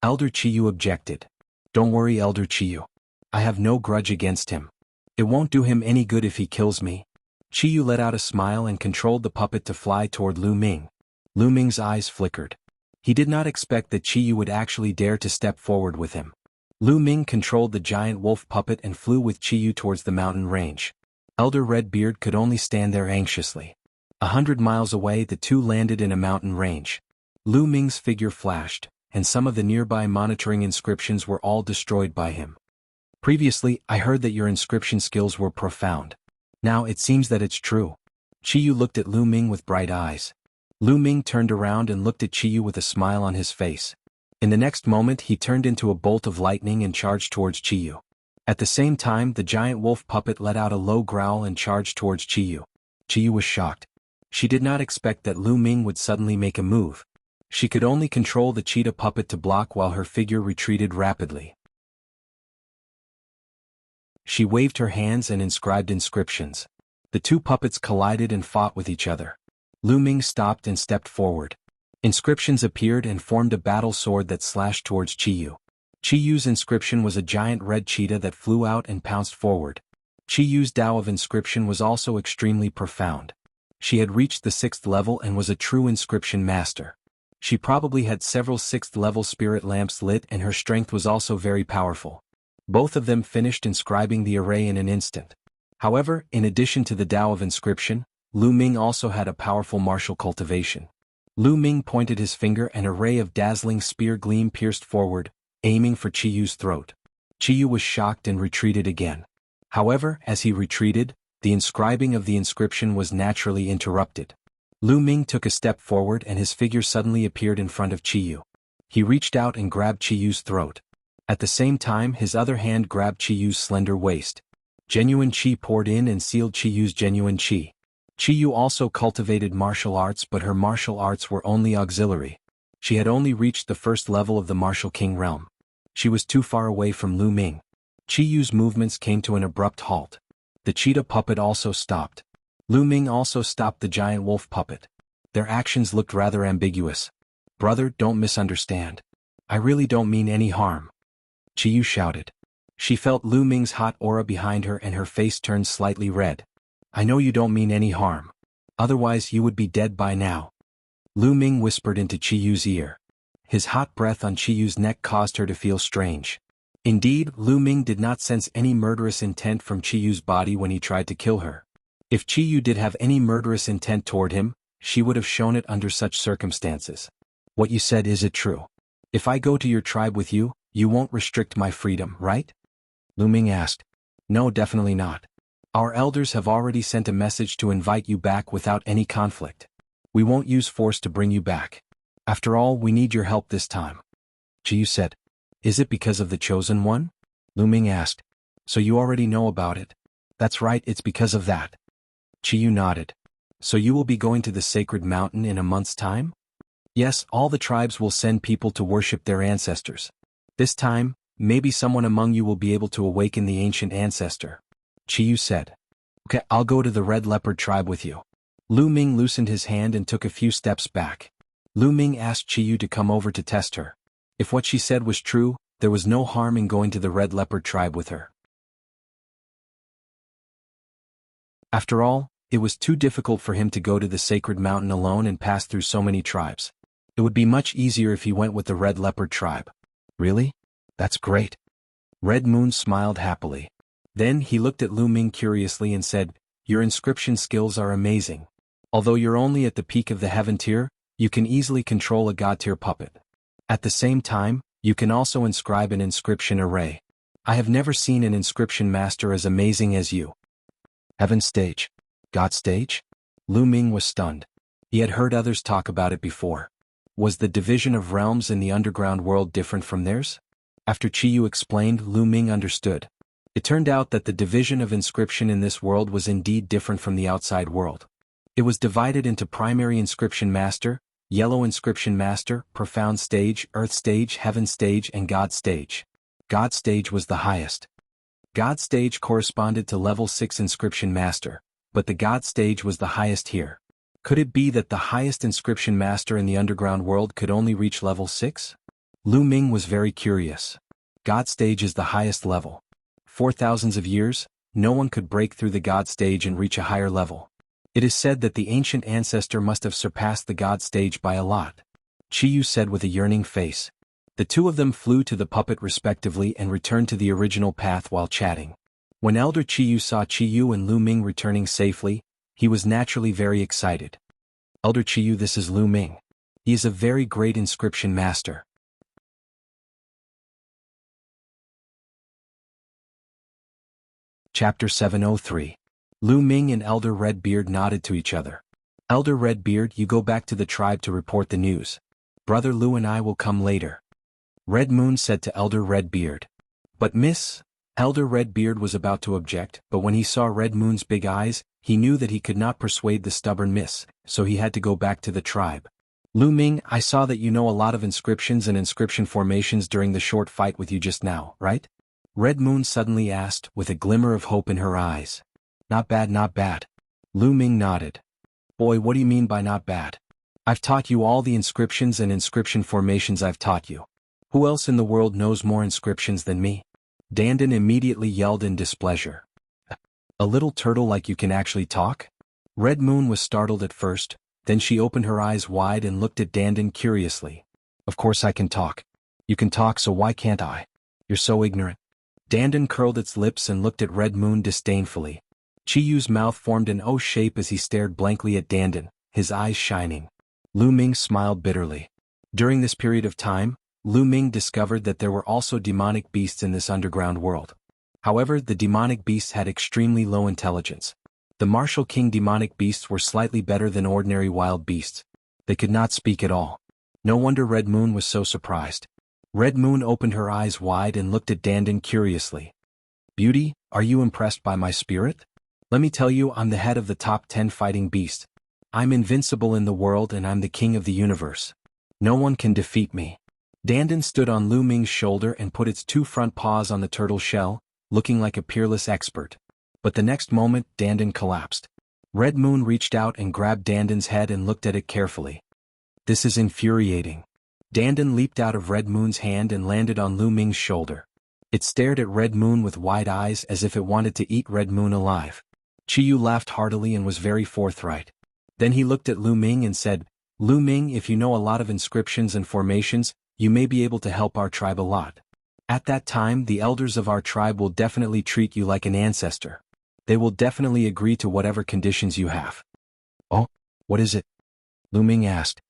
Elder Qiyu objected. Don't worry, Elder Qiyu. I have no grudge against him. It won't do him any good if he kills me. Qiyu let out a smile and controlled the puppet to fly toward Lu Ming. Lu Ming's eyes flickered. He did not expect that Qiyu would actually dare to step forward with him. Lu Ming controlled the giant wolf puppet and flew with Qiyu towards the mountain range. Elder Redbeard could only stand there anxiously. 100 miles away, the two landed in a mountain range. Lu Ming's figure flashed, and some of the nearby monitoring inscriptions were all destroyed by him. Previously, I heard that your inscription skills were profound. Now it seems that it's true. Qiyu looked at Lu Ming with bright eyes. Lu Ming turned around and looked at Qiyu with a smile on his face. In the next moment, he turned into a bolt of lightning and charged towards Qiyu. At the same time, the giant wolf puppet let out a low growl and charged towards Qiyu. Qiyu was shocked. She did not expect that Lu Ming would suddenly make a move. She could only control the cheetah puppet to block while her figure retreated rapidly. She waved her hands and inscribed inscriptions. The two puppets collided and fought with each other. Lu Ming stopped and stepped forward. Inscriptions appeared and formed a battle sword that slashed towards Qiyu. Qiyu's inscription was a giant red cheetah that flew out and pounced forward. Qiyu's Tao of inscription was also extremely profound. She had reached the 6th level and was a true inscription master. She probably had several 6th-level spirit lamps lit, and her strength was also very powerful. Both of them finished inscribing the array in an instant. However, in addition to the Tao of inscription, Lu Ming also had a powerful martial cultivation. Lu Ming pointed his finger and a ray of dazzling spear gleam pierced forward, aiming for Qiyu's throat. Qiyu was shocked and retreated again. However, as he retreated, the inscribing of the inscription was naturally interrupted. Lu Ming took a step forward and his figure suddenly appeared in front of Qiyu. He reached out and grabbed Qiyu's throat. At the same time, his other hand grabbed Qiyu's slender waist. Genuine qi poured in and sealed Qiyu's genuine qi. Qiyu also cultivated martial arts, but her martial arts were only auxiliary. She had only reached the 1st level of the martial king realm. She was too far away from Lu Ming. Qiyu's movements came to an abrupt halt. The cheetah puppet also stopped. Lu Ming also stopped the giant wolf puppet. Their actions looked rather ambiguous. Brother, don't misunderstand. I really don't mean any harm. Chiyu shouted. She felt Lu Ming's hot aura behind her and her face turned slightly red. I know you don't mean any harm. Otherwise you would be dead by now. Lu Ming whispered into Chiyu's ear. His hot breath on Chiyu's neck caused her to feel strange. Indeed, Lu Ming did not sense any murderous intent from Chiyu's body when he tried to kill her. If Chiyu did have any murderous intent toward him, she would have shown it under such circumstances. What you said, is it true? If I go to your tribe with you, you won't restrict my freedom, right? Lu Ming asked. No, definitely not. Our elders have already sent a message to invite you back without any conflict. We won't use force to bring you back. After all, we need your help this time. Chiyu said. Is it because of the Chosen One? Lu Ming asked. So you already know about it? That's right, it's because of that. Chiyu nodded. So you will be going to the sacred mountain in a month's time? Yes, all the tribes will send people to worship their ancestors. This time, maybe someone among you will be able to awaken the ancient ancestor. Chiyu said. Okay, I'll go to the Red Leopard tribe with you. Lu Ming loosened his hand and took a few steps back. Lu Ming asked Chiyu to come over to test her. If what she said was true, there was no harm in going to the Red Leopard tribe with her. After all, it was too difficult for him to go to the sacred mountain alone and pass through so many tribes. It would be much easier if he went with the Red Leopard tribe. Really? That's great. Red Moon smiled happily. Then he looked at Lu Ming curiously and said, Your inscription skills are amazing. Although you're only at the peak of the heaven tier, you can easily control a god tier puppet. At the same time, you can also inscribe an inscription array. I have never seen an inscription master as amazing as you. Heaven stage? God stage? Lu Ming was stunned. He had heard others talk about it before. Was the division of realms in the underground world different from theirs? After Chiyu explained, Lu Ming understood. It turned out that the division of inscription in this world was indeed different from the outside world. It was divided into primary inscription master, yellow inscription master, profound stage, earth stage, heaven stage, and God stage. God stage was the highest. God stage corresponded to level 6 inscription master, but the God stage was the highest here. Could it be that the highest inscription master in the underground world could only reach level 6? Lu Ming was very curious. God stage is the highest level. For thousands of years, no one could break through the God stage and reach a higher level. It is said that the ancient ancestor must have surpassed the God stage by a lot. Chiyu said with a yearning face. The two of them flew to the puppet respectively and returned to the original path while chatting. When Elder Chiyu saw Chiyu and Lu Ming returning safely, he was naturally very excited. Elder Chiyu, this is Lu Ming. He is a very great inscription master. Chapter 703. Lu Ming and Elder Redbeard nodded to each other. Elder Redbeard, you go back to the tribe to report the news. Brother Lu and I will come later. Red Moon said to Elder Redbeard. But Miss... Elder Redbeard was about to object, but when he saw Red Moon's big eyes, he knew that he could not persuade the stubborn miss, so he had to go back to the tribe. Lu Ming, I saw that you know a lot of inscriptions and inscription formations during the short fight with you just now, right? Red Moon suddenly asked, with a glimmer of hope in her eyes. Not bad, not bad. Lu Ming nodded. Boy, what do you mean by not bad? I've taught you all the inscriptions and inscription formations I've taught you. Who else in the world knows more inscriptions than me? Dandan immediately yelled in displeasure. A little turtle like you can actually talk? Red Moon was startled at first, then she opened her eyes wide and looked at Dandan curiously. Of course I can talk. You can talk, so why can't I? You're so ignorant. Dandan curled its lips and looked at Red Moon disdainfully. Chiyu's mouth formed an O shape as he stared blankly at Dandan, his eyes shining. Lu Ming smiled bitterly. During this period of time, Lu Ming discovered that there were also demonic beasts in this underground world. However, the demonic beasts had extremely low intelligence. The Martial King demonic beasts were slightly better than ordinary wild beasts. They could not speak at all. No wonder Red Moon was so surprised. Red Moon opened her eyes wide and looked at Dandan curiously. Beauty, are you impressed by my spirit? Let me tell you, I'm the head of the top 10 fighting beasts. I'm invincible in the world and I'm the king of the universe. No one can defeat me. Dandan stood on Lu Ming's shoulder and put its 2 front paws on the turtle shell, looking like a peerless expert. But the next moment, Dandan collapsed. Red Moon reached out and grabbed Dandan's head and looked at it carefully. This is infuriating. Dandan leaped out of Red Moon's hand and landed on Lu Ming's shoulder. It stared at Red Moon with wide eyes as if it wanted to eat Red Moon alive. Qiyu laughed heartily and was very forthright. Then he looked at Lu Ming and said, "Lu Ming, if you know a lot of inscriptions and formations, you may be able to help our tribe a lot. At that time the elders of our tribe will definitely treat you like an ancestor. They will definitely agree to whatever conditions you have." "Oh, what is it?" Lu Ming asked.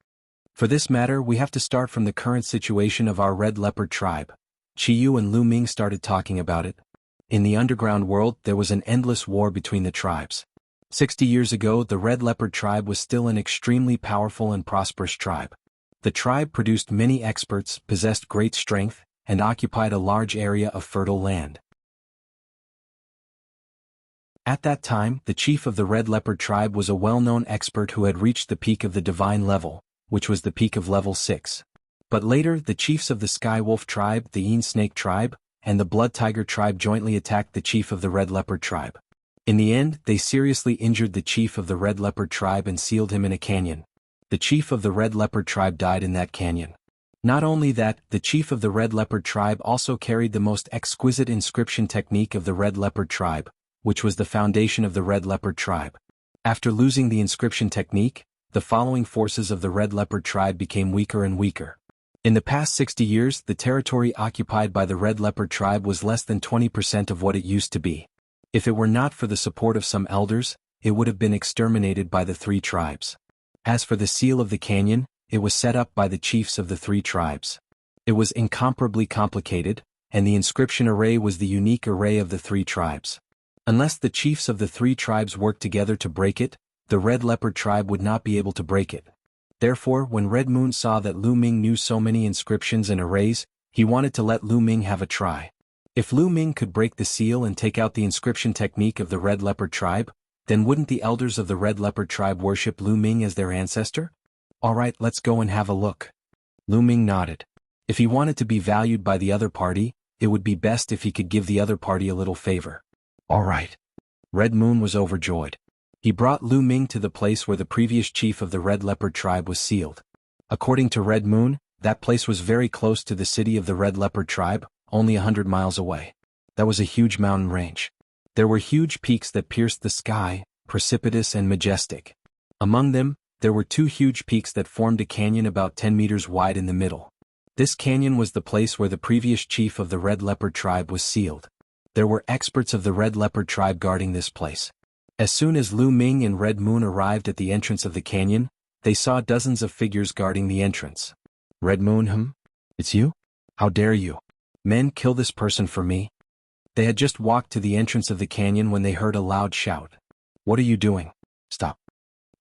"For this matter we have to start from the current situation of our Red Leopard tribe." Qiyu and Lu Ming started talking about it. In the underground world there was an endless war between the tribes. 60 years ago the Red Leopard tribe was still an extremely powerful and prosperous tribe. The tribe produced many experts, possessed great strength, and occupied a large area of fertile land. At that time, the chief of the Red Leopard tribe was a well-known expert who had reached the peak of the divine level, which was the peak of level 6. But later, the chiefs of the Sky Wolf tribe, the Yin Snake tribe, and the Blood Tiger tribe jointly attacked the chief of the Red Leopard tribe. In the end, they seriously injured the chief of the Red Leopard tribe and sealed him in a canyon. The chief of the Red Leopard tribe died in that canyon. Not only that, the chief of the Red Leopard tribe also carried the most exquisite inscription technique of the Red Leopard tribe, which was the foundation of the Red Leopard tribe. After losing the inscription technique, the following forces of the Red Leopard tribe became weaker and weaker. In the past 60 years, the territory occupied by the Red Leopard tribe was less than 20% of what it used to be. If it were not for the support of some elders, it would have been exterminated by the 3 tribes. As for the seal of the canyon, it was set up by the chiefs of the 3 tribes. It was incomparably complicated, and the inscription array was the unique array of the 3 tribes. Unless the chiefs of the 3 tribes worked together to break it, the Red Leopard tribe would not be able to break it. Therefore, when Red Moon saw that Lu Ming knew so many inscriptions and arrays, he wanted to let Lu Ming have a try. If Lu Ming could break the seal and take out the inscription technique of the Red Leopard tribe, then wouldn't the elders of the Red Leopard tribe worship Lu Ming as their ancestor? "Alright, let's go and have a look." Lu Ming nodded. If he wanted to be valued by the other party, it would be best if he could give the other party a little favor. "Alright." Red Moon was overjoyed. He brought Lu Ming to the place where the previous chief of the Red Leopard tribe was sealed. According to Red Moon, that place was very close to the city of the Red Leopard tribe, only 100 miles away. That was a huge mountain range. There were huge peaks that pierced the sky, precipitous and majestic. Among them, there were 2 huge peaks that formed a canyon about 10 meters wide in the middle. This canyon was the place where the previous chief of the Red Leopard tribe was sealed. There were experts of the Red Leopard tribe guarding this place. As soon as Lu Ming and Red Moon arrived at the entrance of the canyon, they saw dozens of figures guarding the entrance. "Red Moon, it's you? How dare you? Men, kill this person for me." They had just walked to the entrance of the canyon when they heard a loud shout. "What are you doing? Stop!"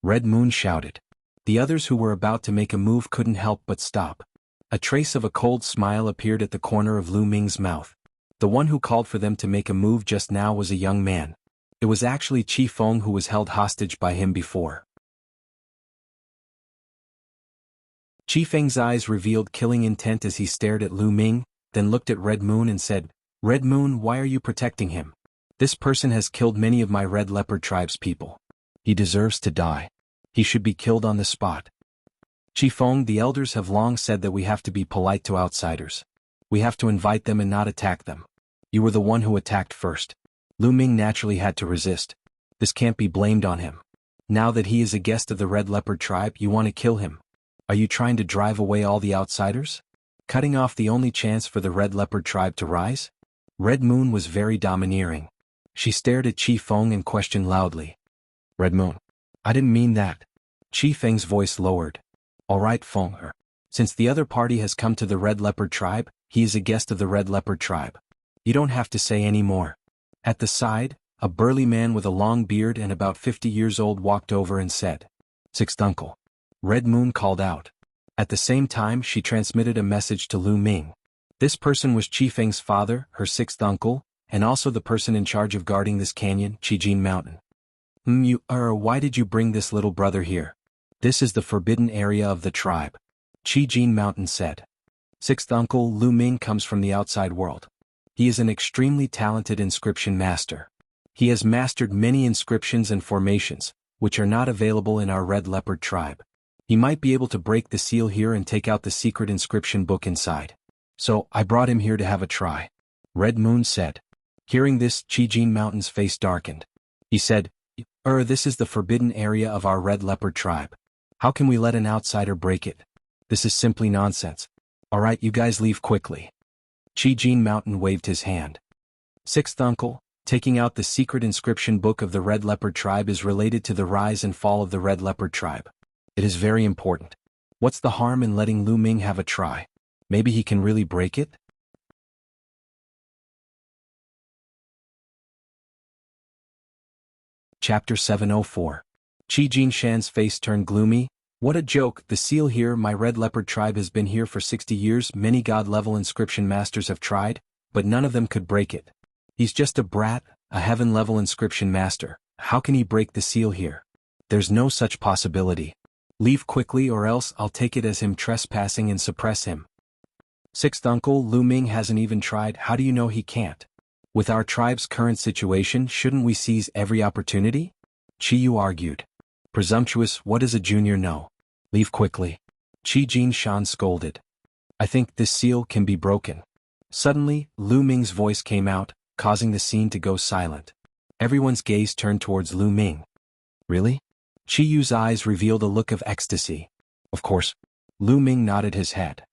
Red Moon shouted. The others who were about to make a move couldn't help but stop. A trace of a cold smile appeared at the corner of Lu Ming's mouth. The one who called for them to make a move just now was a young man. It was actually Qi Feng who was held hostage by him before. Qi Feng's eyes revealed killing intent as he stared at Lu Ming, then looked at Red Moon and said, "Red Moon, why are you protecting him? This person has killed many of my Red Leopard tribe's people. He deserves to die. He should be killed on the spot." "Qi Feng, the elders have long said that we have to be polite to outsiders. We have to invite them and not attack them. You were the one who attacked first." Lu Ming naturally had to resist. This can't be blamed on him. Now that he is a guest of the Red Leopard tribe, you want to kill him. Are you trying to drive away all the outsiders? Cutting off the only chance for the Red Leopard tribe to rise? Red Moon was very domineering. She stared at Qi Feng and questioned loudly. "Red Moon, I didn't mean that." Qi Feng's voice lowered. "Alright, Feng. Since the other party has come to the Red Leopard tribe, he is a guest of the Red Leopard tribe. You don't have to say any more." At the side, a burly man with a long beard and about 50 years old walked over and said, "Sixth uncle." Red Moon called out. At the same time she transmitted a message to Lu Ming. This person was Qi Feng's father, her 6th uncle, and also the person in charge of guarding this canyon, Qijin Mountain. Why did you bring this little brother here? This is the forbidden area of the tribe." Qijin Mountain said. 6th uncle Lu Ming comes from the outside world. He is an extremely talented inscription master. He has mastered many inscriptions and formations, which are not available in our Red Leopard tribe. He might be able to break the seal here and take out the secret inscription book inside. So, I brought him here to have a try. Red Moon said. Hearing this, Qijin Mountain's face darkened. He said, this is the forbidden area of our Red Leopard tribe. How can we let an outsider break it? This is simply nonsense. Alright, you guys leave quickly. Qijin Mountain waved his hand. Sixth uncle, taking out the secret inscription book of the Red Leopard tribe is related to the rise and fall of the Red Leopard tribe. It is very important. What's the harm in letting Lu Ming have a try? Maybe he can really break it? Chapter 704. Qi Shan's face turned gloomy. What a joke, the seal here, my Red Leopard tribe has been here for 60 years, many god-level inscription masters have tried, but none of them could break it. He's just a brat, a heaven-level inscription master. How can he break the seal here? There's no such possibility. Leave quickly or else I'll take it as him trespassing and suppress him. Sixth uncle, Lu Ming hasn't even tried, how do you know he can't? With our tribe's current situation, shouldn't we seize every opportunity? Qiyu argued. Presumptuous, what does a junior know? Leave quickly. Qi Shan scolded. I think this seal can be broken. Suddenly, Lu Ming's voice came out, causing the scene to go silent. Everyone's gaze turned towards Lu Ming. Really? Qiyu's eyes revealed a look of ecstasy. Of course. Lu Ming nodded his head.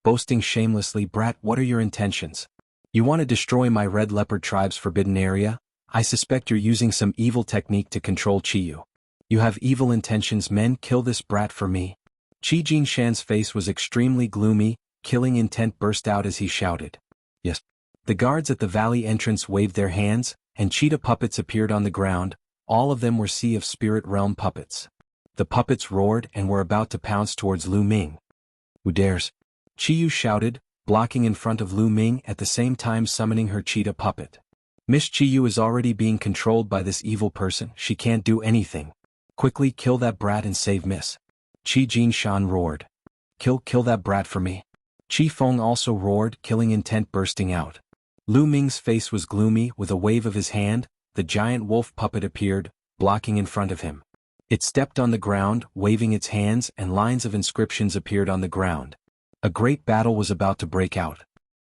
Boasting shamelessly, brat, what are your intentions? You want to destroy my Red Leopard tribe's forbidden area? I suspect you're using some evil technique to control Qiyu. You have evil intentions, men, kill this brat for me. Qi Shan's face was extremely gloomy, killing intent burst out as he shouted. Yes. The guards at the valley entrance waved their hands, and cheetah puppets appeared on the ground. All of them were Sea of Spirit Realm puppets. The puppets roared and were about to pounce towards Lu Ming. Who dares? Qiyu shouted, blocking in front of Lu Ming at the same time summoning her cheetah puppet. Miss Qiyu is already being controlled by this evil person, she can't do anything. Quickly kill that brat and save Miss. Qi Shan roared. Kill that brat for me. Qi Feng also roared, killing intent bursting out. Lu Ming's face was gloomy. With a wave of his hand, the giant wolf puppet appeared, blocking in front of him. It stepped on the ground, waving its hands, and lines of inscriptions appeared on the ground. A great battle was about to break out.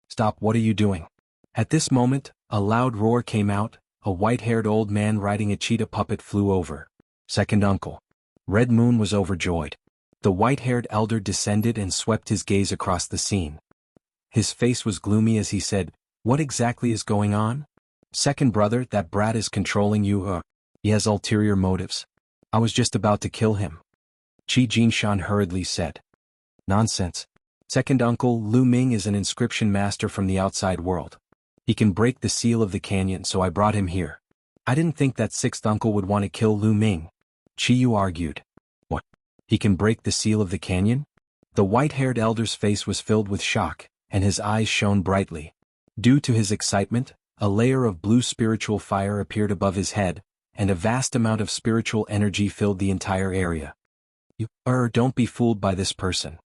Stop, what are you doing? At this moment, a loud roar came out, a white-haired old man riding a cheetah puppet flew over. Second uncle. Red Moon was overjoyed. The white-haired elder descended and swept his gaze across the scene. His face was gloomy as he said, what exactly is going on? Second brother, that brat is controlling you, he has ulterior motives. I was just about to kill him. Qi Shan hurriedly said. Nonsense. Second uncle, Lu Ming is an inscription master from the outside world. He can break the seal of the canyon, so I brought him here. I didn't think that sixth uncle would want to kill Lu Ming. Qiyu argued. What? He can break the seal of the canyon? The white-haired elder's face was filled with shock, and his eyes shone brightly. Due to his excitement, a layer of blue spiritual fire appeared above his head, and a vast amount of spiritual energy filled the entire area. Don't be fooled by this person.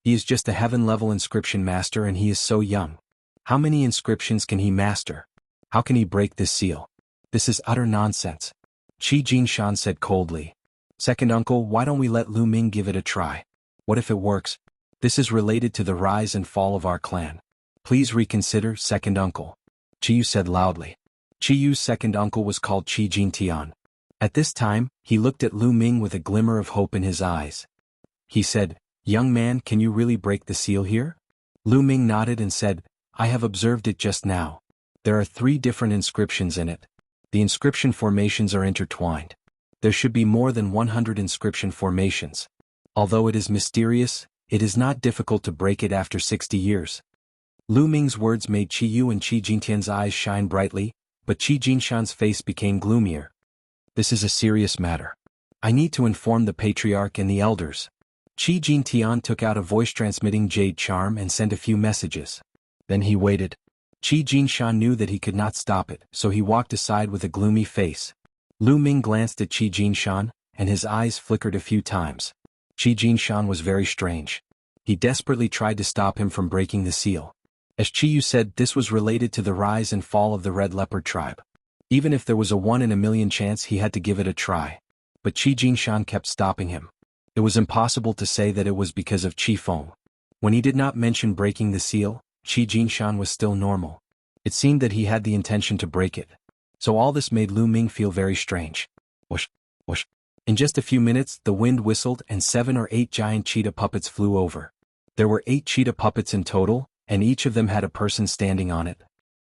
He is just a heaven-level inscription master and he is so young. How many inscriptions can he master? How can he break this seal? This is utter nonsense. Qi Shan said coldly. Second uncle, why don't we let Lu Ming give it a try? What if it works? This is related to the rise and fall of our clan. Please reconsider, second uncle. Qiyu said loudly. Qiyu's second uncle was called Qi Tian. At this time, he looked at Lu Ming with a glimmer of hope in his eyes. He said, young man, can you really break the seal here? Lu Ming nodded and said, I have observed it just now. There are 3 different inscriptions in it. The inscription formations are intertwined. There should be more than 100 inscription formations. Although it is mysterious, it is not difficult to break it after 60 years. Lu Ming's words made Qiyu and Qi Jintian's eyes shine brightly, but Qi Jinshan's face became gloomier. This is a serious matter. I need to inform the patriarch and the elders. Qi Jintian took out a voice-transmitting jade charm and sent a few messages. Then he waited. Qi Jinshan knew that he could not stop it, so he walked aside with a gloomy face. Lu Ming glanced at Qi Jinshan, and his eyes flickered a few times. Qi Jinshan was very strange. He desperately tried to stop him from breaking the seal. As Qiyu said, this was related to the rise and fall of the Red Leopard tribe. Even if there was a 1 in a million chance, he had to give it a try. but Qi Jingshan kept stopping him. It was impossible to say that it was because of Qi Feng. When he did not mention breaking the seal, Qi Jingshan was still normal. It seemed that he had the intention to break it. So all this made Lu Ming feel very strange. Whoosh, whoosh. In just a few minutes, the wind whistled and 7 or 8 giant cheetah puppets flew over. There were 8 cheetah puppets in total, and each of them had a person standing on it.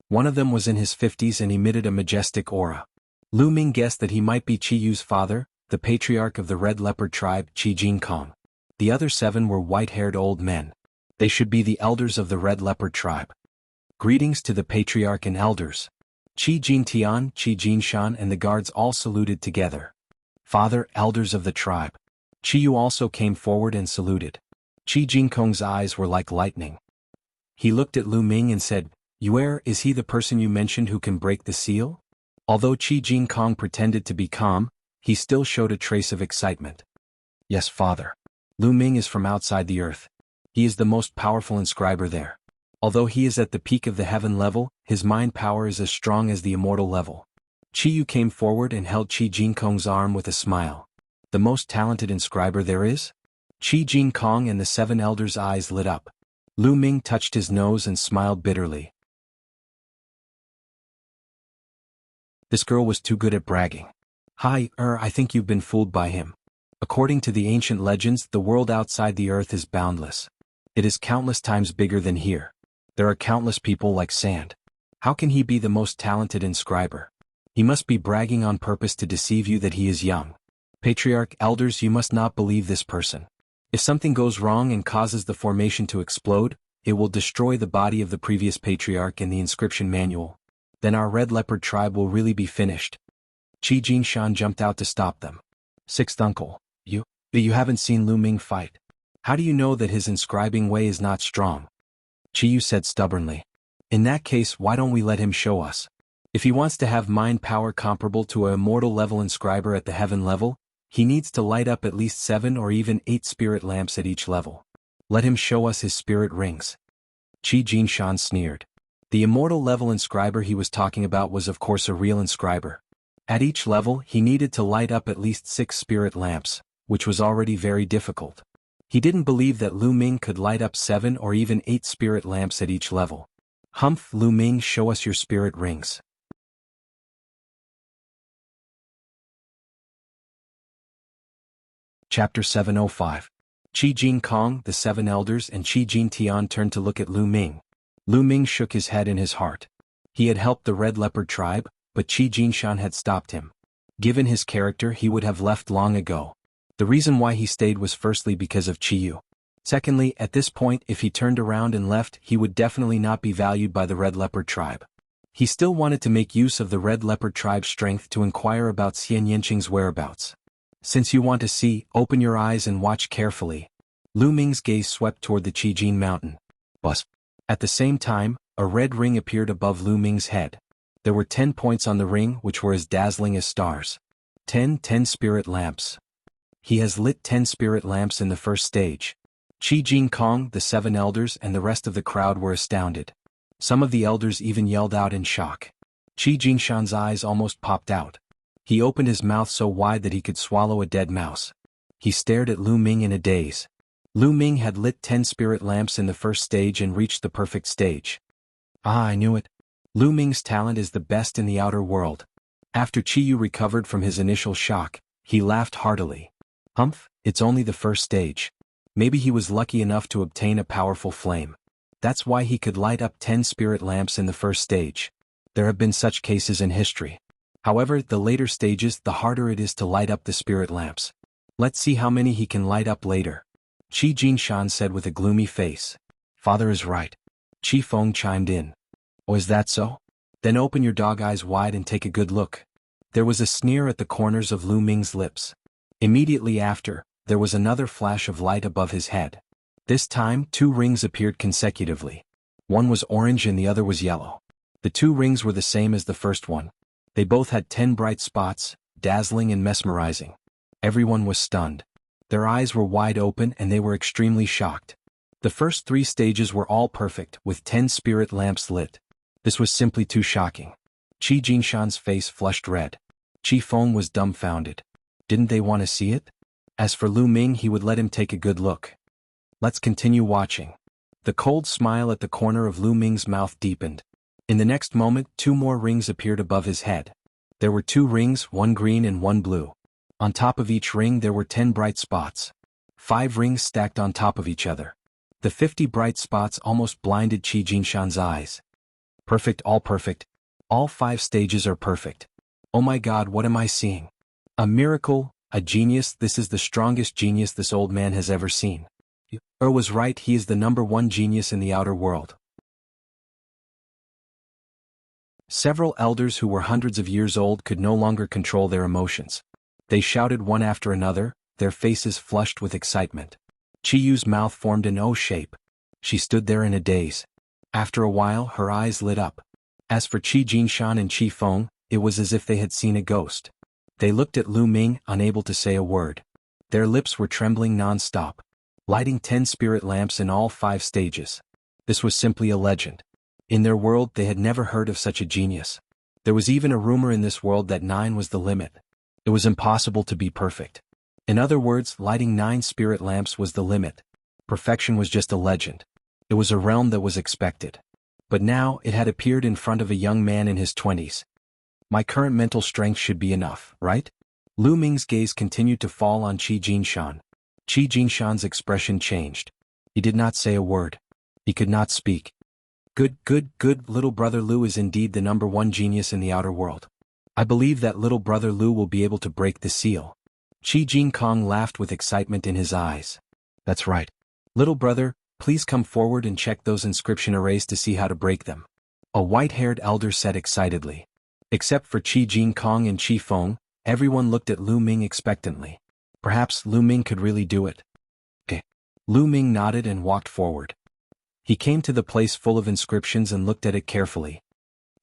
One of them was in his 50s and emitted a majestic aura. Lu Ming guessed that he might be Qi Yu's father, the patriarch of the Red Leopard tribe, Qi Jinkong. The other 7 were white-haired old men. They should be the elders of the Red Leopard tribe. Greetings to the patriarch and elders. Qi Jintian, Qi Jinshan and the guards all saluted together. Father, elders of the tribe. Qi Yu also came forward and saluted. Qi Jinkong's eyes were like lightning. He looked at Lu Ming and said, "Yuer, is he the person you mentioned who can break the seal?" Although Qi Jinkong pretended to be calm, he still showed a trace of excitement. "Yes, father. Lu Ming is from outside the earth. He is the most powerful inscriber there. Although he is at the peak of the heaven level, his mind power is as strong as the immortal level." Qi Yu came forward and held Qi Jinkong's arm with a smile. "The most talented inscriber there is?" Qi Jinkong and the 7 elders' eyes lit up. Lu Ming touched his nose and smiled bitterly. This girl was too good at bragging. I think you've been fooled by him. According to the ancient legends, the world outside the earth is boundless. It is countless times bigger than here. There are countless people like sand. How can he be the most talented inscriber? He must be bragging on purpose to deceive you that he is young. Patriarch, elders, you must not believe this person. If something goes wrong and causes the formation to explode, it will destroy the body of the previous patriarch in the inscription manual. Then our Red Leopard tribe will really be finished. Qi Jingshan jumped out to stop them. "Sixth uncle, you haven't seen Lu Ming fight. How do you know that his inscribing way is not strong?" Qi Yu said stubbornly. "In that case, why don't we let him show us? If he wants to have mind power comparable to a immortal level inscriber at the heaven level, he needs to light up at least 7 or even 8 spirit lamps at each level. Let him show us his spirit rings." Qi Jinshan sneered. The immortal level inscriber he was talking about was of course a real inscriber. At each level, he needed to light up at least 6 spirit lamps, which was already very difficult. He didn't believe that Lu Ming could light up 7 or even 8 spirit lamps at each level. "Humph, Lu Ming, show us your spirit rings." Chapter 705. Qi Jinkong, the 7 elders and Qi Jintian turned to look at Lu Ming. Lu Ming shook his head in his heart. He had helped the Red Leopard tribe, but Qi Jinshan had stopped him. Given his character, he would have left long ago. The reason why he stayed was firstly because of Qi Yu. Secondly, at this point, if he turned around and left, he would definitely not be valued by the Red Leopard tribe. He still wanted to make use of the Red Leopard tribe's strength to inquire about Xian Yanqing's whereabouts. "Since you want to see, open your eyes and watch carefully." Lu Ming's gaze swept toward the Qijin mountain. Buzz. At the same time, a red ring appeared above Lu Ming's head. There were 10 points on the ring which were as dazzling as stars. 10 spirit lamps. He has lit 10 spirit lamps in the first stage. Qi Jinkong, the 7 elders and the rest of the crowd were astounded. Some of the elders even yelled out in shock. Qi Jinshan's eyes almost popped out. He opened his mouth so wide that he could swallow a dead mouse. He stared at Lu Ming in a daze. Lu Ming had lit 10 spirit lamps in the first stage and reached the perfect stage. I knew it. Lu Ming's talent is the best in the outer world. After Qi Yu recovered from his initial shock, he laughed heartily. Humph, it's only the first stage. Maybe he was lucky enough to obtain a powerful flame. That's why he could light up 10 spirit lamps in the first stage. There have been such cases in history. However, the later stages, the harder it is to light up the spirit lamps. Let's see how many he can light up later. Qi Jinshan said with a gloomy face. Father is right. Qi Feng chimed in. Oh, is that so? Then open your dog eyes wide and take a good look. There was a sneer at the corners of Lu Ming's lips. Immediately after, there was another flash of light above his head. This time, 2 rings appeared consecutively. One was orange and the other was yellow. The 2 rings were the same as the first one. They both had 10 bright spots, dazzling and mesmerizing. Everyone was stunned. Their eyes were wide open and they were extremely shocked. The first 3 stages were all perfect, with 10 spirit lamps lit. This was simply too shocking. Qi Jinshan's face flushed red. Qi Feng was dumbfounded. Didn't they want to see it? As for Lu Ming, he would let him take a good look. Let's continue watching. The cold smile at the corner of Lu Ming's mouth deepened. In the next moment, 2 more rings appeared above his head. There were 2 rings, one green and one blue. On top of each ring there were 10 bright spots. 5 rings stacked on top of each other. The 50 bright spots almost blinded Qi Jinshan's eyes. Perfect, all perfect. All 5 stages are perfect. Oh my God, what am I seeing? A miracle, a genius. This is the strongest genius this old man has ever seen. Was right, he is the #1 genius in the outer world. Several elders who were hundreds of years old could no longer control their emotions. They shouted one after another, their faces flushed with excitement. Qi Yu's mouth formed an O shape. She stood there in a daze. After a while, her eyes lit up. As for Qi Jinshan and Qi Feng, it was as if they had seen a ghost. They looked at Lu Ming, unable to say a word. Their lips were trembling non-stop. Lighting 10 spirit lamps in all 5 stages. This was simply a legend. In their world they had never heard of such a genius. There was even a rumor in this world that 9 was the limit. It was impossible to be perfect. In other words, lighting 9 spirit lamps was the limit. Perfection was just a legend. It was a realm that was expected. But now it had appeared in front of a young man in his 20s. My current mental strength should be enough, right? Lu Ming's gaze continued to fall on Qi Jinshan. Qi Jinshan's expression changed. He did not say a word. He could not speak. Good, little brother Lu is indeed the #1 genius in the outer world. I believe that little brother Lu will be able to break the seal. Qi Jinkong laughed with excitement in his eyes. That's right. Little brother, please come forward and check those inscription arrays to see how to break them. A white-haired elder said excitedly. Except for Qi Jinkong and Qi Feng, everyone looked at Lu Ming expectantly. Perhaps Lu Ming could really do it. Lu Ming nodded and walked forward. He came to the place full of inscriptions and looked at it carefully.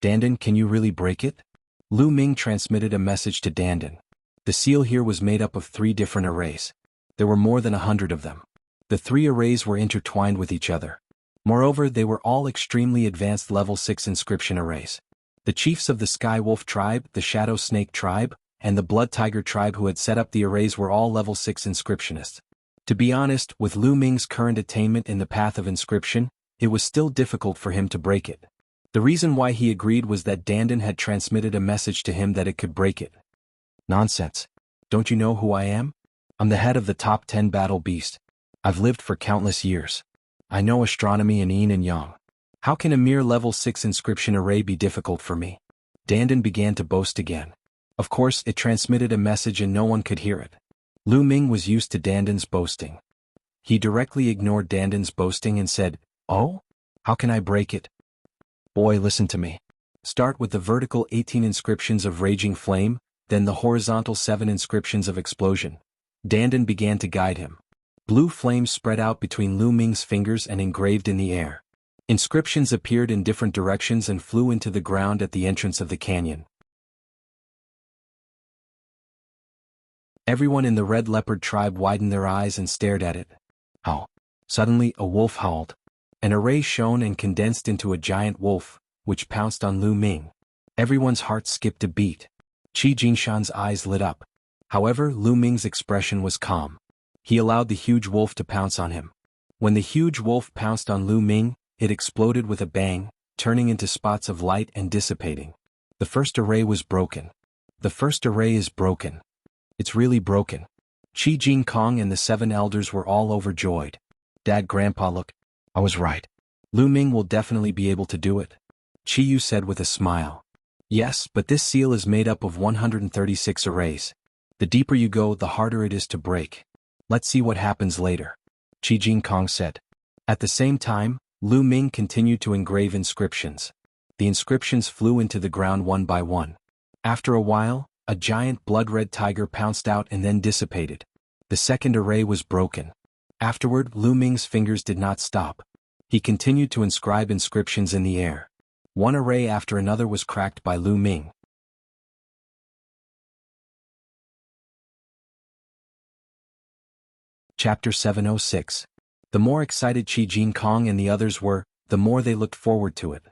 Dandan, can you really break it? Lu Ming transmitted a message to Dandan. The seal here was made up of 3 different arrays. There were more than 100 of them. The 3 arrays were intertwined with each other. Moreover, they were all extremely advanced level 6 inscription arrays. The chiefs of the Sky Wolf tribe, the Shadow Snake tribe, and the Blood Tiger tribe who had set up the arrays were all level 6 inscriptionists. To be honest, with Lu Ming's current attainment in the path of inscription, it was still difficult for him to break it. The reason why he agreed was that Dandan had transmitted a message to him that it could break it. Nonsense. Don't you know who I am? I'm the head of the top 10 battle beast. I've lived for countless years. I know astronomy and yin and yang. How can a mere level 6 inscription array be difficult for me? Dandan began to boast again. Of course, it transmitted a message and no one could hear it. Lu Ming was used to Dandan's boasting. He directly ignored Dandan's boasting and said, "Oh? How can I break it?" Boy, listen to me. Start with the vertical 18 inscriptions of Raging Flame, then the horizontal 7 inscriptions of Explosion. Dandan began to guide him. Blue flames spread out between Lu Ming's fingers and engraved in the air. Inscriptions appeared in different directions and flew into the ground at the entrance of the canyon. Everyone in the Red Leopard tribe widened their eyes and stared at it. Oh! Suddenly, a wolf howled. An array shone and condensed into a giant wolf, which pounced on Lu Ming. Everyone's heart skipped a beat. Qi Jinshan's eyes lit up. However, Lu Ming's expression was calm. He allowed the huge wolf to pounce on him. When the huge wolf pounced on Lu Ming, it exploded with a bang, turning into spots of light and dissipating. The first array was broken. The first array is broken. It's really broken. Qi Jinkong and the 7 elders were all overjoyed. Dad, Grandpa, look. I was right. Lu Ming will definitely be able to do it. Qi Yu said with a smile. Yes, but this seal is made up of 136 arrays. The deeper you go, the harder it is to break. Let's see what happens later. Qi Jinkong said. At the same time, Lu Ming continued to engrave inscriptions. The inscriptions flew into the ground one by one. After a while, a giant blood-red tiger pounced out and then dissipated. The second array was broken. Afterward, Lu Ming's fingers did not stop. He continued to inscribe inscriptions in the air. One array after another was cracked by Lu Ming. Chapter 706. The more excited Qi Jinkong and the others were, the more they looked forward to it.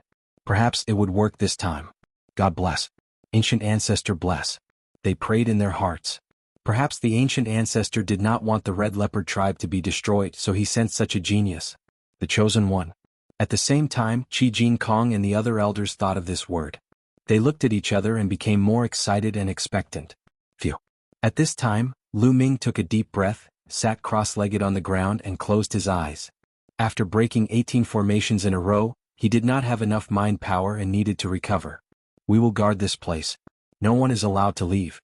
Perhaps it would work this time. God bless. Ancient ancestor bless. They prayed in their hearts. Perhaps the ancient ancestor did not want the red leopard tribe to be destroyed, so he sent such a genius. The chosen one. At the same time, Qi Jinkong and the other elders thought of this word. They looked at each other and became more excited and expectant. Phew. At this time, Lu Ming took a deep breath, sat cross-legged on the ground and closed his eyes. After breaking 18 formations in a row, he did not have enough mind power and needed to recover. We will guard this place. No one is allowed to leave.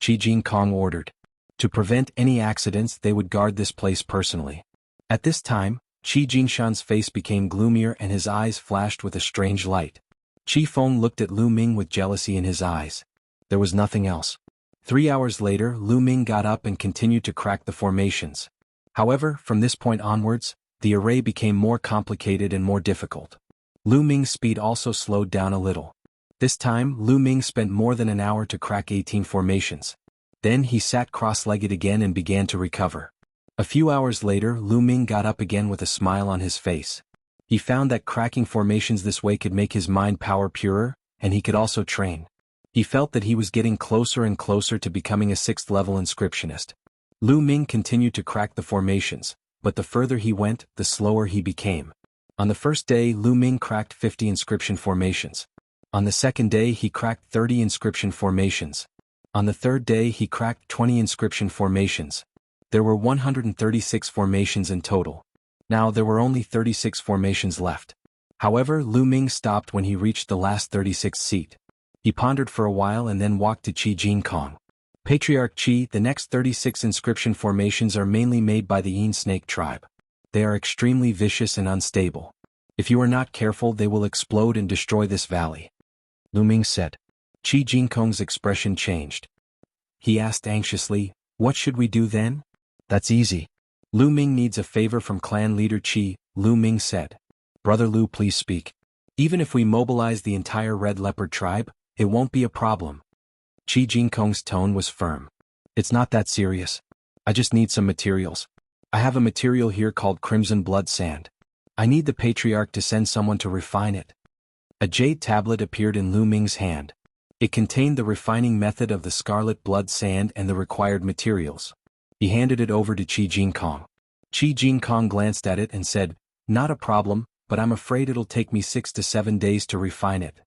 Qi Jinkong ordered. To prevent any accidents, they would guard this place personally. At this time, Qi Jinshan's face became gloomier and his eyes flashed with a strange light. Qi Feng looked at Lu Ming with jealousy in his eyes. There was nothing else. 3 hours later, Lu Ming got up and continued to crack the formations. However, from this point onwards, the array became more complicated and more difficult. Lu Ming's speed also slowed down a little. This time, Lu Ming spent more than an hour to crack 18 formations. Then he sat cross-legged again and began to recover. A few hours later, Lu Ming got up again with a smile on his face. He found that cracking formations this way could make his mind power purer, and he could also train. He felt that he was getting closer and closer to becoming a 6th-level inscriptionist. Lu Ming continued to crack the formations, but the further he went, the slower he became. On the first day, Lu Ming cracked 50 inscription formations. On the second day, he cracked 30 inscription formations. On the third day, he cracked 20 inscription formations. There were 136 formations in total. Now there were only 36 formations left. However, Lu Ming stopped when he reached the last 36th seat. He pondered for a while and then walked to Qi Jinkong. Patriarch Qi, the next 36 inscription formations are mainly made by the Yin Snake tribe. They are extremely vicious and unstable. If you are not careful, they will explode and destroy this valley. Lu Ming said. Qi Jinkong's expression changed. He asked anxiously, "What should we do then?" "That's easy. Lu Ming needs a favor from clan leader Qi," Lu Ming said. "Brother Lu, please speak. Even if we mobilize the entire Red Leopard tribe, it won't be a problem." Qi Jinkong's tone was firm. "It's not that serious. I just need some materials. I have a material here called Crimson Blood Sand. I need the Patriarch to send someone to refine it." A jade tablet appeared in Lu Ming's hand. It contained the refining method of the scarlet blood sand and the required materials. He handed it over to Qi Jinkong. Qi Jinkong glanced at it and said, "Not a problem, but I'm afraid it'll take me 6 to 7 days to refine it."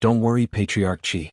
"Don't worry, Patriarch Qi.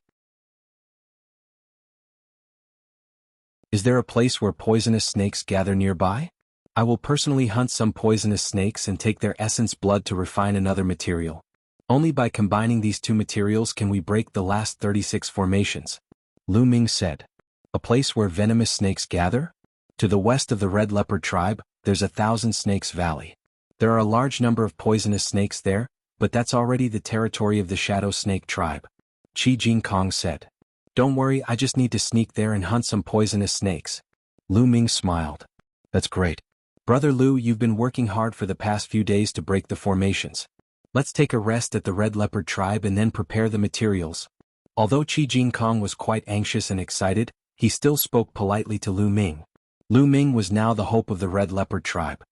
Is there a place where poisonous snakes gather nearby? I will personally hunt some poisonous snakes and take their essence blood to refine another material. Only by combining these two materials can we break the last 36 formations," Lu Ming said. "A place where venomous snakes gather? To the west of the Red Leopard tribe, there's 1,000 Snakes Valley. There are a large number of poisonous snakes there, but that's already the territory of the Shadow Snake tribe," Qi Jinkong said. "Don't worry, I just need to sneak there and hunt some poisonous snakes." Lu Ming smiled. "That's great. Brother Lu, you've been working hard for the past few days to break the formations. Let's take a rest at the Red Leopard tribe and then prepare the materials." Although Qi Jinkong was quite anxious and excited, he still spoke politely to Lu Ming. Lu Ming was now the hope of the Red Leopard tribe.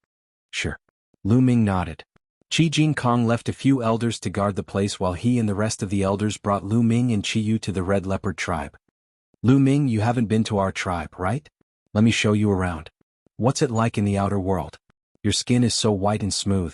"Sure." Lu Ming nodded. Qi Jinkong left a few elders to guard the place while he and the rest of the elders brought Lu Ming and Qi Yu to the Red Leopard tribe. "Lu Ming, you haven't been to our tribe, right? Let me show you around. What's it like in the outer world? Your skin is so white and smooth.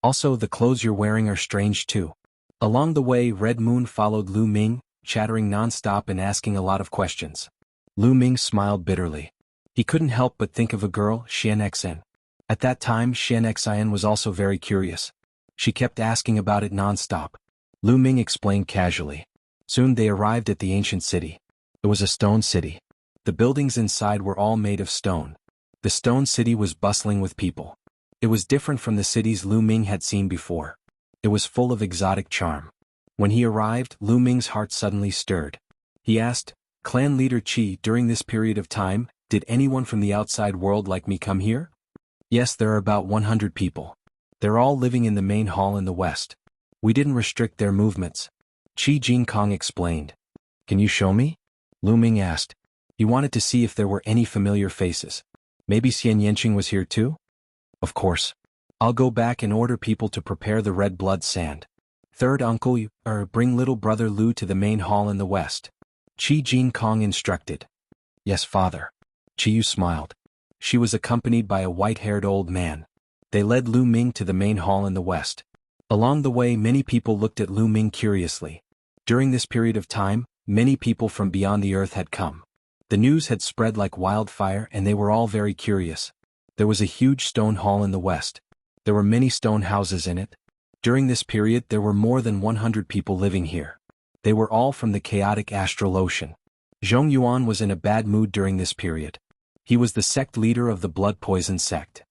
Also, the clothes you're wearing are strange too." Along the way, Red Moon followed Lu Ming, chattering non-stop and asking a lot of questions. Lu Ming smiled bitterly. He couldn't help but think of a girl, Xian Xen. At that time, Xian Xen was also very curious. She kept asking about it non-stop. Lu Ming explained casually. Soon they arrived at the ancient city. It was a stone city. The buildings inside were all made of stone. The stone city was bustling with people. It was different from the cities Lu Ming had seen before. It was full of exotic charm. When he arrived, Lu Ming's heart suddenly stirred. He asked, "Clan leader Qi, during this period of time, did anyone from the outside world like me come here?" "Yes, there are about 100 people. They're all living in the main hall in the west. We didn't restrict their movements," Qi Jinkong explained. "Can you show me?" Lu Ming asked. He wanted to see if there were any familiar faces. Maybe Xian Yanqing was here too? "Of course. I'll go back and order people to prepare the red blood sand. Third uncle, bring little brother Lu to the main hall in the west," Qi Jinkong instructed. Yes, father. Chiyu smiled. She was accompanied by a white-haired old man. They led Lu Ming to the main hall in the west. Along the way, many people looked at Lu Ming curiously. During this period of time, many people from beyond the earth had come. The news had spread like wildfire and they were all very curious. There was a huge stone hall in the west. There were many stone houses in it. During this period there were more than 100 people living here. They were all from the chaotic astral ocean. Zhong Yuan was in a bad mood during this period. He was the sect leader of the blood poison sect.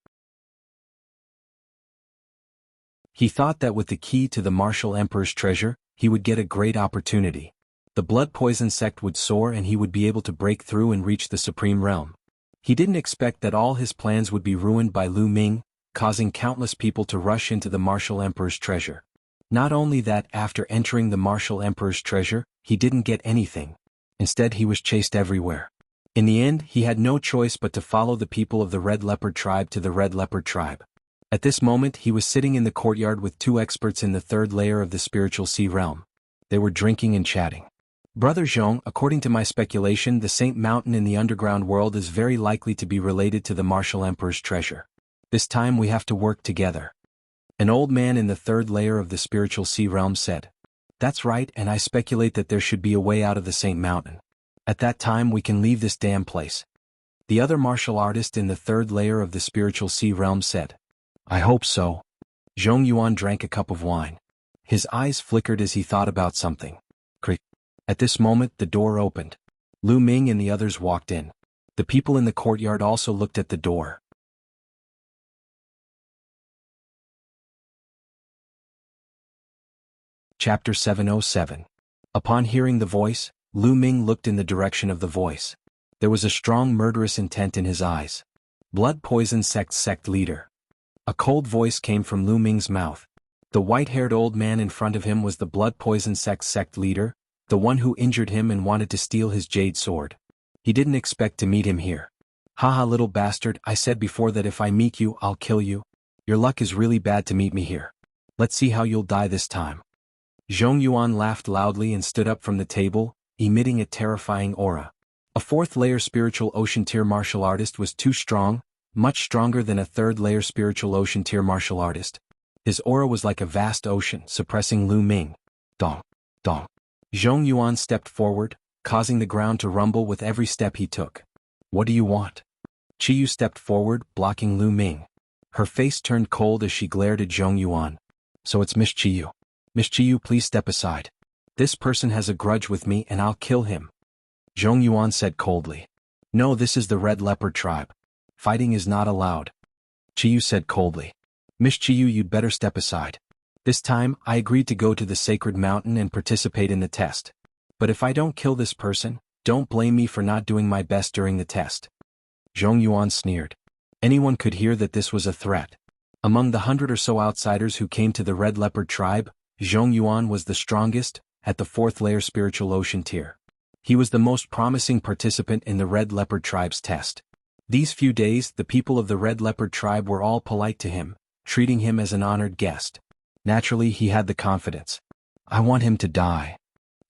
He thought that with the key to the martial emperor's treasure, he would get a great opportunity. The blood poison sect would soar and he would be able to break through and reach the supreme realm. He didn't expect that all his plans would be ruined by Lu Ming, causing countless people to rush into the martial emperor's treasure. Not only that, after entering the martial emperor's treasure, he didn't get anything. Instead, he was chased everywhere. In the end, he had no choice but to follow the people of the Red Leopard tribe to the Red Leopard tribe. At this moment, he was sitting in the courtyard with two experts in the third layer of the spiritual sea realm. They were drinking and chatting. Brother Zhong, according to my speculation, the Saint Mountain in the underground world is very likely to be related to the martial emperor's treasure. This time we have to work together. An old man in the third layer of the spiritual sea realm said. That's right, and I speculate that there should be a way out of the Saint Mountain. At that time we can leave this damn place. The other martial artist in the third layer of the spiritual sea realm said. I hope so. Zhong Yuan drank a cup of wine. His eyes flickered as he thought about something. Creak. At this moment the door opened. Lu Ming and the others walked in. The people in the courtyard also looked at the door. Chapter 707. Upon hearing the voice, Lu Ming looked in the direction of the voice. There was a strong murderous intent in his eyes. Blood poison sect leader. A cold voice came from Lu Ming's mouth. The white-haired old man in front of him was the blood poison sect leader, the one who injured him and wanted to steal his jade sword. He didn't expect to meet him here. Haha, little bastard, I said before that if I meet you, I'll kill you. Your luck is really bad to meet me here. Let's see how you'll die this time. Zhong Yuan laughed loudly and stood up from the table, emitting a terrifying aura. A fourth-layer spiritual ocean tier martial artist was too strong, much stronger than a third-layer spiritual ocean tier martial artist. His aura was like a vast ocean, suppressing Lu Ming. Dong, dong. Zhong Yuan stepped forward, causing the ground to rumble with every step he took. What do you want? Chiyu stepped forward, blocking Lu Ming. Her face turned cold as she glared at Zhong Yuan. So it's Miss Chiyu. Miss Chiyu, please step aside. This person has a grudge with me and I'll kill him. Zhong Yuan said coldly. No, this is the Red Leopard tribe. Fighting is not allowed. Chiyu said coldly. Miss Chiyu, you'd better step aside. This time, I agreed to go to the sacred mountain and participate in the test. But if I don't kill this person, don't blame me for not doing my best during the test. Zhong Yuan sneered. Anyone could hear that this was a threat. Among the 100 or so outsiders who came to the Red Leopard tribe, Zhong Yuan was the strongest, at the fourth-layer spiritual ocean tier. He was the most promising participant in the Red Leopard tribe's test. These few days, the people of the Red Leopard tribe were all polite to him, treating him as an honored guest. Naturally, he had the confidence. I want him to die.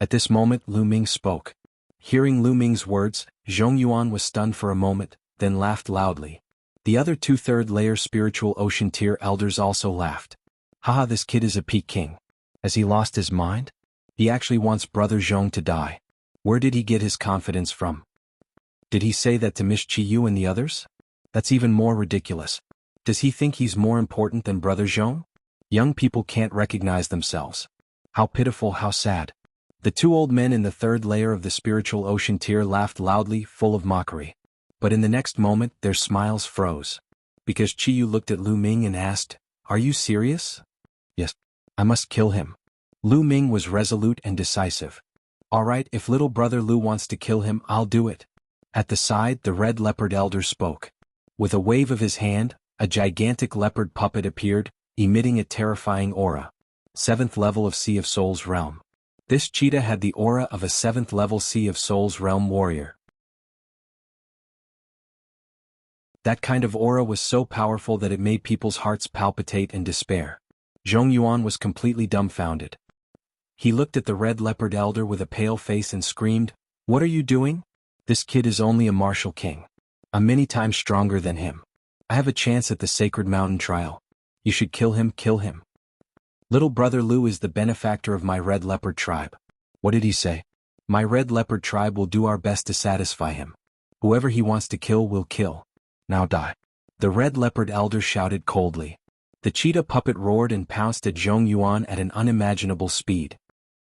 At this moment, Lu Ming spoke. Hearing Lu Ming's words, Zhong Yuan was stunned for a moment, then laughed loudly. The other two third-layer spiritual ocean tier elders also laughed. Haha, this kid is a Peking. Has he lost his mind? He actually wants Brother Zhong to die. Where did he get his confidence from? Did he say that to Miss Chiyu and the others? That's even more ridiculous. Does he think he's more important than Brother Zhong? Young people can't recognize themselves. How pitiful, how sad. The two old men in the third layer of the spiritual ocean tier laughed loudly, full of mockery. But in the next moment, their smiles froze. Because Chiyu looked at Lu Ming and asked, Are you serious? Yes. I must kill him. Lu Ming was resolute and decisive. All right, if little brother Lu wants to kill him, I'll do it. At the side, the Red Leopard elder spoke. With a wave of his hand, a gigantic leopard puppet appeared, emitting a terrifying aura. 7th level of Sea of Souls realm. This cheetah had the aura of a 7th level Sea of Souls realm warrior. That kind of aura was so powerful that it made people's hearts palpitate in despair. Zhong Yuan was completely dumbfounded. He looked at the Red Leopard elder with a pale face and screamed, What are you doing? This kid is only a martial king. I'm many times stronger than him. I have a chance at the Sacred Mountain trial. You should kill him, kill him. Little brother Lu is the benefactor of my Red Leopard tribe. What did he say? My Red Leopard tribe will do our best to satisfy him. Whoever he wants to kill will kill. Now die. The Red Leopard elder shouted coldly. The cheetah puppet roared and pounced at Zhong Yuan at an unimaginable speed.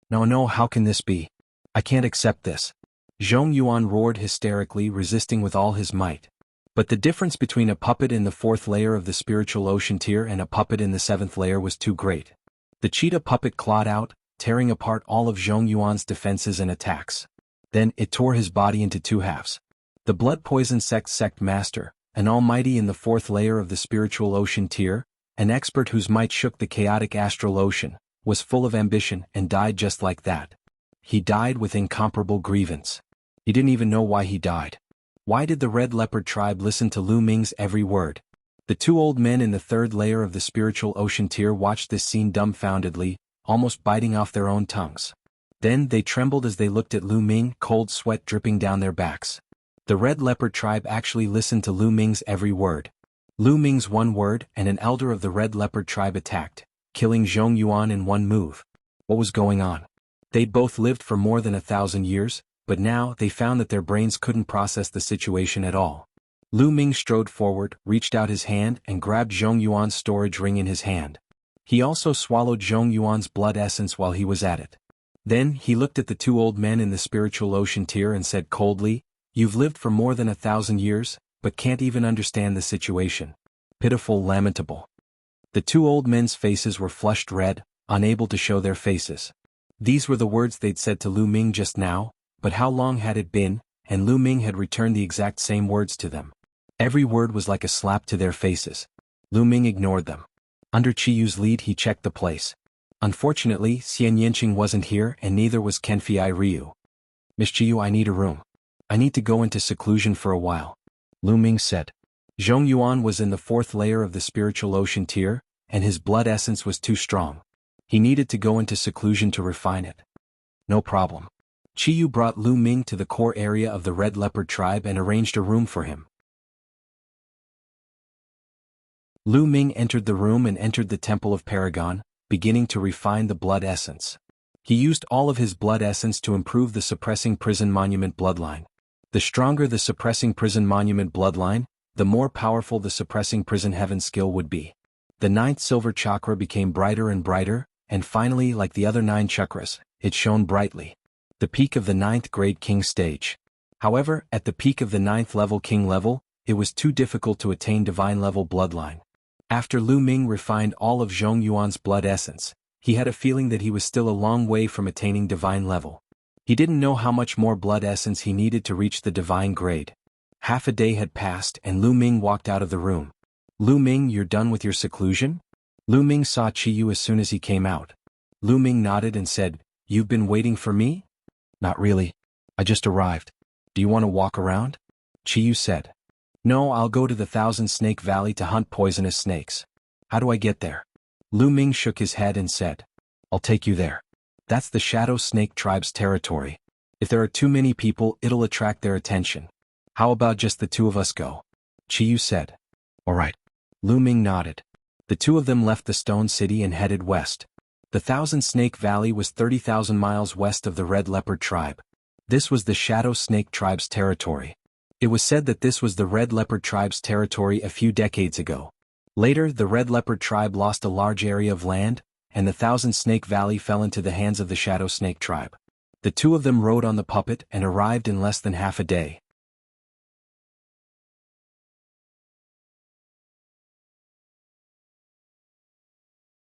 No, how can this be? I can't accept this. Zhong Yuan roared hysterically, resisting with all his might. But the difference between a puppet in the 4th layer of the spiritual ocean tier and a puppet in the 7th layer was too great. The cheetah puppet clawed out, tearing apart all of Zhong Yuan's defenses and attacks. Then it tore his body into 2 halves. The blood poison sect master, an almighty in the 4th layer of the spiritual ocean tier, an expert whose might shook the chaotic astral ocean, was full of ambition and died just like that. He died with incomparable grievance. He didn't even know why he died. Why did the Red Leopard tribe listen to Lu Ming's every word? The 2 old men in the 3rd layer of the spiritual ocean tier watched this scene dumbfoundedly, almost biting off their own tongues. Then they trembled as they looked at Lu Ming, cold sweat dripping down their backs. The Red Leopard tribe actually listened to Lu Ming's every word. Lu Ming's one word and an elder of the Red Leopard tribe attacked, killing Zhong Yuan in one move. What was going on? They'd both lived for more than 1,000 years, but now they found that their brains couldn't process the situation at all. Lu Ming strode forward, reached out his hand and grabbed Zhong Yuan's storage ring in his hand. He also swallowed Zhong Yuan's blood essence while he was at it. Then he looked at the 2 old men in the spiritual ocean tier and said coldly, "You've lived for more than 1,000 years, but can't even understand the situation. Pitiful, lamentable." The 2 old men's faces were flushed red, unable to show their faces. These were the words they'd said to Lu Ming just now, but how long had it been, and Lu Ming had returned the exact same words to them. Every word was like a slap to their faces. Lu Ming ignored them. Under Chiyu's lead he checked the place. Unfortunately, Xian Yinqing wasn't here and neither was Kenfei Ryu. "Miss Chiyu, I need a room. I need to go into seclusion for a while," Lu Ming said. Zhong Yuan was in the 4th layer of the spiritual ocean tier, and his blood essence was too strong. He needed to go into seclusion to refine it. No problem. Chiyu brought Lu Ming to the core area of the Red Leopard tribe and arranged a room for him. Lu Ming entered the room and entered the Temple of Paragon, beginning to refine the blood essence. He used all of his blood essence to improve the Suppressing Prison Monument bloodline. The stronger the Suppressing Prison Monument bloodline, the more powerful the Suppressing Prison Heaven skill would be. The 9th silver chakra became brighter and brighter, and finally, like the other 9 chakras, it shone brightly. The peak of the 9th grade king stage. However, at the peak of the 9th level king level, it was too difficult to attain divine level bloodline. After Lu Ming refined all of Zhong Yuan's blood essence, he had a feeling that he was still a long way from attaining divine level. He didn't know how much more blood essence he needed to reach the divine grade. Half a day had passed and Lu Ming walked out of the room. "Lu Ming, you're done with your seclusion?" Lu Ming saw Chiyu as soon as he came out. Lu Ming nodded and said, "You've been waiting for me?" "Not really. I just arrived. Do you want to walk around?" Chiyu said. "No, I'll go to the 1,000 Snake Valley to hunt poisonous snakes." "How do I get there?" Lu Ming shook his head and said, "I'll take you there. That's the Shadow Snake Tribe's territory. If there are too many people, it'll attract their attention. How about just the 2 of us go?" Chiyu said. "All right." Lu Ming nodded. The 2 of them left the Stone City and headed west. The 1,000 Snake Valley was 30,000 miles west of the Red Leopard tribe. This was the Shadow Snake Tribe's territory. It was said that this was the Red Leopard tribe's territory a few decades ago. Later, the Red Leopard tribe lost a large area of land, and the 1,000 Snake Valley fell into the hands of the Shadow Snake tribe. The 2 of them rode on the puppet and arrived in less than half a day.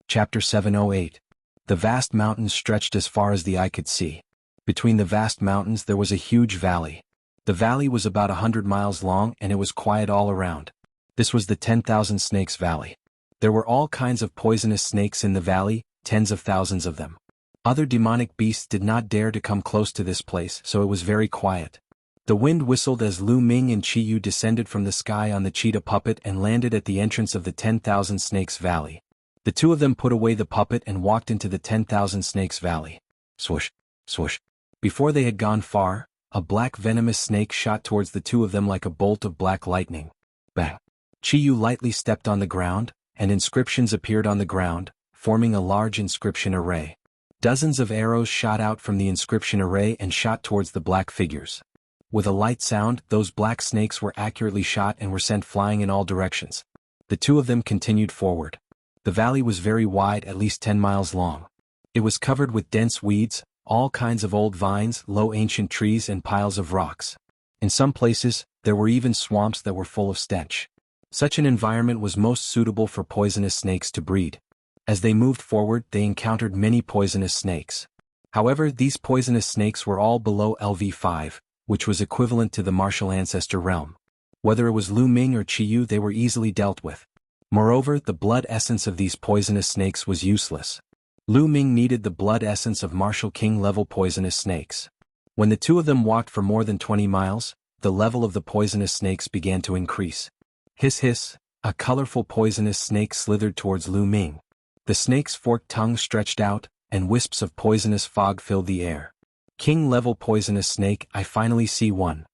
Chapter 708. The vast mountains stretched as far as the eye could see. Between the vast mountains there was a huge valley. The valley was about 100 miles long and it was quiet all around. This was the 10,000 Snakes Valley. There were all kinds of poisonous snakes in the valley, tens of thousands of them. Other demonic beasts did not dare to come close to this place, so it was very quiet. The wind whistled as Lu Ming and Chiyu descended from the sky on the cheetah puppet and landed at the entrance of the 10,000 Snakes Valley. The 2 of them put away the puppet and walked into the 10,000 Snakes Valley. Swoosh, swoosh. Before they had gone far, A black venomous snake shot towards the two of them like a bolt of black lightning. Bang! Chiyu lightly stepped on the ground, and inscriptions appeared on the ground, forming a large inscription array. Dozens of arrows shot out from the inscription array and shot towards the black figures. With a light sound, those black snakes were accurately shot and were sent flying in all directions. The two of them continued forward. The valley was very wide, at least 10 miles long. It was covered with dense weeds, all kinds of old vines, low ancient trees and piles of rocks. In some places, there were even swamps that were full of stench. Such an environment was most suitable for poisonous snakes to breed. As they moved forward, they encountered many poisonous snakes. However, these poisonous snakes were all below LV5, which was equivalent to the martial ancestor realm. Whether it was Lu Ming or Chiyu, they were easily dealt with. Moreover, the blood essence of these poisonous snakes was useless. Lu Ming needed the blood essence of martial king-level poisonous snakes. When the two of them walked for more than 20 miles, the level of the poisonous snakes began to increase. Hiss hiss, a colorful poisonous snake slithered towards Lu Ming. The snake's forked tongue stretched out, and wisps of poisonous fog filled the air. King-level poisonous snake, I finally see one.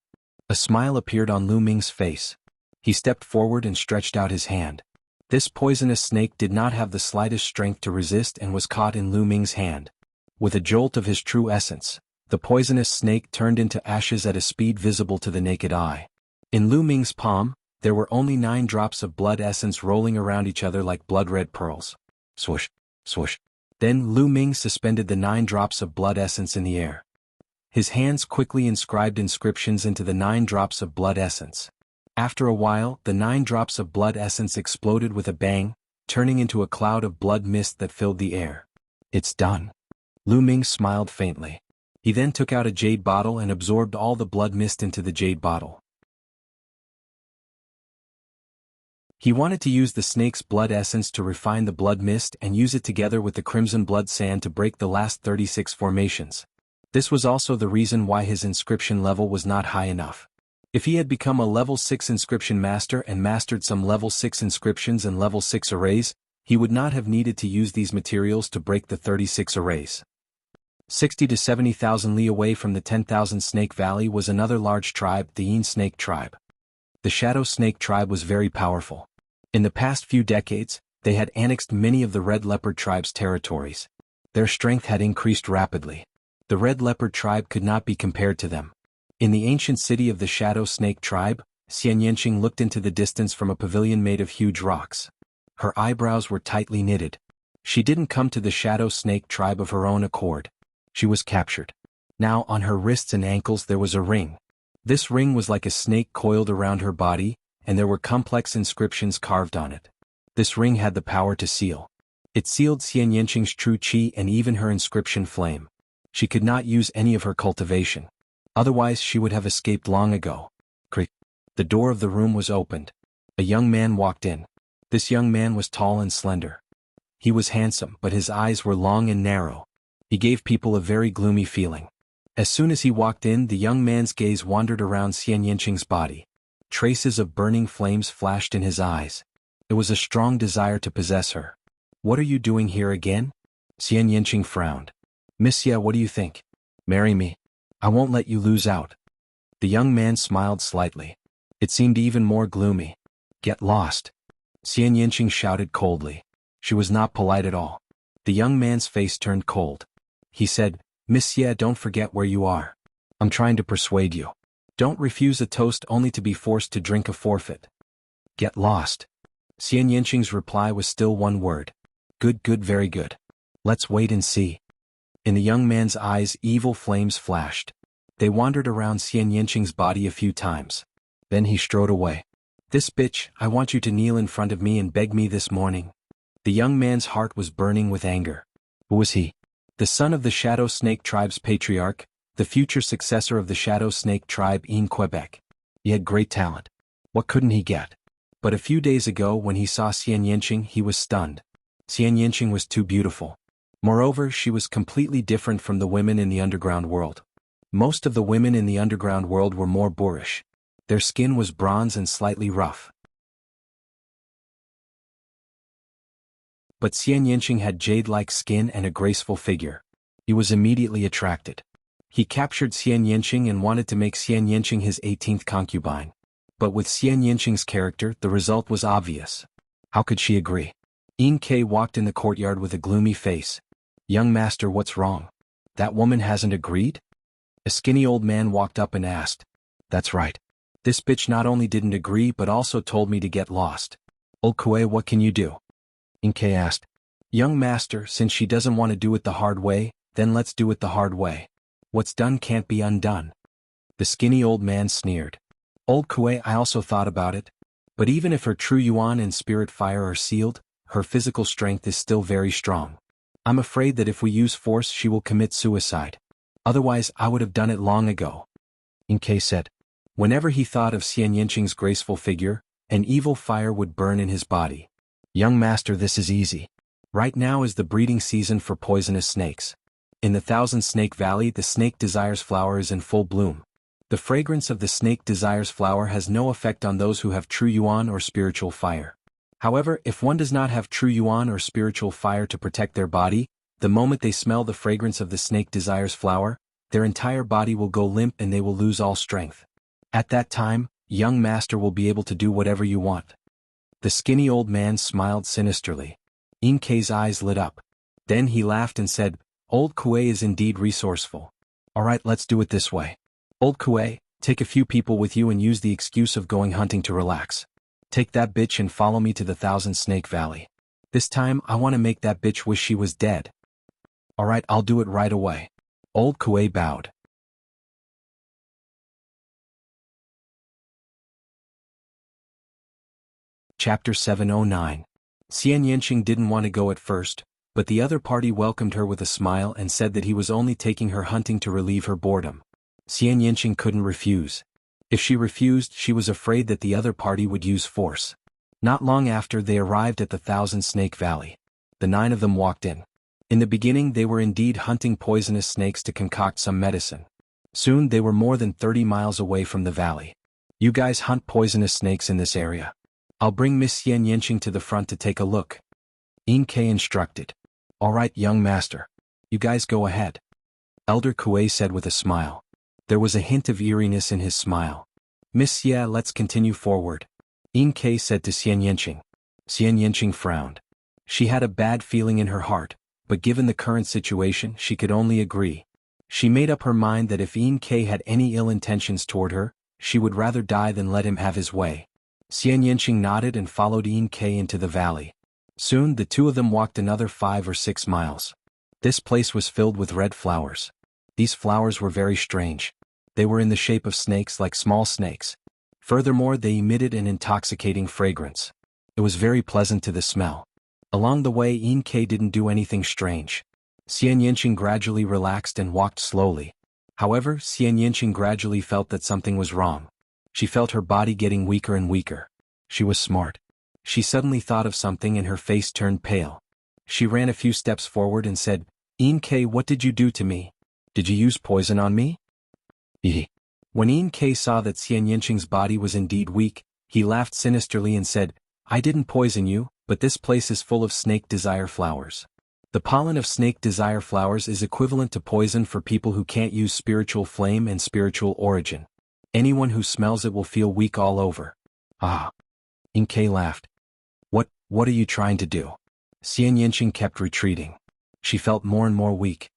A smile appeared on Lu Ming's face. He stepped forward and stretched out his hand. This poisonous snake did not have the slightest strength to resist and was caught in Lu Ming's hand. With a jolt of his true essence, the poisonous snake turned into ashes at a speed visible to the naked eye. In Lu Ming's palm, there were only 9 drops of blood essence rolling around each other like blood-red pearls. Swoosh, swoosh. Then Lu Ming suspended the 9 drops of blood essence in the air. His hands quickly inscribed inscriptions into the 9 drops of blood essence. After a while, the 9 drops of blood essence exploded with a bang, turning into a cloud of blood mist that filled the air. It's done. Lu Ming smiled faintly. He then took out a jade bottle and absorbed all the blood mist into the jade bottle. He wanted to use the snake's blood essence to refine the blood mist and use it together with the crimson blood sand to break the last 36 formations. This was also the reason why his inscription level was not high enough. If he had become a level 6 inscription master and mastered some level 6 inscriptions and level 6 arrays, he would not have needed to use these materials to break the 36 arrays. 60 to 70,000 li away from the 10,000 Snake Valley was another large tribe, the Yin Snake Tribe. The Shadow Snake Tribe was very powerful. In the past few decades, they had annexed many of the Red Leopard Tribe's territories. Their strength had increased rapidly. The Red Leopard Tribe could not be compared to them. In the ancient city of the Shadow Snake Tribe, Xian Yanqing looked into the distance from a pavilion made of huge rocks. Her eyebrows were tightly knitted. She didn't come to the Shadow Snake Tribe of her own accord. She was captured. Now on her wrists and ankles there was a ring. This ring was like a snake coiled around her body, and there were complex inscriptions carved on it. This ring had the power to seal. It sealed Xian Yanqing's true qi and even her inscription flame. She could not use any of her cultivation. Otherwise she would have escaped long ago. Creak. The door of the room was opened. A young man walked in. This young man was tall and slender. He was handsome, but his eyes were long and narrow. He gave people a very gloomy feeling. As soon as he walked in, the young man's gaze wandered around Xian Yanqing's body. Traces of burning flames flashed in his eyes. It was a strong desire to possess her. What are you doing here again? Xian Yanqing frowned. Miss Xie, what do you think? Marry me. I won't let you lose out. The young man smiled slightly. It seemed even more gloomy. Get lost. Xian Yanqing shouted coldly. She was not polite at all. The young man's face turned cold. He said, Miss Xie, don't forget where you are. I'm trying to persuade you. Don't refuse a toast only to be forced to drink a forfeit. Get lost. Xian Yanqing's reply was still one word. Good, good, very good. Let's wait and see. In the young man's eyes evil flames flashed. They wandered around Xian Yanqing's body a few times. Then he strode away. This bitch, I want you to kneel in front of me and beg me this morning. The young man's heart was burning with anger. Who was he? The son of the Shadow Snake Tribe's patriarch, the future successor of the Shadow Snake Tribe in Quebec. He had great talent. What couldn't he get? But a few days ago when he saw Xian Yanqing he was stunned. Xian Yanqing was too beautiful. Moreover, she was completely different from the women in the underground world. Most of the women in the underground world were more boorish. Their skin was bronze and slightly rough. But Xian Yanqing had jade-like skin and a graceful figure. He was immediately attracted. He captured Xian Yinqing and wanted to make Xian Yinqing his 18th concubine. But with Xian Yinqing's character, the result was obvious. How could she agree? Yin Ke walked in the courtyard with a gloomy face. Young master, what's wrong? That woman hasn't agreed? A skinny old man walked up and asked. That's right. This bitch not only didn't agree but also told me to get lost. Old Kue, what can you do? Yin Ke asked. Young master, since she doesn't want to do it the hard way, then let's do it the hard way. What's done can't be undone. The skinny old man sneered. Old Kue, I also thought about it. But even if her true yuan and spirit fire are sealed, her physical strength is still very strong. I'm afraid that if we use force she will commit suicide. Otherwise I would have done it long ago. Yin Ke said. Whenever he thought of Xian Yinqing's graceful figure, an evil fire would burn in his body. Young master, this is easy. Right now is the breeding season for poisonous snakes. In the Thousand Snake Valley the snake desires flower is in full bloom. The fragrance of the snake desires flower has no effect on those who have true yuan or spiritual fire. However, if one does not have true yuan or spiritual fire to protect their body, the moment they smell the fragrance of the snake desires flower, their entire body will go limp and they will lose all strength. At that time, young master will be able to do whatever you want. The skinny old man smiled sinisterly. Yin Ke's eyes lit up. Then he laughed and said, Old Kue is indeed resourceful. Alright, let's do it this way. Old Kue, take a few people with you and use the excuse of going hunting to relax. Take that bitch and follow me to the Thousand Snake Valley. This time I want to make that bitch wish she was dead. Alright, I'll do it right away. Old Kue bowed. Chapter 709. Xian Yinqing didn't want to go at first, but the other party welcomed her with a smile and said that he was only taking her hunting to relieve her boredom. Xian Yinqing couldn't refuse. If she refused, she was afraid that the other party would use force. Not long after they arrived at the Thousand Snake Valley. The 9 of them walked in. In the beginning they were indeed hunting poisonous snakes to concoct some medicine. Soon they were more than 30 miles away from the valley. You guys hunt poisonous snakes in this area. I'll bring Miss Xian Yinqing to the front to take a look. Yin Ke instructed. Alright, young master. You guys go ahead. Elder Kue said with a smile. There was a hint of eeriness in his smile. Miss Xia, let's continue forward. Yin Ke said to Xian Yinqing. Xian Yinqing frowned. She had a bad feeling in her heart, but given the current situation she could only agree. She made up her mind that if Yin Ke had any ill intentions toward her, she would rather die than let him have his way. Xian Yinqing nodded and followed Yin Ke into the valley. Soon the 2 of them walked another 5 or 6 miles. This place was filled with red flowers. These flowers were very strange. They were in the shape of snakes like small snakes. Furthermore, they emitted an intoxicating fragrance. It was very pleasant to the smell. Along the way Yin Ke didn't do anything strange. Xian Yinqing gradually relaxed and walked slowly. However, Xian Yinqing gradually felt that something was wrong. She felt her body getting weaker and weaker. She was smart. She suddenly thought of something and her face turned pale. She ran a few steps forward and said, Yin Ke, what did you do to me? Did you use poison on me? When Yin Ke saw that Xian Yinqing's body was indeed weak, he laughed sinisterly and said, I didn't poison you, but this place is full of snake desire flowers. The pollen of snake desire flowers is equivalent to poison for people who can't use spiritual flame and spiritual origin. Anyone who smells it will feel weak all over. Ah. Yin Ke laughed. What are you trying to do? Xian Yinqing kept retreating. She felt more and more weak.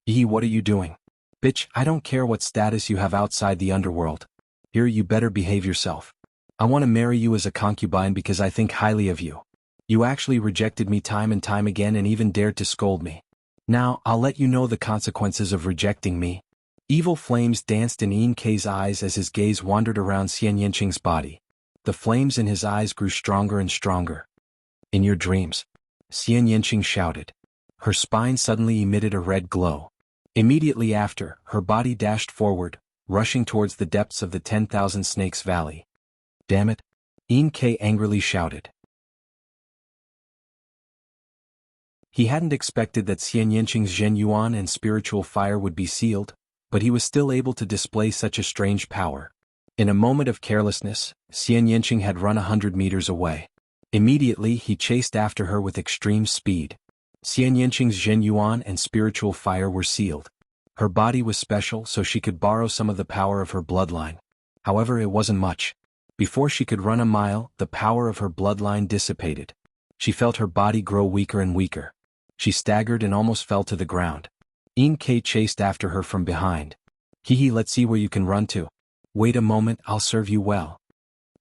What are you doing? Bitch, I don't care what status you have outside the underworld. Here you better behave yourself. I want to marry you as a concubine because I think highly of you. You actually rejected me time and time again and even dared to scold me. Now, I'll let you know the consequences of rejecting me. Evil flames danced in Yin Ke's eyes as his gaze wandered around Xian Yinqing's body. The flames in his eyes grew stronger and stronger. In your dreams, Xian Yinqing shouted. Her spine suddenly emitted a red glow. Immediately after, her body dashed forward, rushing towards the depths of the 10,000 Snakes Valley. Damn it! Yin Ke angrily shouted. He hadn't expected that Xian Yinqing's Zhen Yuan and spiritual fire would be sealed, but he was still able to display such a strange power. In a moment of carelessness, Xian Yinqing had run 100 meters away. Immediately he chased after her with extreme speed. Xian Yinqing's Zhen Yuan and spiritual fire were sealed. Her body was special, so she could borrow some of the power of her bloodline. However, it wasn't much. Before she could run a mile, the power of her bloodline dissipated. She felt her body grow weaker and weaker. She staggered and almost fell to the ground. Inkei chased after her from behind. Hee, let's see where you can run to. Wait a moment, I'll serve you well.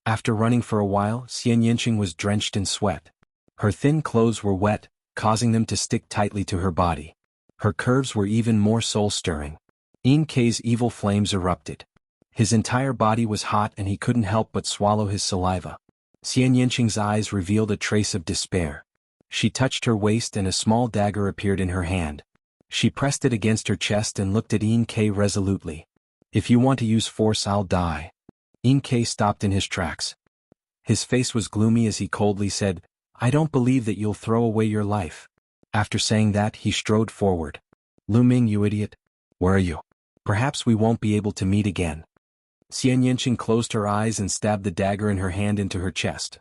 After running for a while, Xian Yinqing was drenched in sweat. Her thin clothes were wet, causing them to stick tightly to her body. Her curves were even more soul-stirring. Inkei's evil flames erupted. His entire body was hot and he couldn't help but swallow his saliva. Xian Yinqing's eyes revealed a trace of despair. She touched her waist and a small dagger appeared in her hand. She pressed it against her chest and looked at Inkei resolutely. If you want to use force, I'll die. Inkei stopped in his tracks. His face was gloomy as he coldly said, I don't believe that you'll throw away your life. After saying that, he strode forward. Lu Ming, you idiot. Where are you? Perhaps we won't be able to meet again. Xian Yinqing closed her eyes and stabbed the dagger in her hand into her chest.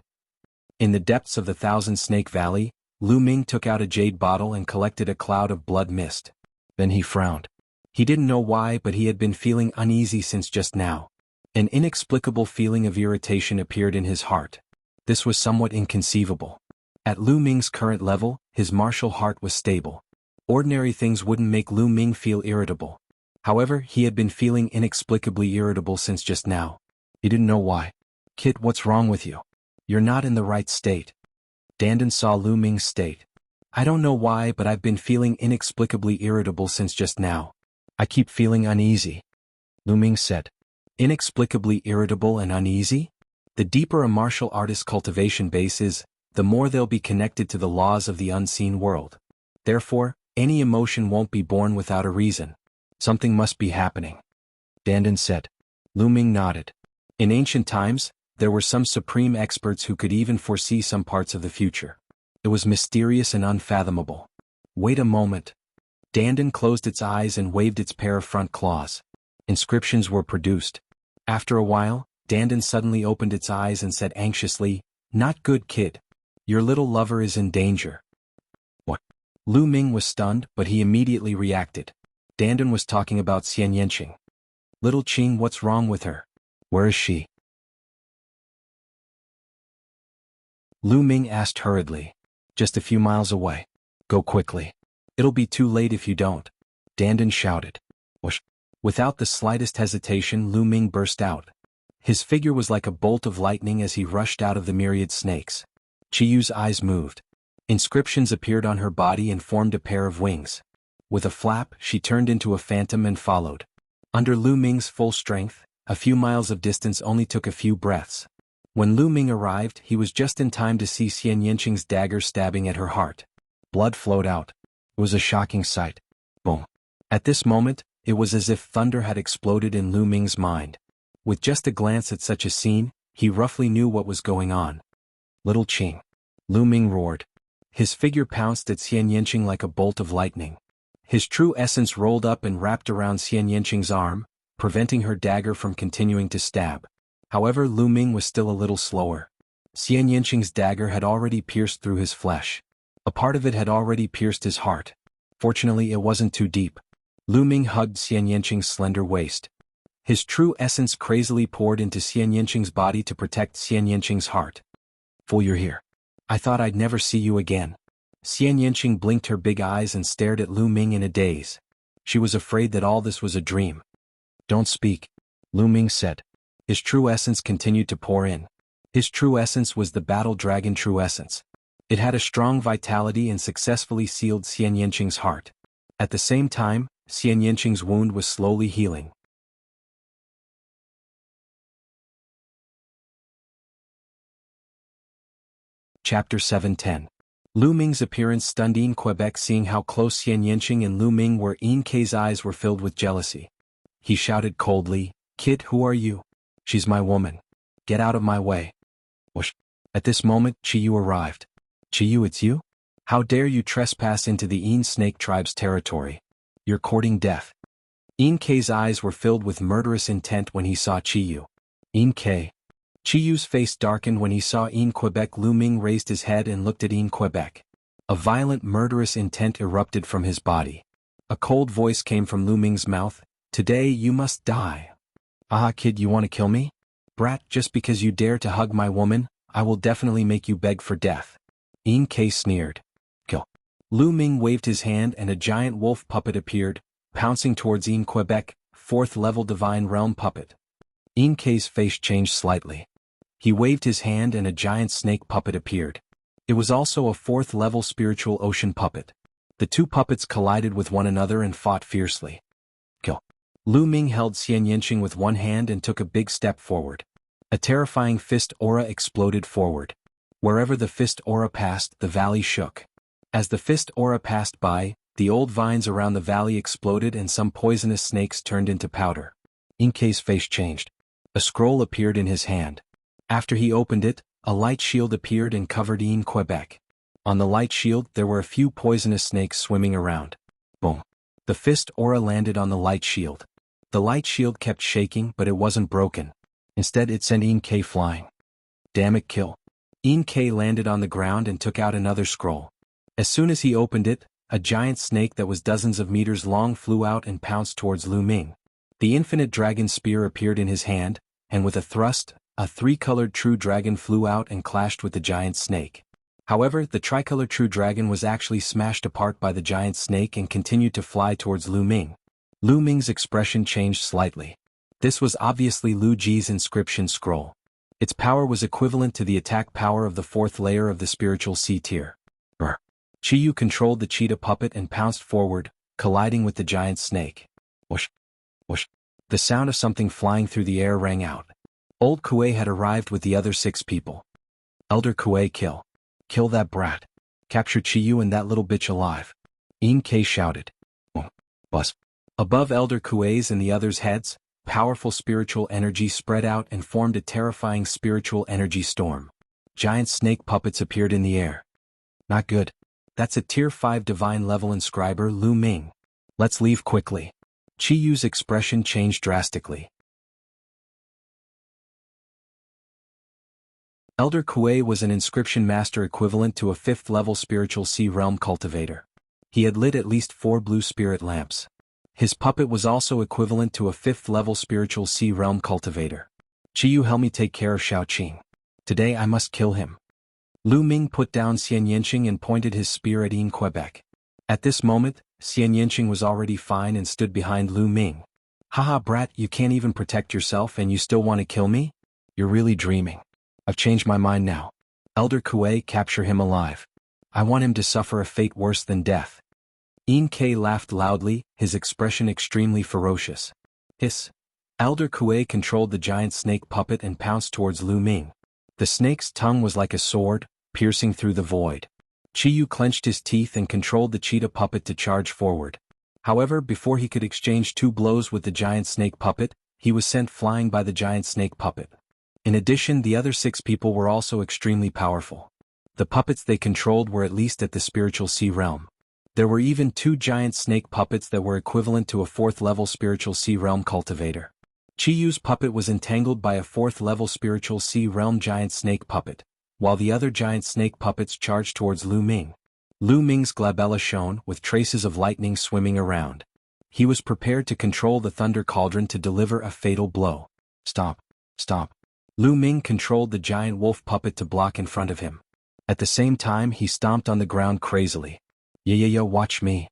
In the depths of the Thousand Snake Valley, Lu Ming took out a jade bottle and collected a cloud of blood mist. Then he frowned. He didn't know why, but he had been feeling uneasy since just now. An inexplicable feeling of irritation appeared in his heart. This was somewhat inconceivable. At Lu Ming's current level, his martial heart was stable. Ordinary things wouldn't make Lu Ming feel irritable. However, he had been feeling inexplicably irritable since just now. He didn't know why. Kid, what's wrong with you? You're not in the right state. Dandan saw Lu Ming's state. I don't know why, but I've been feeling inexplicably irritable since just now. I keep feeling uneasy. Lu Ming said. Inexplicably irritable and uneasy? The deeper a martial artist's cultivation base is, the more they'll be connected to the laws of the unseen world. Therefore, any emotion won't be born without a reason. Something must be happening. Dandan said. Lu Ming nodded. In ancient times, there were some supreme experts who could even foresee some parts of the future. It was mysterious and unfathomable. Wait a moment. Dandan closed its eyes and waved its pair of front claws. Inscriptions were produced. After a while, Dandan suddenly opened its eyes and said anxiously, Not good, kid. Your little lover is in danger. What? Lu Ming was stunned, but he immediately reacted. Dandan was talking about Xian Yinqing. Little Qing, what's wrong with her? Where is she? Lu Ming asked hurriedly. Just a few miles away. Go quickly. It'll be too late if you don't. Dandan shouted. Whoosh. Without the slightest hesitation, Lu Ming burst out. His figure was like a bolt of lightning as he rushed out of the myriad snakes. Chiyu's eyes moved. Inscriptions appeared on her body and formed a pair of wings. With a flap, she turned into a phantom and followed. Under Lu Ming's full strength, a few miles of distance only took a few breaths. When Lu Ming arrived, he was just in time to see Xian Yinqing's dagger stabbing at her heart. Blood flowed out. It was a shocking sight. Boom. At this moment, it was as if thunder had exploded in Lu Ming's mind. With just a glance at such a scene, he roughly knew what was going on. Little Qing. Lu Ming roared. His figure pounced at Xian Yinqing like a bolt of lightning. His true essence rolled up and wrapped around Xian Yinqing's arm, preventing her dagger from continuing to stab. However, Lu Ming was still a little slower. Xian Yinqing's dagger had already pierced through his flesh. A part of it had already pierced his heart. Fortunately, it wasn't too deep. Lu Ming hugged Xian Yinqing's slender waist. His true essence crazily poured into Xian Yinqing's body to protect Xian Yinqing's heart. Fool, you're here. I thought I'd never see you again. Xian Yinqing blinked her big eyes and stared at Lu Ming in a daze. She was afraid that all this was a dream. Don't speak, Lu Ming said. His true essence continued to pour in. His true essence was the battle dragon true essence. It had a strong vitality and successfully sealed Xian Yinqing's heart. At the same time, Xian Yinqing's wound was slowly healing. Chapter 710. Lu Ming's appearance stunned In Quebec. Seeing how close Xian Yinqing and Lu Ming were, In Kei's eyes were filled with jealousy. He shouted coldly, Kid, who are you? She's my woman. Get out of my way. Whoosh. At this moment, Chiyu arrived. Chiyu, it's you? How dare you trespass into the In Snake tribe's territory? You're courting death. In Kei's eyes were filled with murderous intent when he saw Chiyu. In Kei. Chiyu's face darkened when he saw In Quebec. Lu Ming raised his head and looked at In Quebec. A violent murderous intent erupted from his body. A cold voice came from Lu Ming's mouth. Today you must die. Ah, kid, you want to kill me? Brat, just because you dare to hug my woman, I will definitely make you beg for death. Yin Ke sneered. Kill. Lu Ming waved his hand and a giant wolf puppet appeared, pouncing towards Yin Quebec, 4th level divine realm puppet. Yin Ke's face changed slightly. He waved his hand and a giant snake puppet appeared. It was also a 4th level spiritual ocean puppet. The two puppets collided with one another and fought fiercely. Kill. Lu Ming held Xian Yanqing with one hand and took a big step forward. A terrifying fist aura exploded forward. Wherever the fist aura passed, the valley shook. As the fist aura passed by, the old vines around the valley exploded and some poisonous snakes turned into powder. Yin Ke's face changed. A scroll appeared in his hand. After he opened it, a light shield appeared and covered Yin Quebec. On the light shield there were a few poisonous snakes swimming around. Boom. The fist aura landed on the light shield. The light shield kept shaking but it wasn't broken. Instead it sent Yin Ke flying. Damn it, kill. Yin Ke landed on the ground and took out another scroll. As soon as he opened it, a giant snake that was dozens of meters long flew out and pounced towards Lu Ming. The infinite dragon spear appeared in his hand, and with a thrust, a 3-colored true dragon flew out and clashed with the giant snake. However, the tricolored true dragon was actually smashed apart by the giant snake and continued to fly towards Lu Ming. Lu Ming's expression changed slightly. This was obviously Lu Ji's inscription scroll. Its power was equivalent to the attack power of the 4th layer of the spiritual C tier. Qiyu controlled the cheetah puppet and pounced forward, colliding with the giant snake. Whoosh! Whoosh! The sound of something flying through the air rang out. Old Kuei had arrived with the other 6 people. Elder Kuei, kill. Kill that brat. Capture Qiyu and that little bitch alive. Yin Ke shouted. Buzz. Above Elder Kuei's and the others' heads, powerful spiritual energy spread out and formed a terrifying spiritual energy storm. Giant snake puppets appeared in the air. Not good. That's a tier 5 divine level inscriber, Lu Ming. Let's leave quickly. Qiyu's expression changed drastically. Elder Kuei was an inscription master equivalent to a 5th level spiritual sea realm cultivator. He had lit at least 4 blue spirit lamps. His puppet was also equivalent to a 5th level spiritual sea realm cultivator. Qiyu, help me take care of Shaoqing. Today I must kill him. Lu Ming put down Xian Yanqing and pointed his spear at Yin Quebec. At this moment, Xian Yanqing was already fine and stood behind Lu Ming. Haha, brat, you can't even protect yourself and you still want to kill me? You're really dreaming. I've changed my mind now. Elder Kuei, capture him alive. I want him to suffer a fate worse than death. Yin Ke laughed loudly, his expression extremely ferocious. Hiss. Elder Kuei controlled the giant snake puppet and pounced towards Lu Ming. The snake's tongue was like a sword, piercing through the void. Qiyu clenched his teeth and controlled the cheetah puppet to charge forward. However, before he could exchange 2 blows with the giant snake puppet, he was sent flying by the giant snake puppet. In addition, the other 6 people were also extremely powerful. The puppets they controlled were at least at the spiritual sea realm. There were even 2 giant snake puppets that were equivalent to a 4th level spiritual sea realm cultivator. Qiyu's puppet was entangled by a 4th level spiritual sea realm giant snake puppet, while the other giant snake puppets charged towards Lu Ming. Lu Ming's glabella shone, with traces of lightning swimming around. He was prepared to control the thunder cauldron to deliver a fatal blow. Stop. Stop. Lu Ming controlled the giant wolf puppet to block in front of him. At the same time he stomped on the ground crazily. Yeah, watch me.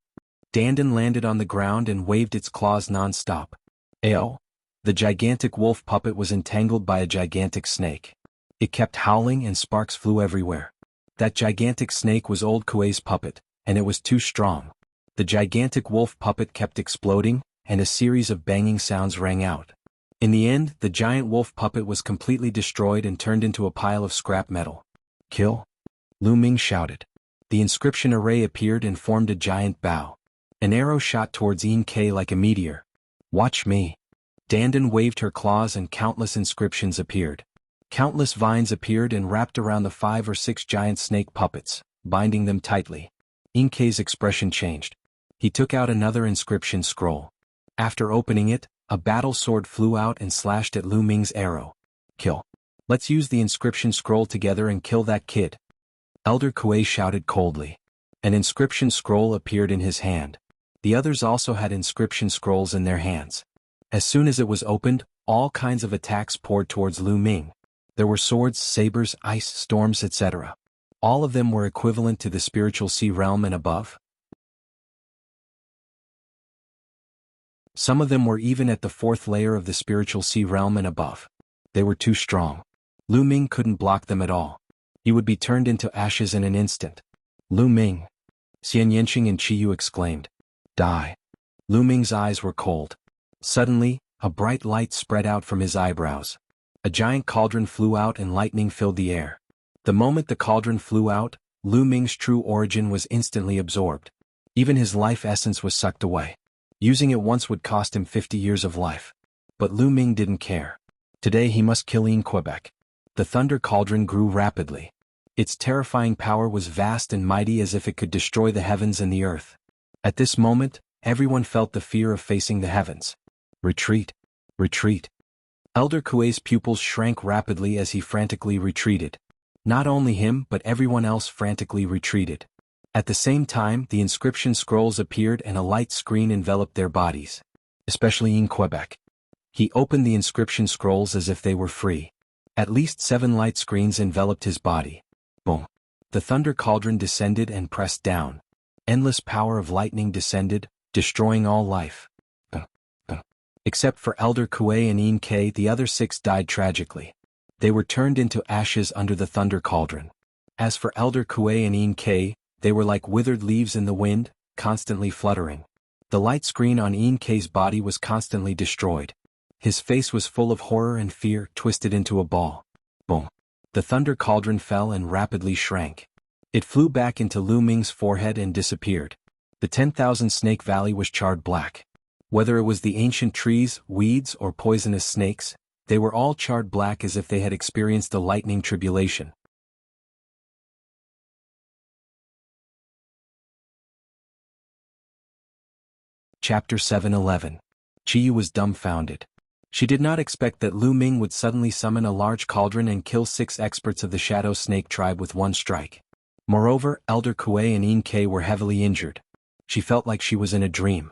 Dandan landed on the ground and waved its claws non-stop. Ayo. The gigantic wolf puppet was entangled by a gigantic snake. It kept howling and sparks flew everywhere. That gigantic snake was Old Kuei's puppet, and it was too strong. The gigantic wolf puppet kept exploding, and a series of banging sounds rang out. In the end, the giant wolf puppet was completely destroyed and turned into a pile of scrap metal. Kill? Lu Ming shouted. The inscription array appeared and formed a giant bow. An arrow shot towards Yin Ke like a meteor. Watch me. Dandan waved her claws and countless inscriptions appeared. Countless vines appeared and wrapped around the 5 or 6 giant snake puppets, binding them tightly. Yin Ke's expression changed. He took out another inscription scroll. After opening it, a battle sword flew out and slashed at Lu Ming's arrow. Kill. Let's use the inscription scroll together and kill that kid. Elder Kuei shouted coldly. An inscription scroll appeared in his hand. The others also had inscription scrolls in their hands. As soon as it was opened, all kinds of attacks poured towards Lu Ming. There were swords, sabers, ice, storms, etc. All of them were equivalent to the spiritual sea realm and above. Some of them were even at the fourth layer of the spiritual sea realm and above. They were too strong. Lu Ming couldn't block them at all. He would be turned into ashes in an instant. Lu Ming! Xian Yanqing and Qiyu exclaimed. Die! Lu Ming's eyes were cold. Suddenly, a bright light spread out from his eyebrows. A giant cauldron flew out and lightning filled the air. The moment the cauldron flew out, Lu Ming's true origin was instantly absorbed. Even his life essence was sucked away. Using it once would cost him 50 years of life. But Lu Ming didn't care. Today he must kill Quebec. The thunder cauldron grew rapidly. Its terrifying power was vast and mighty as if it could destroy the heavens and the earth. At this moment, everyone felt the fear of facing the heavens. Retreat! Retreat! Elder Kuei's pupils shrank rapidly as he frantically retreated. Not only him but everyone else frantically retreated. At the same time, the inscription scrolls appeared and a light screen enveloped their bodies. Especially in Quebec. He opened the inscription scrolls as if they were free. At least 7 light screens enveloped his body. Boom. The thunder cauldron descended and pressed down. Endless power of lightning descended, destroying all life. Except for Elder Kuei and Kei, the other 6 died tragically. They were turned into ashes under the thunder cauldron. As for Elder Kuei and Kei, they were like withered leaves in the wind, constantly fluttering. The light screen on Kei's body was constantly destroyed. His face was full of horror and fear, twisted into a ball. Boom. The thunder cauldron fell and rapidly shrank. It flew back into Lu Ming's forehead and disappeared. The 10,000 Snake Valley was charred black. Whether it was the ancient trees, weeds, or poisonous snakes, they were all charred black as if they had experienced a lightning tribulation. Chapter 7:11. Qiyu was dumbfounded. She did not expect that Lu Ming would suddenly summon a large cauldron and kill 6 experts of the Shadow Snake tribe with one strike. Moreover, Elder Kuei and Kei were heavily injured. She felt like she was in a dream.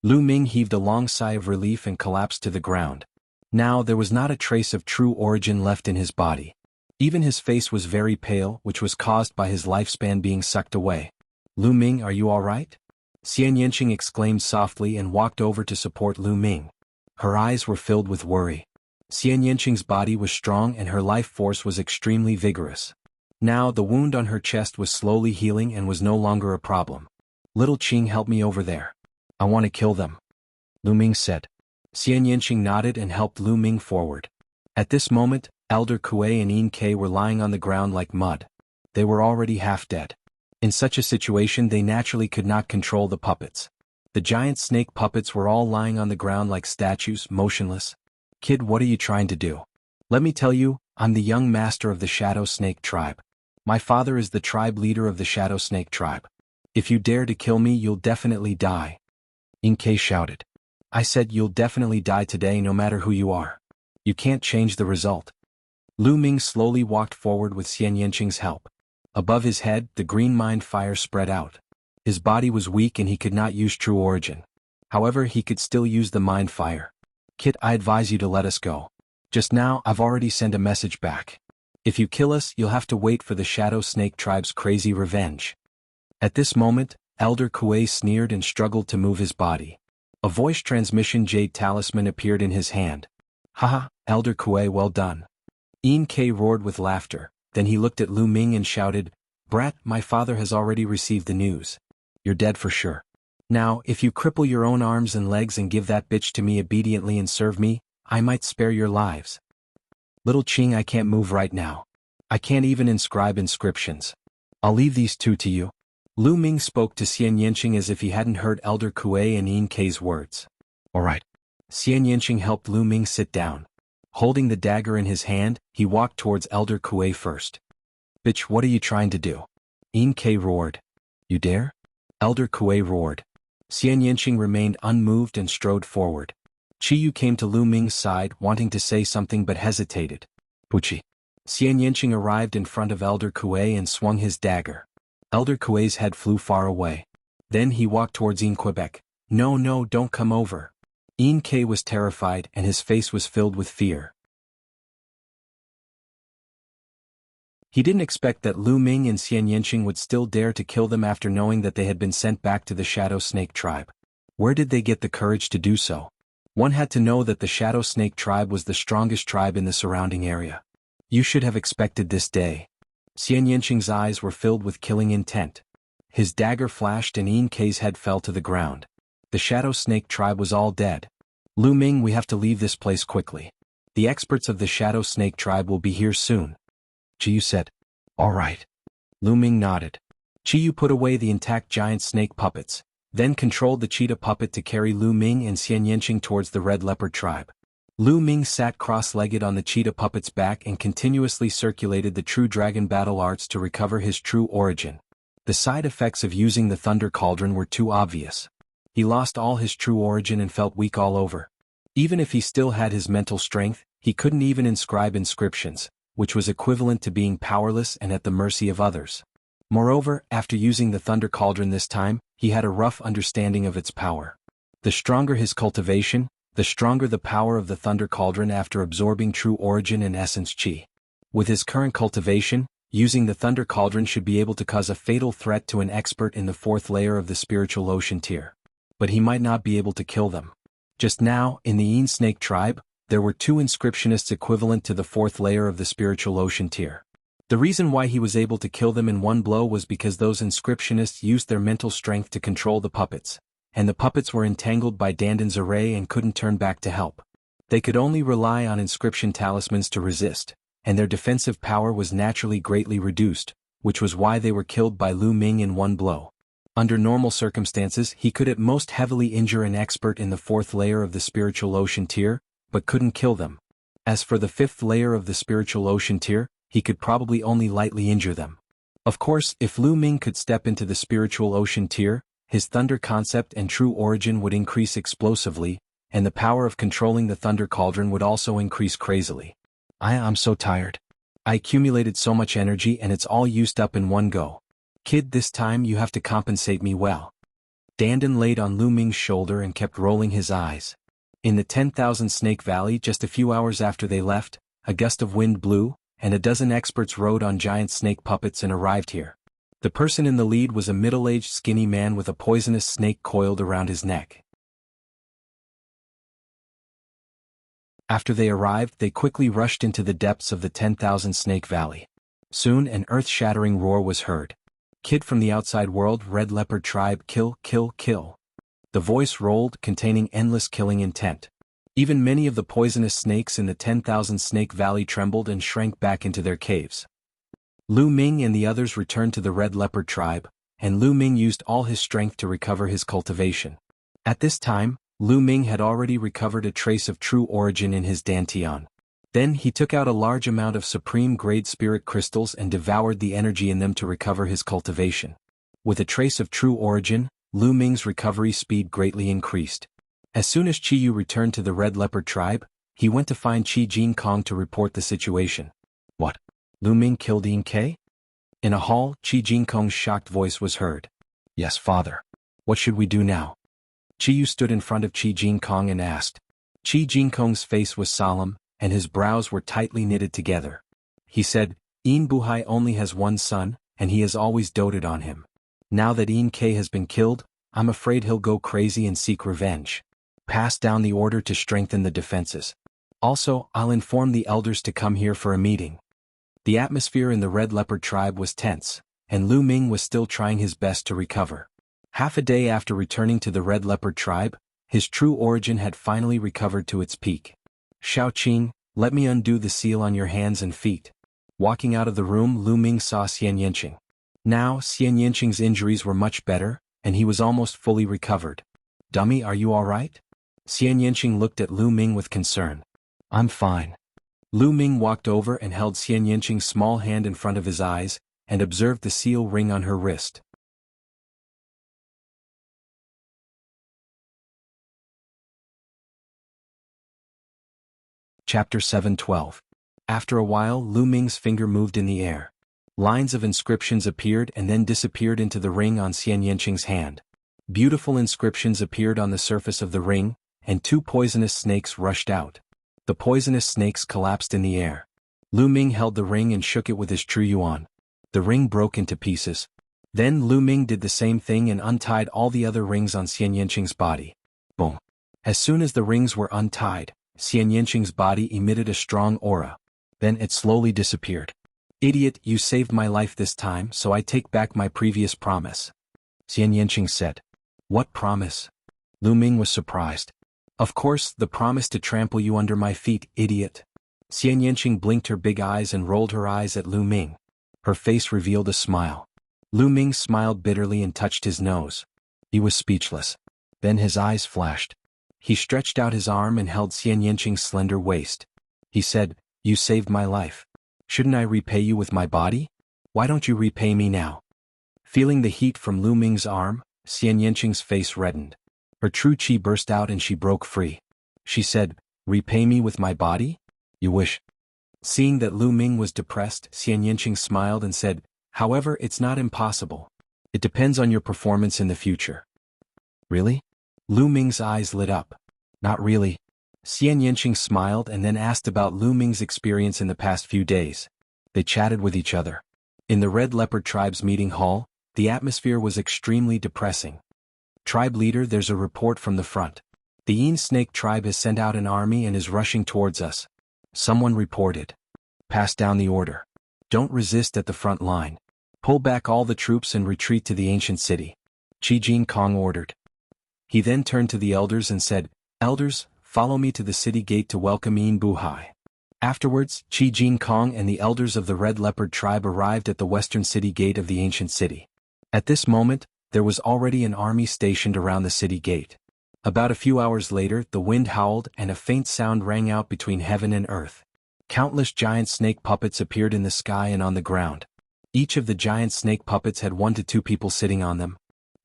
Lu Ming heaved a long sigh of relief and collapsed to the ground. Now there was not a trace of true origin left in his body. Even his face was very pale, which was caused by his lifespan being sucked away. Lu Ming, are you all right? Xian Yanqing exclaimed softly and walked over to support Lu Ming. Her eyes were filled with worry. Xian Yanqing's body was strong and her life force was extremely vigorous. Now the wound on her chest was slowly healing and was no longer a problem. Little Qing, help me over there. I want to kill them. Lu Ming said. Xian Yanqing nodded and helped Lu Ming forward. At this moment, Elder Kuei and Kei were lying on the ground like mud. They were already half dead. In such a situation they naturally could not control the puppets. The giant snake puppets were all lying on the ground like statues, motionless. Kid, what are you trying to do? Let me tell you, I'm the young master of the Shadow Snake tribe. My father is the tribe leader of the Shadow Snake tribe. If you dare to kill me, you'll definitely die. Kei shouted. I said you'll definitely die today no matter who you are. You can't change the result. Lu Ming slowly walked forward with Xian Yanqing's help. Above his head, the green mind fire spread out. His body was weak and he could not use true origin. However, he could still use the mind fire. Kid, I advise you to let us go. Just now, I've already sent a message back. If you kill us, you'll have to wait for the Shadow Snake tribe's crazy revenge. At this moment, Elder Kuei sneered and struggled to move his body. A voice transmission jade talisman appeared in his hand. Haha, Elder Kuei, well done. Kei roared with laughter. Then he looked at Lu Ming and shouted, Brat, my father has already received the news. You're dead for sure. Now, if you cripple your own arms and legs and give that bitch to me obediently and serve me, I might spare your lives. Little Qing, I can't move right now. I can't even inscribe inscriptions. I'll leave these 2 to you. Lu Ming spoke to Xian Yanqing as if he hadn't heard Elder Kuei and Kei's words. All right. Xian Yanqing helped Lu Ming sit down. Holding the dagger in his hand, he walked towards Elder Kuei first. Bitch, what are you trying to do? Kei roared. You dare? Elder Kuei roared. Xian Yanqing remained unmoved and strode forward. Qiyu came to Lu Ming's side, wanting to say something but hesitated. Puchi. Xian Yanqing arrived in front of Elder Kuei and swung his dagger. Elder Kuei's head flew far away. Then he walked towards Quebec. No, no, don't come over. K was terrified and his face was filled with fear. He didn't expect that Lu Ming and Xian Yanqing would still dare to kill them after knowing that they had been sent back to the Shadow Snake tribe. Where did they get the courage to do so? One had to know that the Shadow Snake tribe was the strongest tribe in the surrounding area. You should have expected this day. Xian Yanqing's eyes were filled with killing intent. His dagger flashed and K's head fell to the ground. The Shadow Snake tribe was all dead. Lu Ming, we have to leave this place quickly. The experts of the Shadow Snake tribe will be here soon. Chiyu said. All right. Lu Ming nodded. Chiyu put away the intact giant snake puppets, then controlled the cheetah puppet to carry Lu Ming and Xian Yanqing towards the Red Leopard tribe. Lu Ming sat cross-legged on the cheetah puppet's back and continuously circulated the true dragon battle arts to recover his true origin. The side effects of using the Thunder Cauldron were too obvious. He lost all his true origin and felt weak all over. Even if he still had his mental strength, he couldn't even inscribe inscriptions, which was equivalent to being powerless and at the mercy of others. Moreover, after using the Thunder Cauldron this time, he had a rough understanding of its power. The stronger his cultivation, the stronger the power of the Thunder Cauldron after absorbing true origin and essence chi. With his current cultivation, using the Thunder Cauldron should be able to cause a fatal threat to an expert in the 4th layer of the spiritual ocean tier. But he might not be able to kill them. Just now, in the Snake tribe, there were 2 inscriptionists equivalent to the 4th layer of the spiritual ocean tier. The reason why he was able to kill them in one blow was because those inscriptionists used their mental strength to control the puppets, and the puppets were entangled by Dandan's array and couldn't turn back to help. They could only rely on inscription talismans to resist, and their defensive power was naturally greatly reduced, which was why they were killed by Lu Ming in one blow. Under normal circumstances, he could at most heavily injure an expert in the 4th layer of the spiritual ocean tier, but couldn't kill them. As for the 5th layer of the spiritual ocean tier, he could probably only lightly injure them. Of course, if Lu Ming could step into the spiritual ocean tier, his thunder concept and true origin would increase explosively, and the power of controlling the Thunder Cauldron would also increase crazily. I'm so tired. I accumulated so much energy and it's all used up in one go. Kid, this time you have to compensate me well. Dandan laid on Lu Ming's shoulder and kept rolling his eyes. In the 10,000 Snake Valley just a few hours after they left, a gust of wind blew, and a dozen experts rode on giant snake puppets and arrived here. The person in the lead was a middle-aged skinny man with a poisonous snake coiled around his neck. After they arrived, they quickly rushed into the depths of the 10,000 Snake Valley. Soon an earth-shattering roar was heard. Kid from the outside world, Red Leopard tribe, kill, kill, kill. The voice rolled, containing endless killing intent. Even many of the poisonous snakes in the 10,000 Snake Valley trembled and shrank back into their caves. Lu Ming and the others returned to the Red Leopard tribe, and Lu Ming used all his strength to recover his cultivation. At this time, Lu Ming had already recovered a trace of true origin in his dantian. Then he took out a large amount of supreme-grade spirit crystals and devoured the energy in them to recover his cultivation. With a trace of true origin, Lu Ming's recovery speed greatly increased. As soon as Chiyu returned to the Red Leopard tribe, he went to find Qi Jinkong to report the situation. What? Lu Ming killed K? In a hall, Qi Jinkong's shocked voice was heard. Yes, father. What should we do now? Chiyu stood in front of Qi Jinkong and asked. Qi Jinkong's face was solemn, and his brows were tightly knitted together. He said, Buhai only has one son, and he has always doted on him. Now that K has been killed, I'm afraid he'll go crazy and seek revenge. Pass down the order to strengthen the defenses. Also, I'll inform the elders to come here for a meeting. The atmosphere in the Red Leopard tribe was tense, and Lu Ming was still trying his best to recover. Half a day after returning to the Red Leopard tribe, his true origin had finally recovered to its peak. Shaoqing, let me undo the seal on your hands and feet. Walking out of the room, Lu Ming saw Xian Yanqing. Now, Xian Yanqing's injuries were much better, and he was almost fully recovered. Dummy, are you all right? Xian Yanqing looked at Lu Ming with concern. I'm fine. Lu Ming walked over and held Xian Yanqing's small hand in front of his eyes, and observed the seal ring on her wrist. Chapter 7:12. After a while, Lu Ming's finger moved in the air. Lines of inscriptions appeared and then disappeared into the ring on Xian Yanqing's hand. Beautiful inscriptions appeared on the surface of the ring, and 2 poisonous snakes rushed out. The poisonous snakes collapsed in the air. Lu Ming held the ring and shook it with his true yuan. The ring broke into pieces. Then Lu Ming did the same thing and untied all the other rings on Xian Yanqing's body. Boom! As soon as the rings were untied, Xian Yanqing's body emitted a strong aura. Then it slowly disappeared. Idiot, you saved my life this time, so I take back my previous promise. Xian Yanqing said. What promise? Lu Ming was surprised. Of course, the promise to trample you under my feet, idiot. Xian Yanqing blinked her big eyes and rolled her eyes at Lu Ming. Her face revealed a smile. Lu Ming smiled bitterly and touched his nose. He was speechless. Then his eyes flashed. He stretched out his arm and held Xian Yanqing's slender waist. He said, You saved my life. Shouldn't I repay you with my body? Why don't you repay me now? Feeling the heat from Lu Ming's arm, Xian Yanqing's face reddened. Her true qi burst out and she broke free. She said, Repay me with my body? You wish. Seeing that Lu Ming was depressed, Xian Yanqing smiled and said, However, it's not impossible. It depends on your performance in the future. Really? Lu Ming's eyes lit up. Not really. Xian Yanqing smiled and then asked about Lu Ming's experience in the past few days. They chatted with each other. In the Red Leopard Tribe's meeting hall, the atmosphere was extremely depressing. Tribe leader, there's a report from the front. The Yin Snake Tribe has sent out an army and is rushing towards us. Someone reported. Pass down the order. Don't resist at the front line. Pull back all the troops and retreat to the ancient city. Qi Jin Kong ordered. He then turned to the elders and said, Elders, follow me to the city gate to welcome Yin Buhai. Afterwards, Qi Jin Kong and the elders of the Red Leopard Tribe arrived at the western city gate of the ancient city. At this moment, there was already an army stationed around the city gate. About a few hours later, the wind howled and a faint sound rang out between heaven and earth. Countless giant snake puppets appeared in the sky and on the ground. Each of the giant snake puppets had 1 to 2 people sitting on them.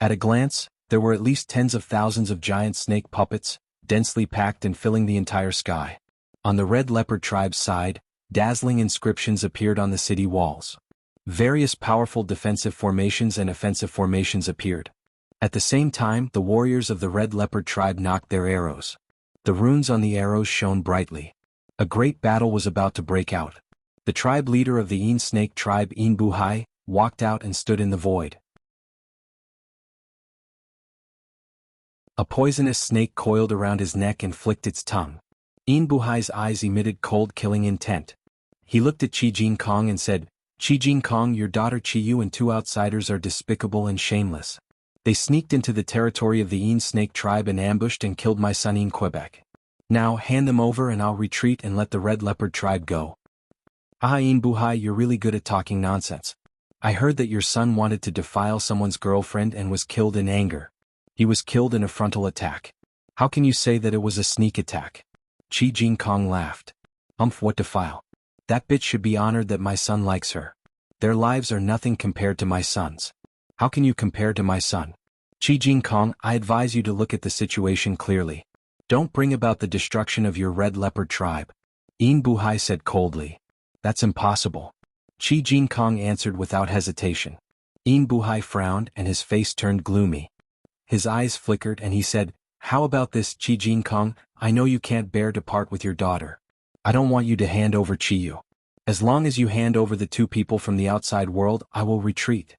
At a glance, there were at least tens of thousands of giant snake puppets, densely packed and filling the entire sky. On the Red Leopard Tribe's side, dazzling inscriptions appeared on the city walls. Various powerful defensive formations and offensive formations appeared. At the same time, the warriors of the Red Leopard Tribe knocked their arrows. The runes on the arrows shone brightly. A great battle was about to break out. The tribe leader of the Yin Snake Tribe, Yin Buhai, walked out and stood in the void. A poisonous snake coiled around his neck and flicked its tongue. Yin Buhai's eyes emitted cold, killing intent. He looked at Qi Jin Kong and said, Qi Jin Kong, your daughter Qi Yu and 2 outsiders are despicable and shameless. They sneaked into the territory of the Yin Snake Tribe and ambushed and killed my son Yin Quebec. Now hand them over and I'll retreat and let the Red Leopard Tribe go. Ah, Yin Buhai, you're really good at talking nonsense. I heard that your son wanted to defile someone's girlfriend and was killed in anger. He was killed in a frontal attack. How can you say that it was a sneak attack? Qi Jin Kong laughed. What defile? That bitch should be honored that my son likes her. Their lives are nothing compared to my son's. How can you compare to my son? Qi Jin Kong, I advise you to look at the situation clearly. Don't bring about the destruction of your Red Leopard Tribe. Yin Buhai said coldly. That's impossible. Qi Jin Kong answered without hesitation. Yin Buhai frowned and his face turned gloomy. His eyes flickered and he said, How about this, Qi Jin Kong? I know you can't bear to part with your daughter. I don't want you to hand over Qi Yu. As long as you hand over the 2 people from the outside world, I will retreat.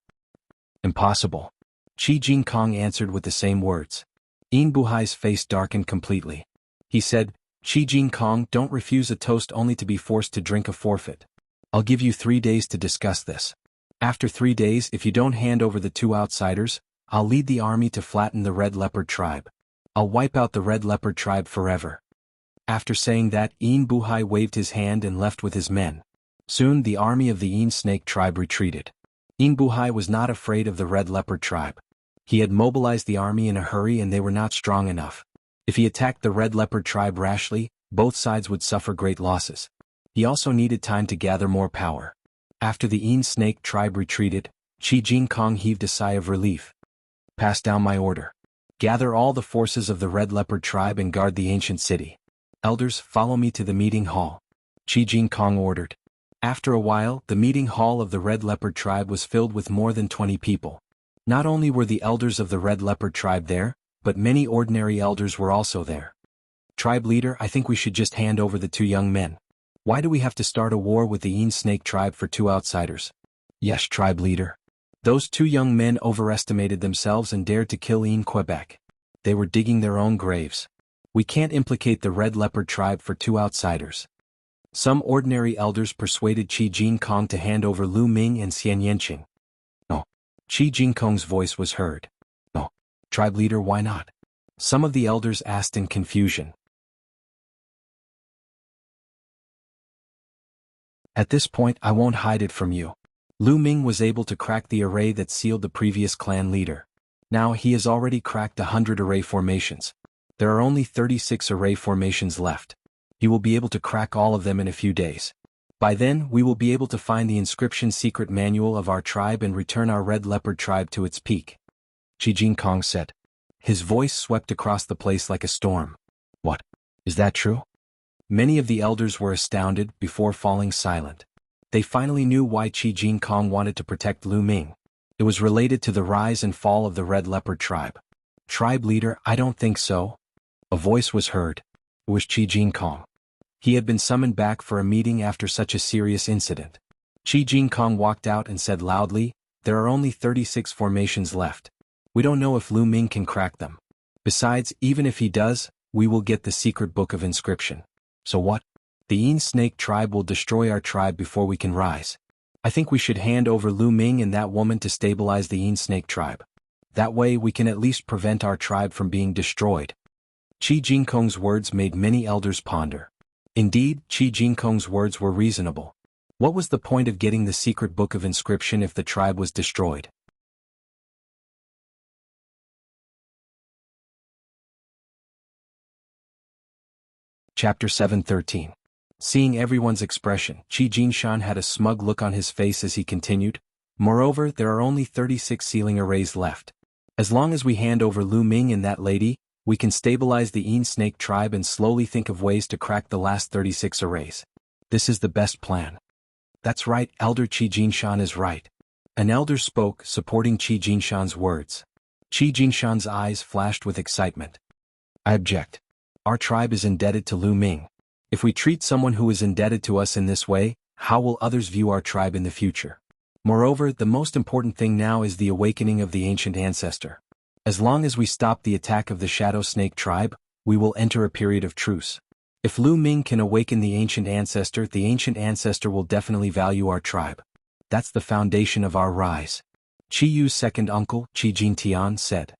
Impossible. Qi Jin Kong answered with the same words. Yin Buhai's face darkened completely. He said, Qi Jin Kong, don't refuse a toast only to be forced to drink a forfeit. I'll give you 3 days to discuss this. After 3 days, if you don't hand over the 2 outsiders, I'll lead the army to flatten the Red Leopard Tribe. I'll wipe out the Red Leopard Tribe forever. After saying that, Yin Buhai waved his hand and left with his men. Soon the army of the Yin Snake Tribe retreated. Yin Buhai was not afraid of the Red Leopard Tribe. He had mobilized the army in a hurry and they were not strong enough. If he attacked the Red Leopard Tribe rashly, both sides would suffer great losses. He also needed time to gather more power. After the Yin Snake Tribe retreated, Qi Jin Kong heaved a sigh of relief. Pass down my order. Gather all the forces of the Red Leopard Tribe and guard the ancient city. Elders, follow me to the meeting hall. Qi Jin Kong ordered. After a while, the meeting hall of the Red Leopard Tribe was filled with more than 20 people. Not only were the elders of the Red Leopard tribe there, but many ordinary elders were also there. Tribe leader, I think we should just hand over the two young men. Why do we have to start a war with the Een Snake tribe for two outsiders? Yes, tribe leader. Those two young men overestimated themselves and dared to kill Een Quebec. They were digging their own graves. We can't implicate the Red Leopard tribe for two outsiders. Some ordinary elders persuaded Qi Jinkong to hand over Lu Ming and Xian Yanqing. No. Qi Jinkong's voice was heard. No. Tribe leader, why not? Some of the elders asked in confusion. At this point, I won't hide it from you. Lu Ming was able to crack the array that sealed the previous clan leader. Now he has already cracked 100 array formations. There are only 36 array formations left. He will be able to crack all of them in a few days. By then, we will be able to find the inscription secret manual of our tribe and return our Red Leopard tribe to its peak. Qi Jinkong said. His voice swept across the place like a storm. What? Is that true? Many of the elders were astounded before falling silent. They finally knew why Qi Jinkong wanted to protect Lu Ming. It was related to the rise and fall of the Red Leopard tribe. Tribe leader, I don't think so. A voice was heard. It was Qi Jinkong. He had been summoned back for a meeting after such a serious incident. Qi Jinkong walked out and said loudly, there are only 36 formations left. We don't know if Lu Ming can crack them. Besides, even if he does, we will get the secret book of inscription. So what? The Een Snake tribe will destroy our tribe before we can rise. I think we should hand over Lu Ming and that woman to stabilize the Een Snake tribe. That way we can at least prevent our tribe from being destroyed. Qi Jinkong's words made many elders ponder. Indeed, Qi Jinkong's words were reasonable. What was the point of getting the secret book of inscription if the tribe was destroyed? Chapter 7:13. Seeing everyone's expression, Qi Jinshan had a smug look on his face as he continued. Moreover, there are only 36 sealing arrays left. As long as we hand over Lu Ming and that lady, we can stabilize the Een Snake tribe and slowly think of ways to crack the last 36 arrays. This is the best plan. That's right, Elder Qi Jinshan is right. An elder spoke, supporting Qi Jinshan's words. Qi Jinshan's eyes flashed with excitement. I object. Our tribe is indebted to Lu Ming. If we treat someone who is indebted to us in this way, how will others view our tribe in the future? Moreover, the most important thing now is the awakening of the ancient ancestor. As long as we stop the attack of the Shadow Snake tribe, we will enter a period of truce. If Lu Ming can awaken the ancient ancestor will definitely value our tribe. That's the foundation of our rise. Qi Yu's second uncle, Qi Jintian, said.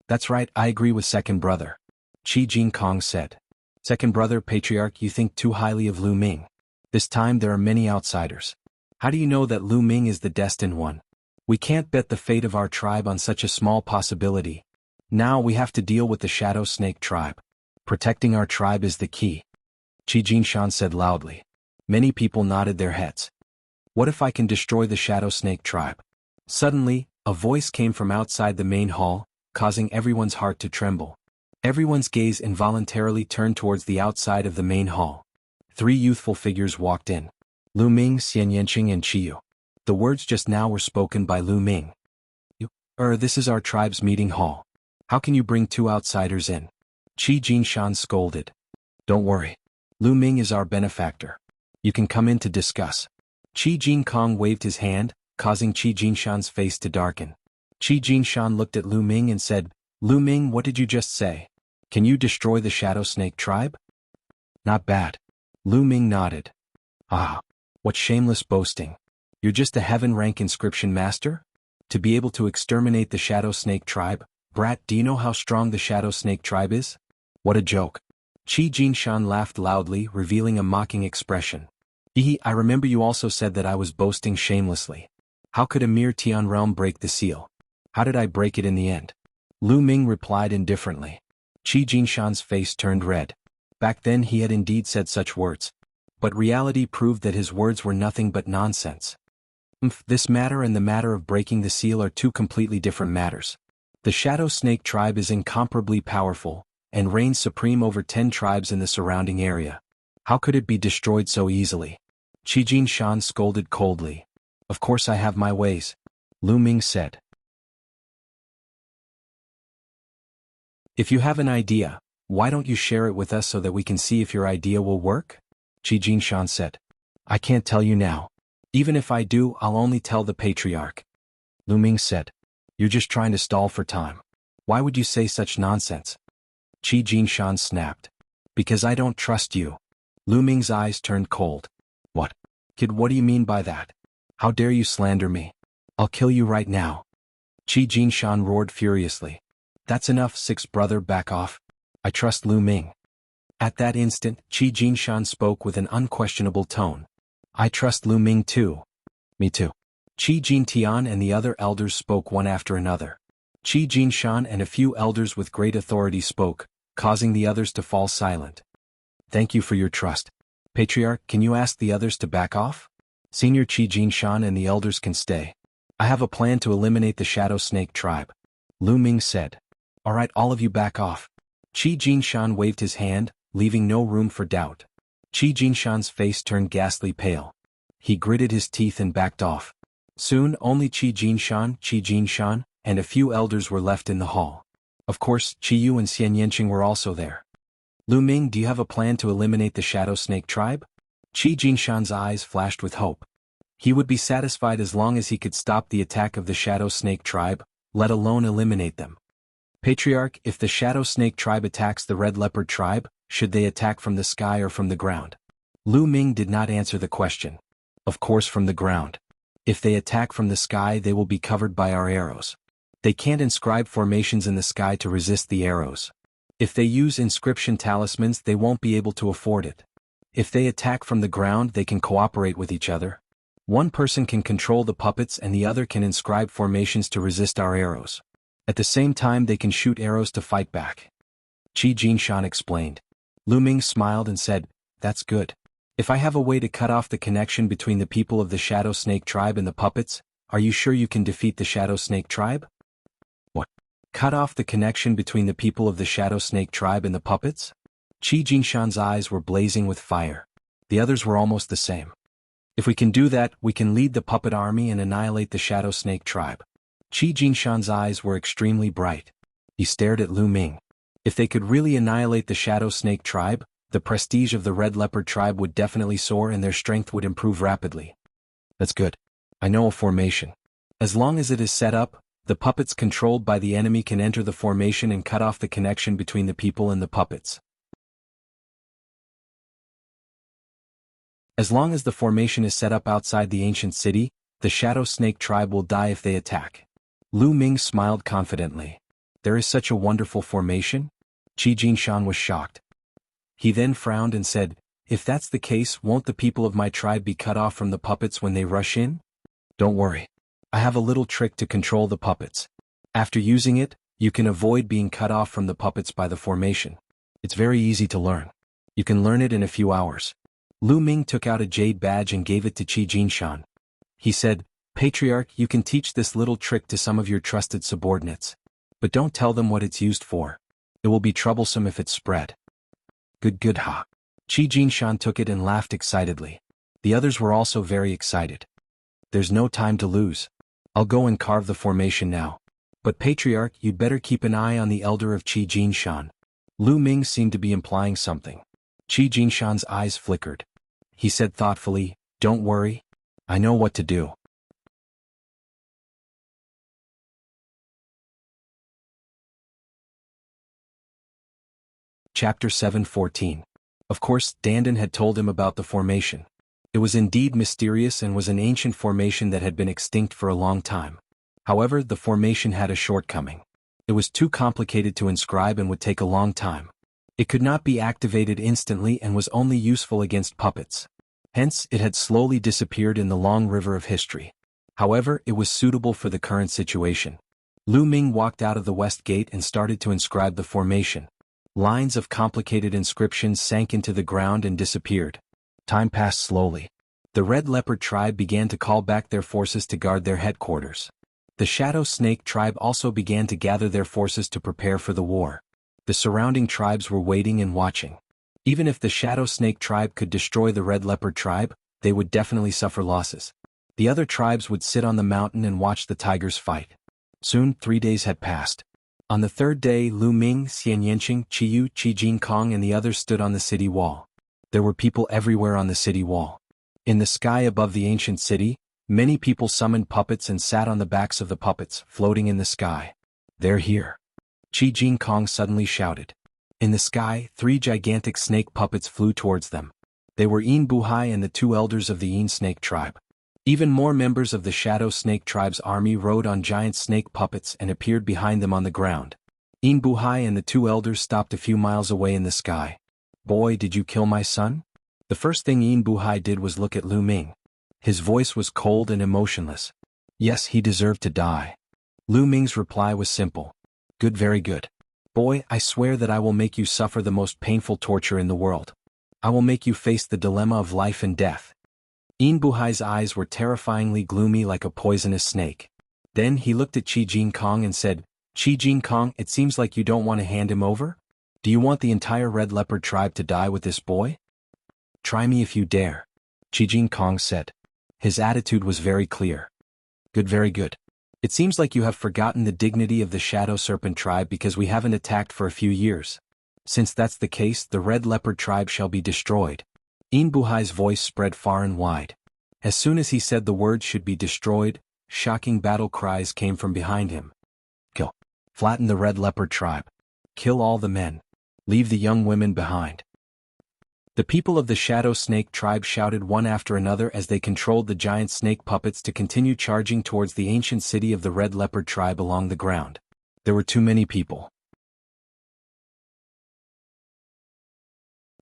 That's right, I agree with second brother. Qi Jinkong said. Second brother patriarch, you think too highly of Lu Ming. This time there are many outsiders. How do you know that Lu Ming is the destined one? We can't bet the fate of our tribe on such a small possibility. Now we have to deal with the Shadow Snake tribe. Protecting our tribe is the key. Qi Jinshan said loudly. Many people nodded their heads. What if I can destroy the Shadow Snake tribe? Suddenly, a voice came from outside the main hall, causing everyone's heart to tremble. Everyone's gaze involuntarily turned towards the outside of the main hall. 3 youthful figures walked in. Lu Ming, Xian Yanqing and Qi Yu. The words just now were spoken by Lu Ming. This is our tribe's meeting hall. How can you bring 2 outsiders in? Qi Jinshan scolded. Don't worry. Lu Ming is our benefactor. You can come in to discuss. Qi Jinkong waved his hand, causing Qi Jinshan's face to darken. Qi Jinshan looked at Lu Ming and said, Lu Ming, what did you just say? Can you destroy the Shadow Snake tribe? Not bad. Lu Ming nodded. Ah, what shameless boasting. You're just a heaven-rank inscription master? To be able to exterminate the Shadow Snake tribe? Brat, do you know how strong the Shadow Snake tribe is? What a joke. Qi Jinshan laughed loudly, revealing a mocking expression. I remember you also said that I was boasting shamelessly. How could a mere Tian realm break the seal? How did I break it in the end? Lu Ming replied indifferently. Qi Jinshan's face turned red. Back then he had indeed said such words. But reality proved that his words were nothing but nonsense. This matter and the matter of breaking the seal are 2 completely different matters. The Shadow Snake tribe is incomparably powerful, and reigns supreme over 10 tribes in the surrounding area. How could it be destroyed so easily? Qi Jinshan scolded coldly. Of course I have my ways. Lu Ming said. If you have an idea, why don't you share it with us so that we can see if your idea will work? Qi Jinshan said. I can't tell you now. Even if I do, I'll only tell the patriarch. Lu Ming said. You're just trying to stall for time. Why would you say such nonsense? Qi Jinshan snapped. Because I don't trust you. Lu Ming's eyes turned cold. What? Kid, what do you mean by that? How dare you slander me? I'll kill you right now. Qi Jinshan roared furiously. That's enough, sixth brother, back off. I trust Lu Ming. At that instant, Qi Jinshan spoke with an unquestionable tone. I trust Lu Ming too. Me too. Qi Jintian and the other elders spoke one after another. Qi Jinshan and a few elders with great authority spoke, causing the others to fall silent. Thank you for your trust. Patriarch, can you ask the others to back off? Senior Qi Jinshan and the elders can stay. I have a plan to eliminate the Shadow Snake tribe. Lu Ming said. All right, all of you back off. Qi Jinshan waved his hand, leaving no room for doubt. Qi Jinshan's face turned ghastly pale. He gritted his teeth and backed off. Soon only Qi Jinshan, and a few elders were left in the hall. Of course, Qi Yu and Xian Yanqing were also there. Lu Ming, do you have a plan to eliminate the Shadow Snake tribe? Qi Jinshan's eyes flashed with hope. He would be satisfied as long as he could stop the attack of the Shadow Snake tribe, let alone eliminate them. Patriarch, if the Shadow Snake tribe attacks the Red Leopard tribe, should they attack from the sky or from the ground? Lu Ming did not answer the question. Of course from the ground. If they attack from the sky, they will be covered by our arrows. They can't inscribe formations in the sky to resist the arrows. If they use inscription talismans, they won't be able to afford it. If they attack from the ground, they can cooperate with each other. One person can control the puppets and the other can inscribe formations to resist our arrows. At the same time, they can shoot arrows to fight back. Qi Jinshan explained. Lu Ming smiled and said, That's good. If I have a way to cut off the connection between the people of the Shadow Snake tribe and the puppets, are you sure you can defeat the Shadow Snake tribe? What? Cut off the connection between the people of the Shadow Snake tribe and the puppets? Qi Jinshan's eyes were blazing with fire. The others were almost the same. If we can do that, we can lead the puppet army and annihilate the Shadow Snake tribe. Qi Jinshan's eyes were extremely bright. He stared at Lu Ming. If they could really annihilate the Shadow Snake tribe, the prestige of the Red Leopard tribe would definitely soar and their strength would improve rapidly. That's good. I know a formation. As long as it is set up, the puppets controlled by the enemy can enter the formation and cut off the connection between the people and the puppets. As long as the formation is set up outside the ancient city, the Shadow Snake tribe will die if they attack. Lu Ming smiled confidently. There is such a wonderful formation? Qi Jinshan was shocked. He then frowned and said, If that's the case, won't the people of my tribe be cut off from the puppets when they rush in? Don't worry. I have a little trick to control the puppets. After using it, you can avoid being cut off from the puppets by the formation. It's very easy to learn. You can learn it in a few hours. Lu Ming took out a jade badge and gave it to Qi Jinshan. He said, Patriarch, you can teach this little trick to some of your trusted subordinates. But don't tell them what it's used for. It will be troublesome if it's spread. Good ha. Qi Jinshan took it and laughed excitedly. The others were also very excited. There's no time to lose. I'll go and carve the formation now. But Patriarch, you'd better keep an eye on the elder of Qi Jinshan. Lu Ming seemed to be implying something. Qi Jinshan's eyes flickered. He said thoughtfully, Don't worry. I know what to do. Chapter 7:14. Of course, Dandan had told him about the formation. It was indeed mysterious and was an ancient formation that had been extinct for a long time. However, the formation had a shortcoming. It was too complicated to inscribe and would take a long time. It could not be activated instantly and was only useful against puppets. Hence, it had slowly disappeared in the long river of history. However, it was suitable for the current situation. Lu Ming walked out of the west gate and started to inscribe the formation. Lines of complicated inscriptions sank into the ground and disappeared. Time passed slowly. The Red Leopard tribe began to call back their forces to guard their headquarters. The Shadow Snake tribe also began to gather their forces to prepare for the war. The surrounding tribes were waiting and watching. Even if the Shadow Snake tribe could destroy the Red Leopard tribe, they would definitely suffer losses. The other tribes would sit on the mountain and watch the tigers fight. Soon, 3 days had passed. On the third day, Lu Ming, Xian Yanqing, Qiyu, Qi Jinkong and the others stood on the city wall. There were people everywhere on the city wall. In the sky above the ancient city, many people summoned puppets and sat on the backs of the puppets, floating in the sky. They're here. Qi Jinkong suddenly shouted. In the sky, 3 gigantic snake puppets flew towards them. They were Yin Buhai and the 2 elders of the Yin snake tribe. Even more members of the Shadow Snake tribe's army rode on giant snake puppets and appeared behind them on the ground. Yin Buhai and the 2 elders stopped a few miles away in the sky. Boy, did you kill my son? The first thing Yin Buhai did was look at Lu Ming. His voice was cold and emotionless. Yes, he deserved to die. Lu Ming's reply was simple. Good, very good. Boy, I swear that I will make you suffer the most painful torture in the world. I will make you face the dilemma of life and death. Yin Buhai's eyes were terrifyingly gloomy like a poisonous snake. Then he looked at Qi Jinkong and said, Qi Jinkong, it seems like you don't want to hand him over? Do you want the entire Red Leopard tribe to die with this boy? Try me if you dare, Qi Jinkong said. His attitude was very clear. Good, very good. It seems like you have forgotten the dignity of the Shadow Serpent tribe because we haven't attacked for a few years. Since that's the case, the Red Leopard tribe shall be destroyed. Yin Buhai's voice spread far and wide. As soon as he said the words should be destroyed, shocking battle cries came from behind him. Kill. Flatten the Red Leopard tribe. Kill all the men. Leave the young women behind. The people of the Shadow Snake tribe shouted one after another as they controlled the giant snake puppets to continue charging towards the ancient city of the Red Leopard tribe along the ground. There were too many people.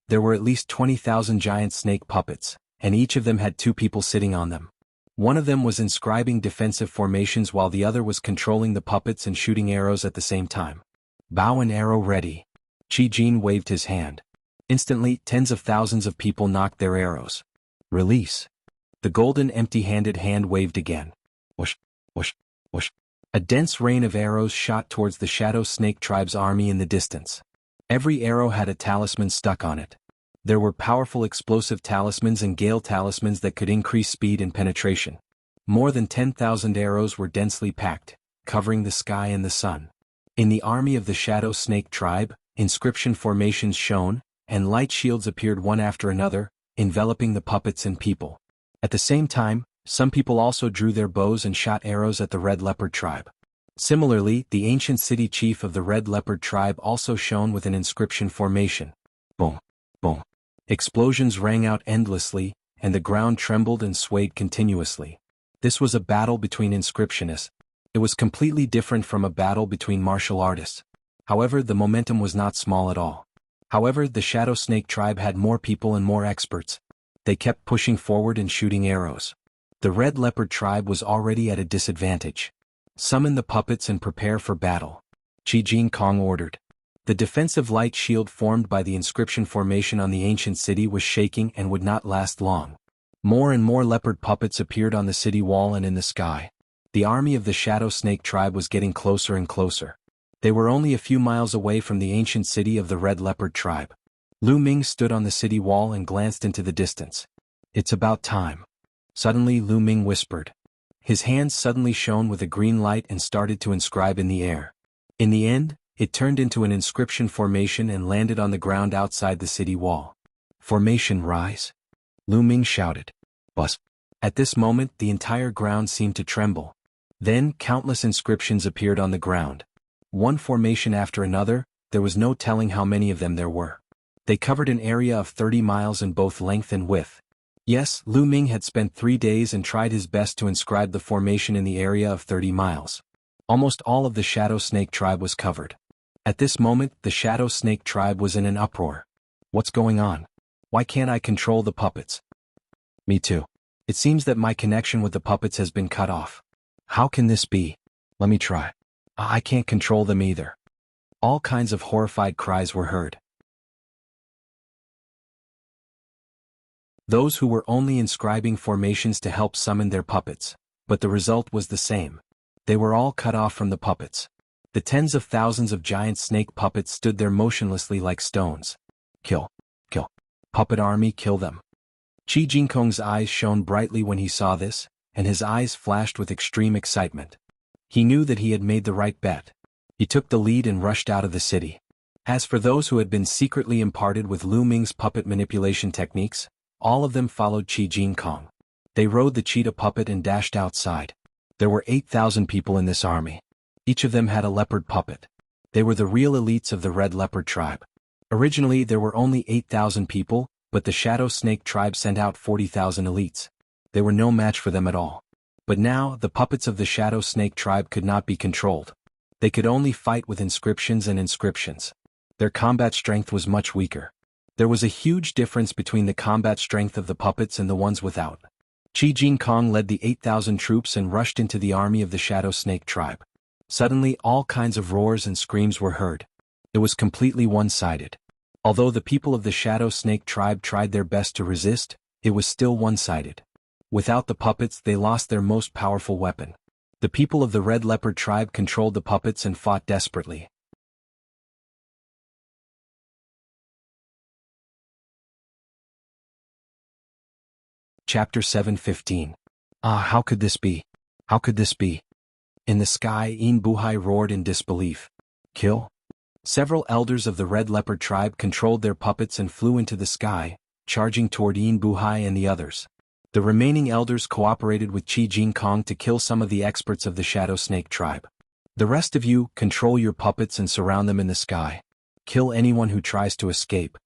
There were at least 20,000 giant snake puppets, and each of them had 2 people sitting on them. One of them was inscribing defensive formations while the other was controlling the puppets and shooting arrows at the same time. Bow and arrow ready. Qi Jin waved his hand. Instantly, tens of thousands of people knocked their arrows. Release. The golden empty-handed hand waved again. Whoosh, whoosh, whoosh. A dense rain of arrows shot towards the Shadow Snake tribe's army in the distance. Every arrow had a talisman stuck on it. There were powerful explosive talismans and gale talismans that could increase speed and penetration. More than 10,000 arrows were densely packed, covering the sky and the sun. In the army of the Shadow Snake tribe, inscription formations shone, and light shields appeared one after another, enveloping the puppets and people. At the same time, some people also drew their bows and shot arrows at the Red Leopard tribe. Similarly, the ancient city chief of the Red Leopard tribe also shone with an inscription formation. Boom, boom. Explosions rang out endlessly, and the ground trembled and swayed continuously. This was a battle between inscriptionists. It was completely different from a battle between martial artists. However, the momentum was not small at all. However, the Shadow Snake tribe had more people and more experts. They kept pushing forward and shooting arrows. The Red Leopard tribe was already at a disadvantage. Summon the puppets and prepare for battle, Qi Jinkong ordered. The defensive light shield formed by the inscription formation on the ancient city was shaking and would not last long. More and more leopard puppets appeared on the city wall and in the sky. The army of the Shadow Snake tribe was getting closer and closer. They were only a few miles away from the ancient city of the Red Leopard tribe. Lu Ming stood on the city wall and glanced into the distance. It's about time. Suddenly Lu Ming whispered. His hands suddenly shone with a green light and started to inscribe in the air. In the end, it turned into an inscription formation and landed on the ground outside the city wall. Formation rise. Lu Ming shouted. Buzz. At this moment the entire ground seemed to tremble. Then countless inscriptions appeared on the ground. One formation after another, there was no telling how many of them there were. They covered an area of 30 miles in both length and width. Yes, Lu Ming had spent 3 days and tried his best to inscribe the formation in the area of 30 miles. Almost all of the Shadow Snake tribe was covered. At this moment, the Shadow Snake tribe was in an uproar. What's going on? Why can't I control the puppets? Me too. It seems that my connection with the puppets has been cut off. How can this be? Let me try. I can't control them either. All kinds of horrified cries were heard. Those who were only inscribing formations to help summon their puppets, but the result was the same. They were all cut off from the puppets. The tens of thousands of giant snake puppets stood there motionlessly like stones. Kill. Kill. Puppet army, kill them. Qi Jinkong's eyes shone brightly when he saw this, and his eyes flashed with extreme excitement. He knew that he had made the right bet. He took the lead and rushed out of the city. As for those who had been secretly imparted with Lu Ming's puppet manipulation techniques, all of them followed Qi Jinkong. They rode the cheetah puppet and dashed outside. There were 8,000 people in this army. Each of them had a leopard puppet. They were the real elites of the Red Leopard tribe. Originally there were only 8,000 people, but the Shadow Snake tribe sent out 40,000 elites. They were no match for them at all. But now, the puppets of the Shadow Snake tribe could not be controlled. They could only fight with inscriptions and inscriptions. Their combat strength was much weaker. There was a huge difference between the combat strength of the puppets and the ones without. Qi Jinkong led the 8,000 troops and rushed into the army of the Shadow Snake tribe. Suddenly all kinds of roars and screams were heard. It was completely one-sided. Although the people of the Shadow Snake tribe tried their best to resist, it was still one-sided. Without the puppets they lost their most powerful weapon. The people of the Red Leopard tribe controlled the puppets and fought desperately. Chapter 7:15. How could this be? How could this be? In the sky, Yin Buhai roared in disbelief. Kill? Several elders of the Red Leopard tribe controlled their puppets and flew into the sky, charging toward Yin Buhai and the others. The remaining elders cooperated with Qi Jinkong to kill some of the experts of the Shadow Snake tribe. The rest of you, control your puppets and surround them in the sky. Kill anyone who tries to escape.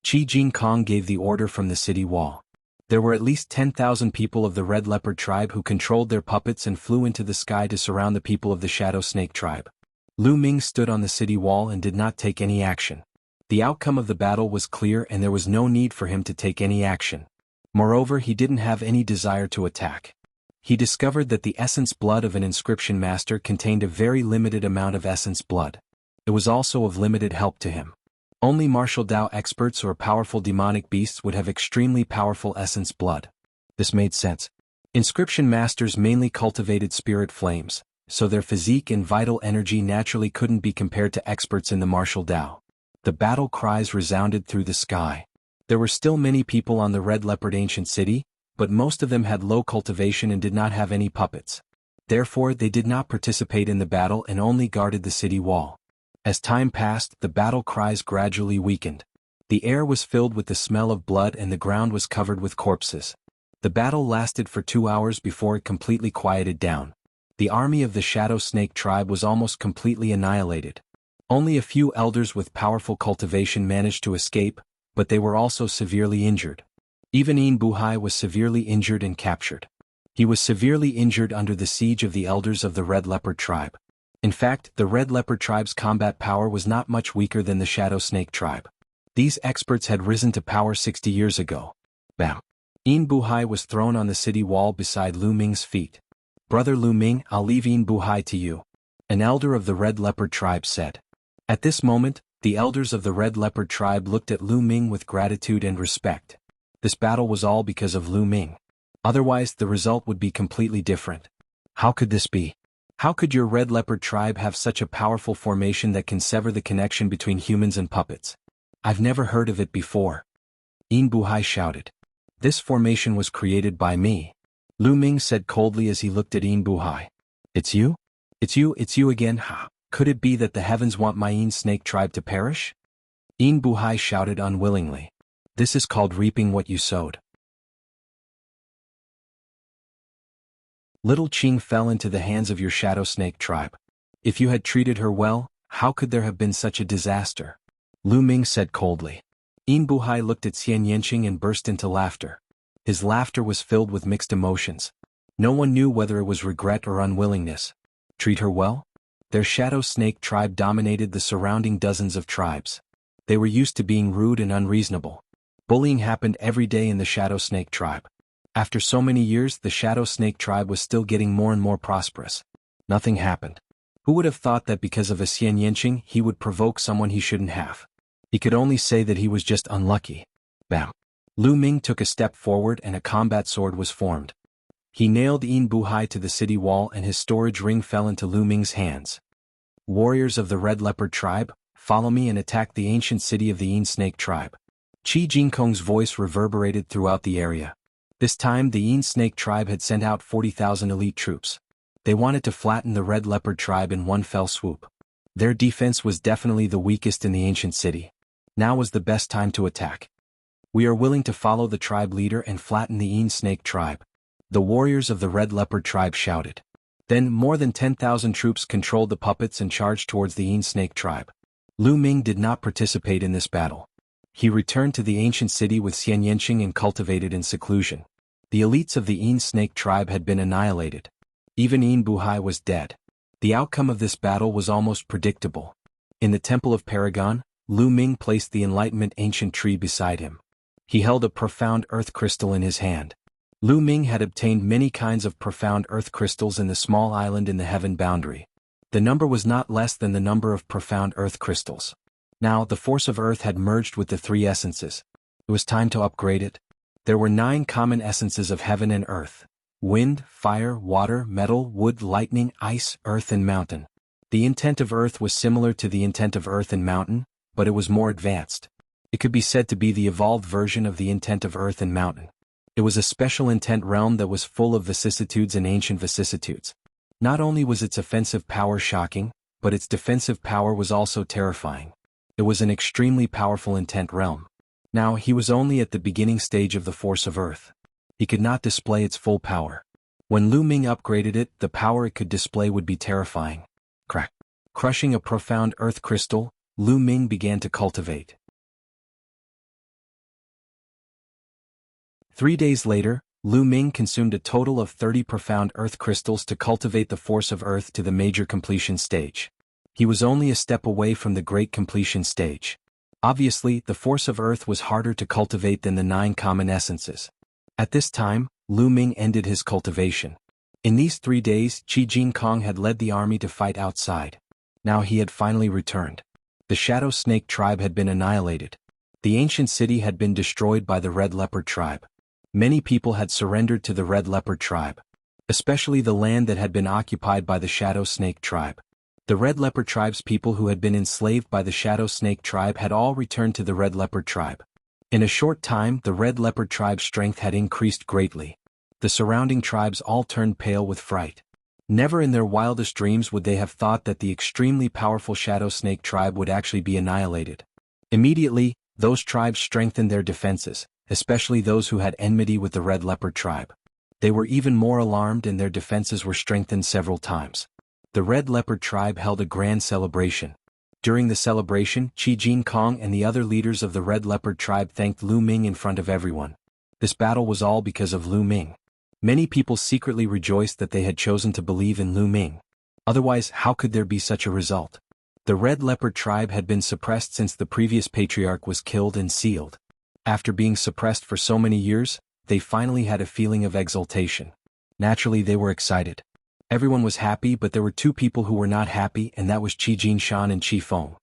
Qi Jinkong gave the order from the city wall. There were at least 10,000 people of the Red Leopard tribe who controlled their puppets and flew into the sky to surround the people of the Shadow Snake tribe. Lu Ming stood on the city wall and did not take any action. The outcome of the battle was clear and there was no need for him to take any action. Moreover, he didn't have any desire to attack. He discovered that the essence blood of an inscription master contained a very limited amount of essence blood. It was also of limited help to him. Only martial Dao experts or powerful demonic beasts would have extremely powerful essence blood. This made sense. Inscription masters mainly cultivated spirit flames, so their physique and vital energy naturally couldn't be compared to experts in the martial Dao. The battle cries resounded through the sky. There were still many people on the Red Leopard ancient city, but most of them had low cultivation and did not have any puppets. Therefore, they did not participate in the battle and only guarded the city wall. As time passed, the battle cries gradually weakened. The air was filled with the smell of blood and the ground was covered with corpses. The battle lasted for 2 hours before it completely quieted down. The army of the Shadow Snake tribe was almost completely annihilated. Only a few elders with powerful cultivation managed to escape, but they were also severely injured. Even Yin Buhai was severely injured and captured. He was severely injured under the siege of the elders of the Red Leopard tribe. In fact, the Red Leopard tribe's combat power was not much weaker than the Shadow Snake tribe. These experts had risen to power 60 years ago. Bam! Yin Buhai was thrown on the city wall beside Lu Ming's feet. "Brother Lu Ming, I'll leave Yin Buhai to you," an elder of the Red Leopard tribe said. At this moment, the elders of the Red Leopard tribe looked at Lu Ming with gratitude and respect. This battle was all because of Lu Ming. Otherwise, the result would be completely different. How could this be? How could your Red Leopard tribe have such a powerful formation that can sever the connection between humans and puppets? I've never heard of it before. Yin Buhai shouted. This formation was created by me. Lu Ming said coldly as he looked at Yin Buhai. It's you? It's you again, ha? Could it be that the heavens want my Yin Snake tribe to perish? Yin Buhai shouted unwillingly. This is called reaping what you sowed. Little Qing fell into the hands of your Shadow Snake tribe. If you had treated her well, how could there have been such a disaster? Lu Ming said coldly. Yin Buhai looked at Xian Yanqing and burst into laughter. His laughter was filled with mixed emotions. No one knew whether it was regret or unwillingness. Treat her well? Their Shadow Snake tribe dominated the surrounding dozens of tribes. They were used to being rude and unreasonable. Bullying happened every day in the Shadow Snake tribe. After so many years, the Shadow Snake tribe was still getting more and more prosperous. Nothing happened. Who would have thought that because of a Xian Yanqing he would provoke someone he shouldn't have? He could only say that he was just unlucky. Bam! Lu Ming took a step forward and a combat sword was formed. He nailed Yin Buhai to the city wall and his storage ring fell into Lu Ming's hands. Warriors of the Red Leopard tribe, follow me and attack the ancient city of the Yin Snake tribe. Qi Jinkong's voice reverberated throughout the area. This time the Yin Snake tribe had sent out 40,000 elite troops. They wanted to flatten the Red Leopard tribe in one fell swoop. Their defense was definitely the weakest in the ancient city. Now was the best time to attack. We are willing to follow the tribe leader and flatten the Een Snake tribe. The warriors of the Red Leopard tribe shouted. Then more than 10,000 troops controlled the puppets and charged towards the Een Snake tribe. Lu Ming did not participate in this battle. He returned to the ancient city with Xian Yanqing and cultivated in seclusion. The elites of the Een Snake tribe had been annihilated. Even Een Buhai was dead. The outcome of this battle was almost predictable. In the Temple of Paragon, Lu Ming placed the Enlightenment ancient tree beside him. He held a profound earth crystal in his hand. Lu Ming had obtained many kinds of profound earth crystals in the small island in the heaven boundary. The number was not less than the number of profound earth crystals. Now the force of earth had merged with the three essences. It was time to upgrade it. There were 9 common essences of heaven and earth: wind, fire, water, metal, wood, lightning, ice, earth and mountain. The intent of earth was similar to the intent of earth and mountain, but it was more advanced. It could be said to be the evolved version of the intent of earth and mountain. It was a special intent realm that was full of vicissitudes and ancient vicissitudes. Not only was its offensive power shocking, but its defensive power was also terrifying. It was an extremely powerful intent realm. Now he was only at the beginning stage of the force of earth. He could not display its full power. When Lu Ming upgraded it, the power it could display would be terrifying. Crack. Crushing a profound earth crystal, Lu Ming began to cultivate. 3 days later, Lu Ming consumed a total of 30 profound earth crystals to cultivate the force of earth to the major completion stage. He was only a step away from the great completion stage. Obviously, the force of earth was harder to cultivate than the 9 common essences. At this time, Lu Ming ended his cultivation. In these 3 days, Qi Jingkong had led the army to fight outside. Now he had finally returned. The Shadow Snake tribe had been annihilated. The ancient city had been destroyed by the Red Leopard tribe. Many people had surrendered to the Red Leopard tribe, especially the land that had been occupied by the Shadow Snake tribe. The Red Leopard tribe's people who had been enslaved by the Shadow Snake tribe had all returned to the Red Leopard tribe. In a short time, the Red Leopard tribe's strength had increased greatly. The surrounding tribes all turned pale with fright. Never in their wildest dreams would they have thought that the extremely powerful Shadow Snake tribe would actually be annihilated. Immediately, those tribes strengthened their defenses, especially those who had enmity with the Red Leopard tribe. They were even more alarmed and their defenses were strengthened several times. The Red Leopard tribe held a grand celebration. During the celebration, Qi Jingkong and the other leaders of the Red Leopard tribe thanked Lu Ming in front of everyone. This battle was all because of Lu Ming. Many people secretly rejoiced that they had chosen to believe in Lu Ming. Otherwise, how could there be such a result? The Red Leopard tribe had been suppressed since the previous patriarch was killed and sealed. After being suppressed for so many years, they finally had a feeling of exultation. Naturally, they were excited. Everyone was happy, but there were 2 people who were not happy, and that was Qi Jinshan and Qi Feng.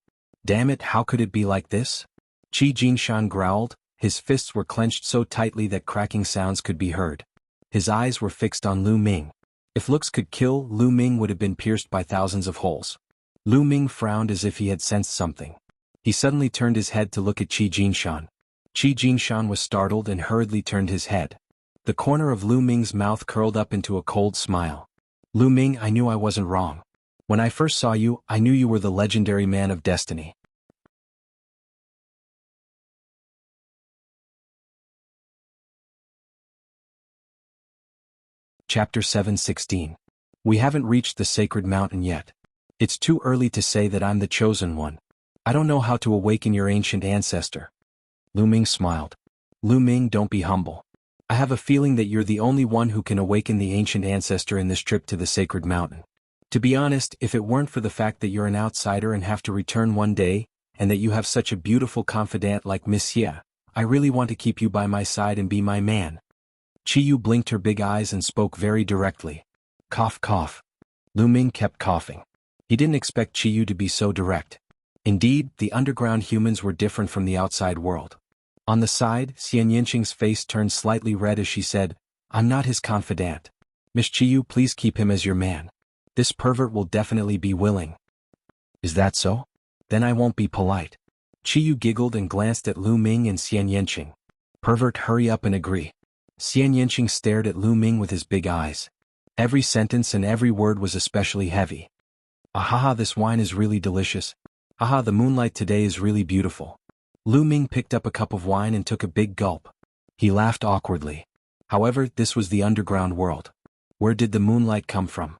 Damn it, how could it be like this? Qi Jinshan growled. His fists were clenched so tightly that cracking sounds could be heard. His eyes were fixed on Lu Ming. If looks could kill, Lu Ming would have been pierced by thousands of holes. Lu Ming frowned as if he had sensed something. He suddenly turned his head to look at Qi Jinshan. Qi Jinshan was startled and hurriedly turned his head. The corner of Lu Ming's mouth curled up into a cold smile. Lu Ming, I knew I wasn't wrong. When I first saw you, I knew you were the legendary man of destiny. Chapter 7:16. We haven't reached the sacred mountain yet. It's too early to say that I'm the chosen one. I don't know how to awaken your ancient ancestor. Lu Ming smiled. Lu Ming, don't be humble. I have a feeling that you're the only one who can awaken the ancient ancestor in this trip to the sacred mountain. To be honest, if it weren't for the fact that you're an outsider and have to return one day, and that you have such a beautiful confidant like Miss Xia, I really want to keep you by my side and be my man. Qi Yu blinked her big eyes and spoke very directly. Cough cough. Lu Ming kept coughing. He didn't expect Qi Yu to be so direct. Indeed, the underground humans were different from the outside world. On the side, Xian Yanqing's face turned slightly red as she said, I'm not his confidant. Miss Qi Yu, please keep him as your man. This pervert will definitely be willing. Is that so? Then I won't be polite. Qi Yu giggled and glanced at Lu Ming and Xian Yanqing. Pervert, hurry up and agree. Xian Yanqing stared at Lu Ming with his big eyes. Every sentence and every word was especially heavy. Ahaha, this wine is really delicious. Aha, the moonlight today is really beautiful. Lu Ming picked up a cup of wine and took a big gulp. He laughed awkwardly. However, this was the underground world. Where did the moonlight come from?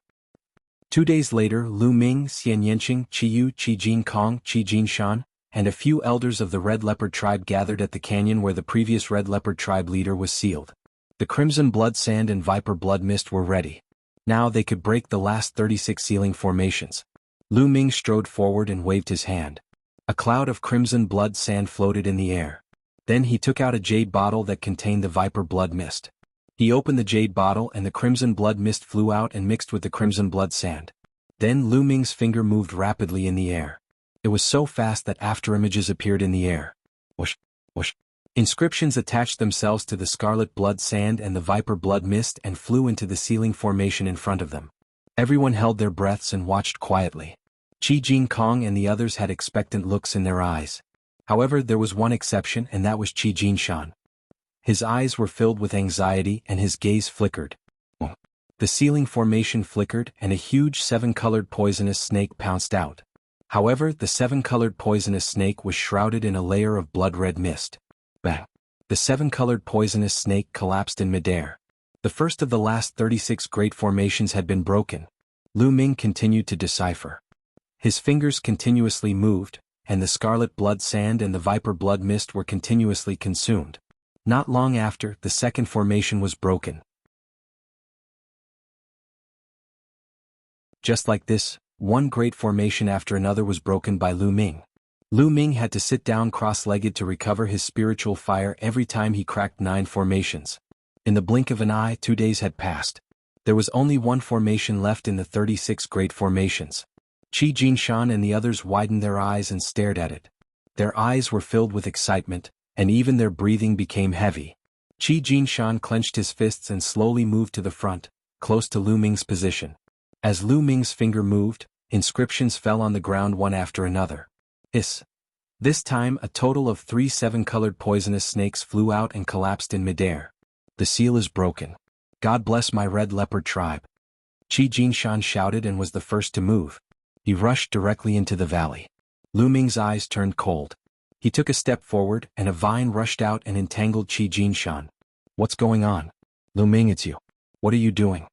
2 days later, Lu Ming, Xian Yanqing, Qi Yu, Qi Jin Kong, Qi Jin Shan, and a few elders of the Red Leopard tribe gathered at the canyon where the previous Red Leopard tribe leader was sealed. The Crimson Blood Sand and Viper Blood Mist were ready. Now they could break the last 36 sealing formations. Lu Ming strode forward and waved his hand. A cloud of crimson blood sand floated in the air. Then he took out a jade bottle that contained the Viper Blood Mist. He opened the jade bottle and the crimson blood mist flew out and mixed with the crimson blood sand. Then Lu Ming's finger moved rapidly in the air. It was so fast that afterimages appeared in the air. Whoosh, whoosh. Inscriptions attached themselves to the scarlet blood sand and the Viper Blood Mist and flew into the sealing formation in front of them. Everyone held their breaths and watched quietly. Qi Jin Kong and the others had expectant looks in their eyes. However, there was one exception, and that was Qi Jin Shan. His eyes were filled with anxiety and his gaze flickered. The sealing formation flickered and a huge 7-colored poisonous snake pounced out. However, the 7-colored poisonous snake was shrouded in a layer of blood-red mist. Bang! The 7-colored poisonous snake collapsed in midair. The first of the last 36 great formations had been broken. Lu Ming continued to decipher. His fingers continuously moved, and the scarlet blood sand and the Viper Blood Mist were continuously consumed. Not long after, the second formation was broken. Just like this, one great formation after another was broken by Lu Ming. Lu Ming had to sit down cross-legged to recover his spiritual fire every time he cracked 9 formations. In the blink of an eye, 2 days had passed. There was only one formation left in the 36 great formations. Qi Jin Shan and the others widened their eyes and stared at it. Their eyes were filled with excitement, and even their breathing became heavy. Qi Jin Shan clenched his fists and slowly moved to the front, close to Lu Ming's position. As Lu Ming's finger moved, inscriptions fell on the ground one after another. This time a total of 3 7-colored poisonous snakes flew out and collapsed in midair. The seal is broken. God bless my Red Leopard tribe. Qi Jin Shan shouted and was the first to move. He rushed directly into the valley. Lu Ming's eyes turned cold. He took a step forward and a vine rushed out and entangled Qi Jin Shan. What's going on? Lu Ming, it's you. What are you doing?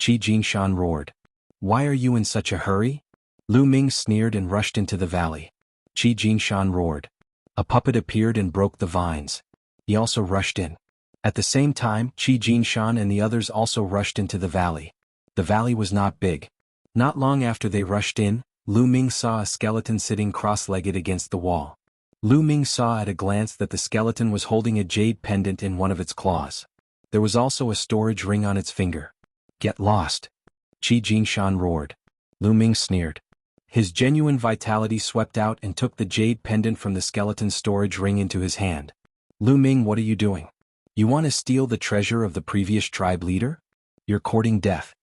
Qi Jin Shan roared. Why are you in such a hurry? Lu Ming sneered and rushed into the valley. Qi Jin Shan roared. A puppet appeared and broke the vines. He also rushed in. At the same time, Qi Jin Shan and the others also rushed into the valley. The valley was not big. Not long after they rushed in, Lu Ming saw a skeleton sitting cross-legged against the wall. Lu Ming saw at a glance that the skeleton was holding a jade pendant in one of its claws. There was also a storage ring on its finger. Get lost! Qi Jin Shan roared. Lu Ming sneered. His genuine vitality swept out and took the jade pendant from the skeleton's storage ring into his hand. Lu Ming, what are you doing? You want to steal the treasure of the previous tribe leader? You're courting death.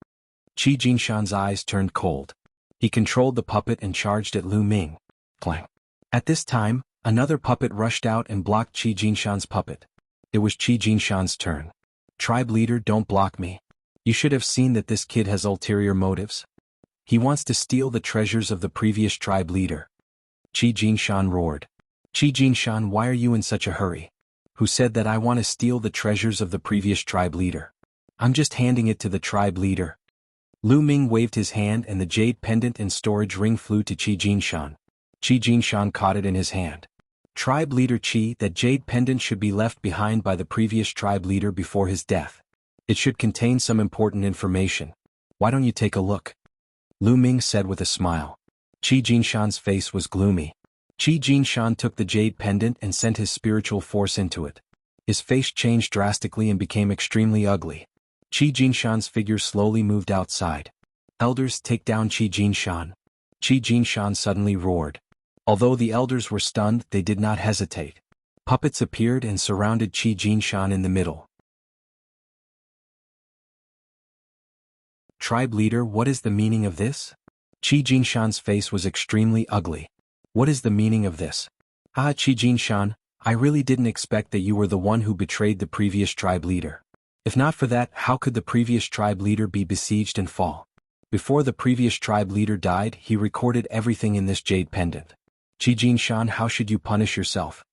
Qi Jin Shan's eyes turned cold. He controlled the puppet and charged at Lu Ming. Clang. At this time, another puppet rushed out and blocked Qi Jin Shan's puppet. It was Qi Jin Shan's turn. Tribe leader, don't block me. You should have seen that this kid has ulterior motives. He wants to steal the treasures of the previous tribe leader. Qi Jin Shan roared. Qi Jin Shan, why are you in such a hurry? Who said that I want to steal the treasures of the previous tribe leader? I'm just handing it to the tribe leader. Lu Ming waved his hand and the jade pendant and storage ring flew to Qi Jin Shan. Qi Jin Shan caught it in his hand. Tribe leader Qi, that jade pendant should be left behind by the previous tribe leader before his death. It should contain some important information. Why don't you take a look? Lu Ming said with a smile. Qi Jin Shan's face was gloomy. Qi Jin Shan took the jade pendant and sent his spiritual force into it. His face changed drastically and became extremely ugly. Qi Jin Shan's figure slowly moved outside. Elders, take down Qi Jin Shan. Qi Jin Shan suddenly roared. Although the elders were stunned, they did not hesitate. Puppets appeared and surrounded Qi Jin Shan in the middle. Tribe leader, what is the meaning of this? Qi Jin Shan's face was extremely ugly. What is the meaning of this? Ah, Qi Jin Shan, I really didn't expect that you were the one who betrayed the previous tribe leader. If not for that, how could the previous tribe leader be besieged and fall? Before the previous tribe leader died, he recorded everything in this jade pendant. Qi Jinshan, how should you punish yourself?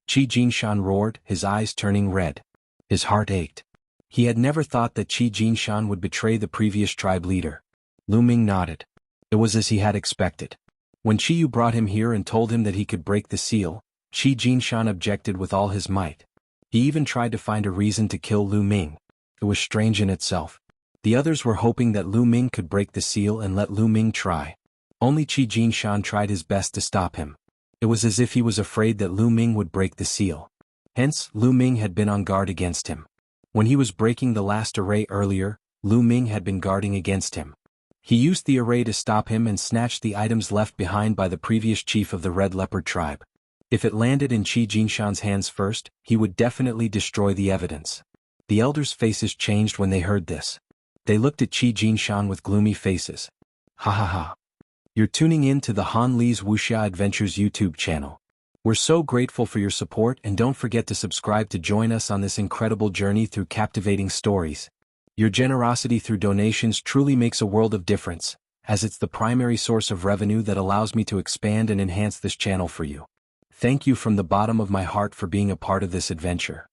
Qi Jinshan roared, his eyes turning red. His heart ached. He had never thought that Qi Jinshan would betray the previous tribe leader. Lu Ming nodded. It was as he had expected. When Qi Yu brought him here and told him that he could break the seal, Qi Jinshan objected with all his might. He even tried to find a reason to kill Lu Ming. It was strange in itself. The others were hoping that Lu Ming could break the seal and let Lu Ming try. Only Qi Jinshan tried his best to stop him. It was as if he was afraid that Lu Ming would break the seal. Hence, Lu Ming had been on guard against him. When he was breaking the last array earlier, Lu Ming had been guarding against him. He used the array to stop him and snatched the items left behind by the previous chief of the Red Leopard tribe. If it landed in Qi Jinshan's hands first, he would definitely destroy the evidence. The elders' faces changed when they heard this. They looked at Qi Jinshan with gloomy faces. Ha ha ha. You're tuning in to the Han Li's Wuxia Adventures YouTube channel. We're so grateful for your support, and don't forget to subscribe to join us on this incredible journey through captivating stories. Your generosity through donations truly makes a world of difference, as it's the primary source of revenue that allows me to expand and enhance this channel for you. Thank you from the bottom of my heart for being a part of this adventure.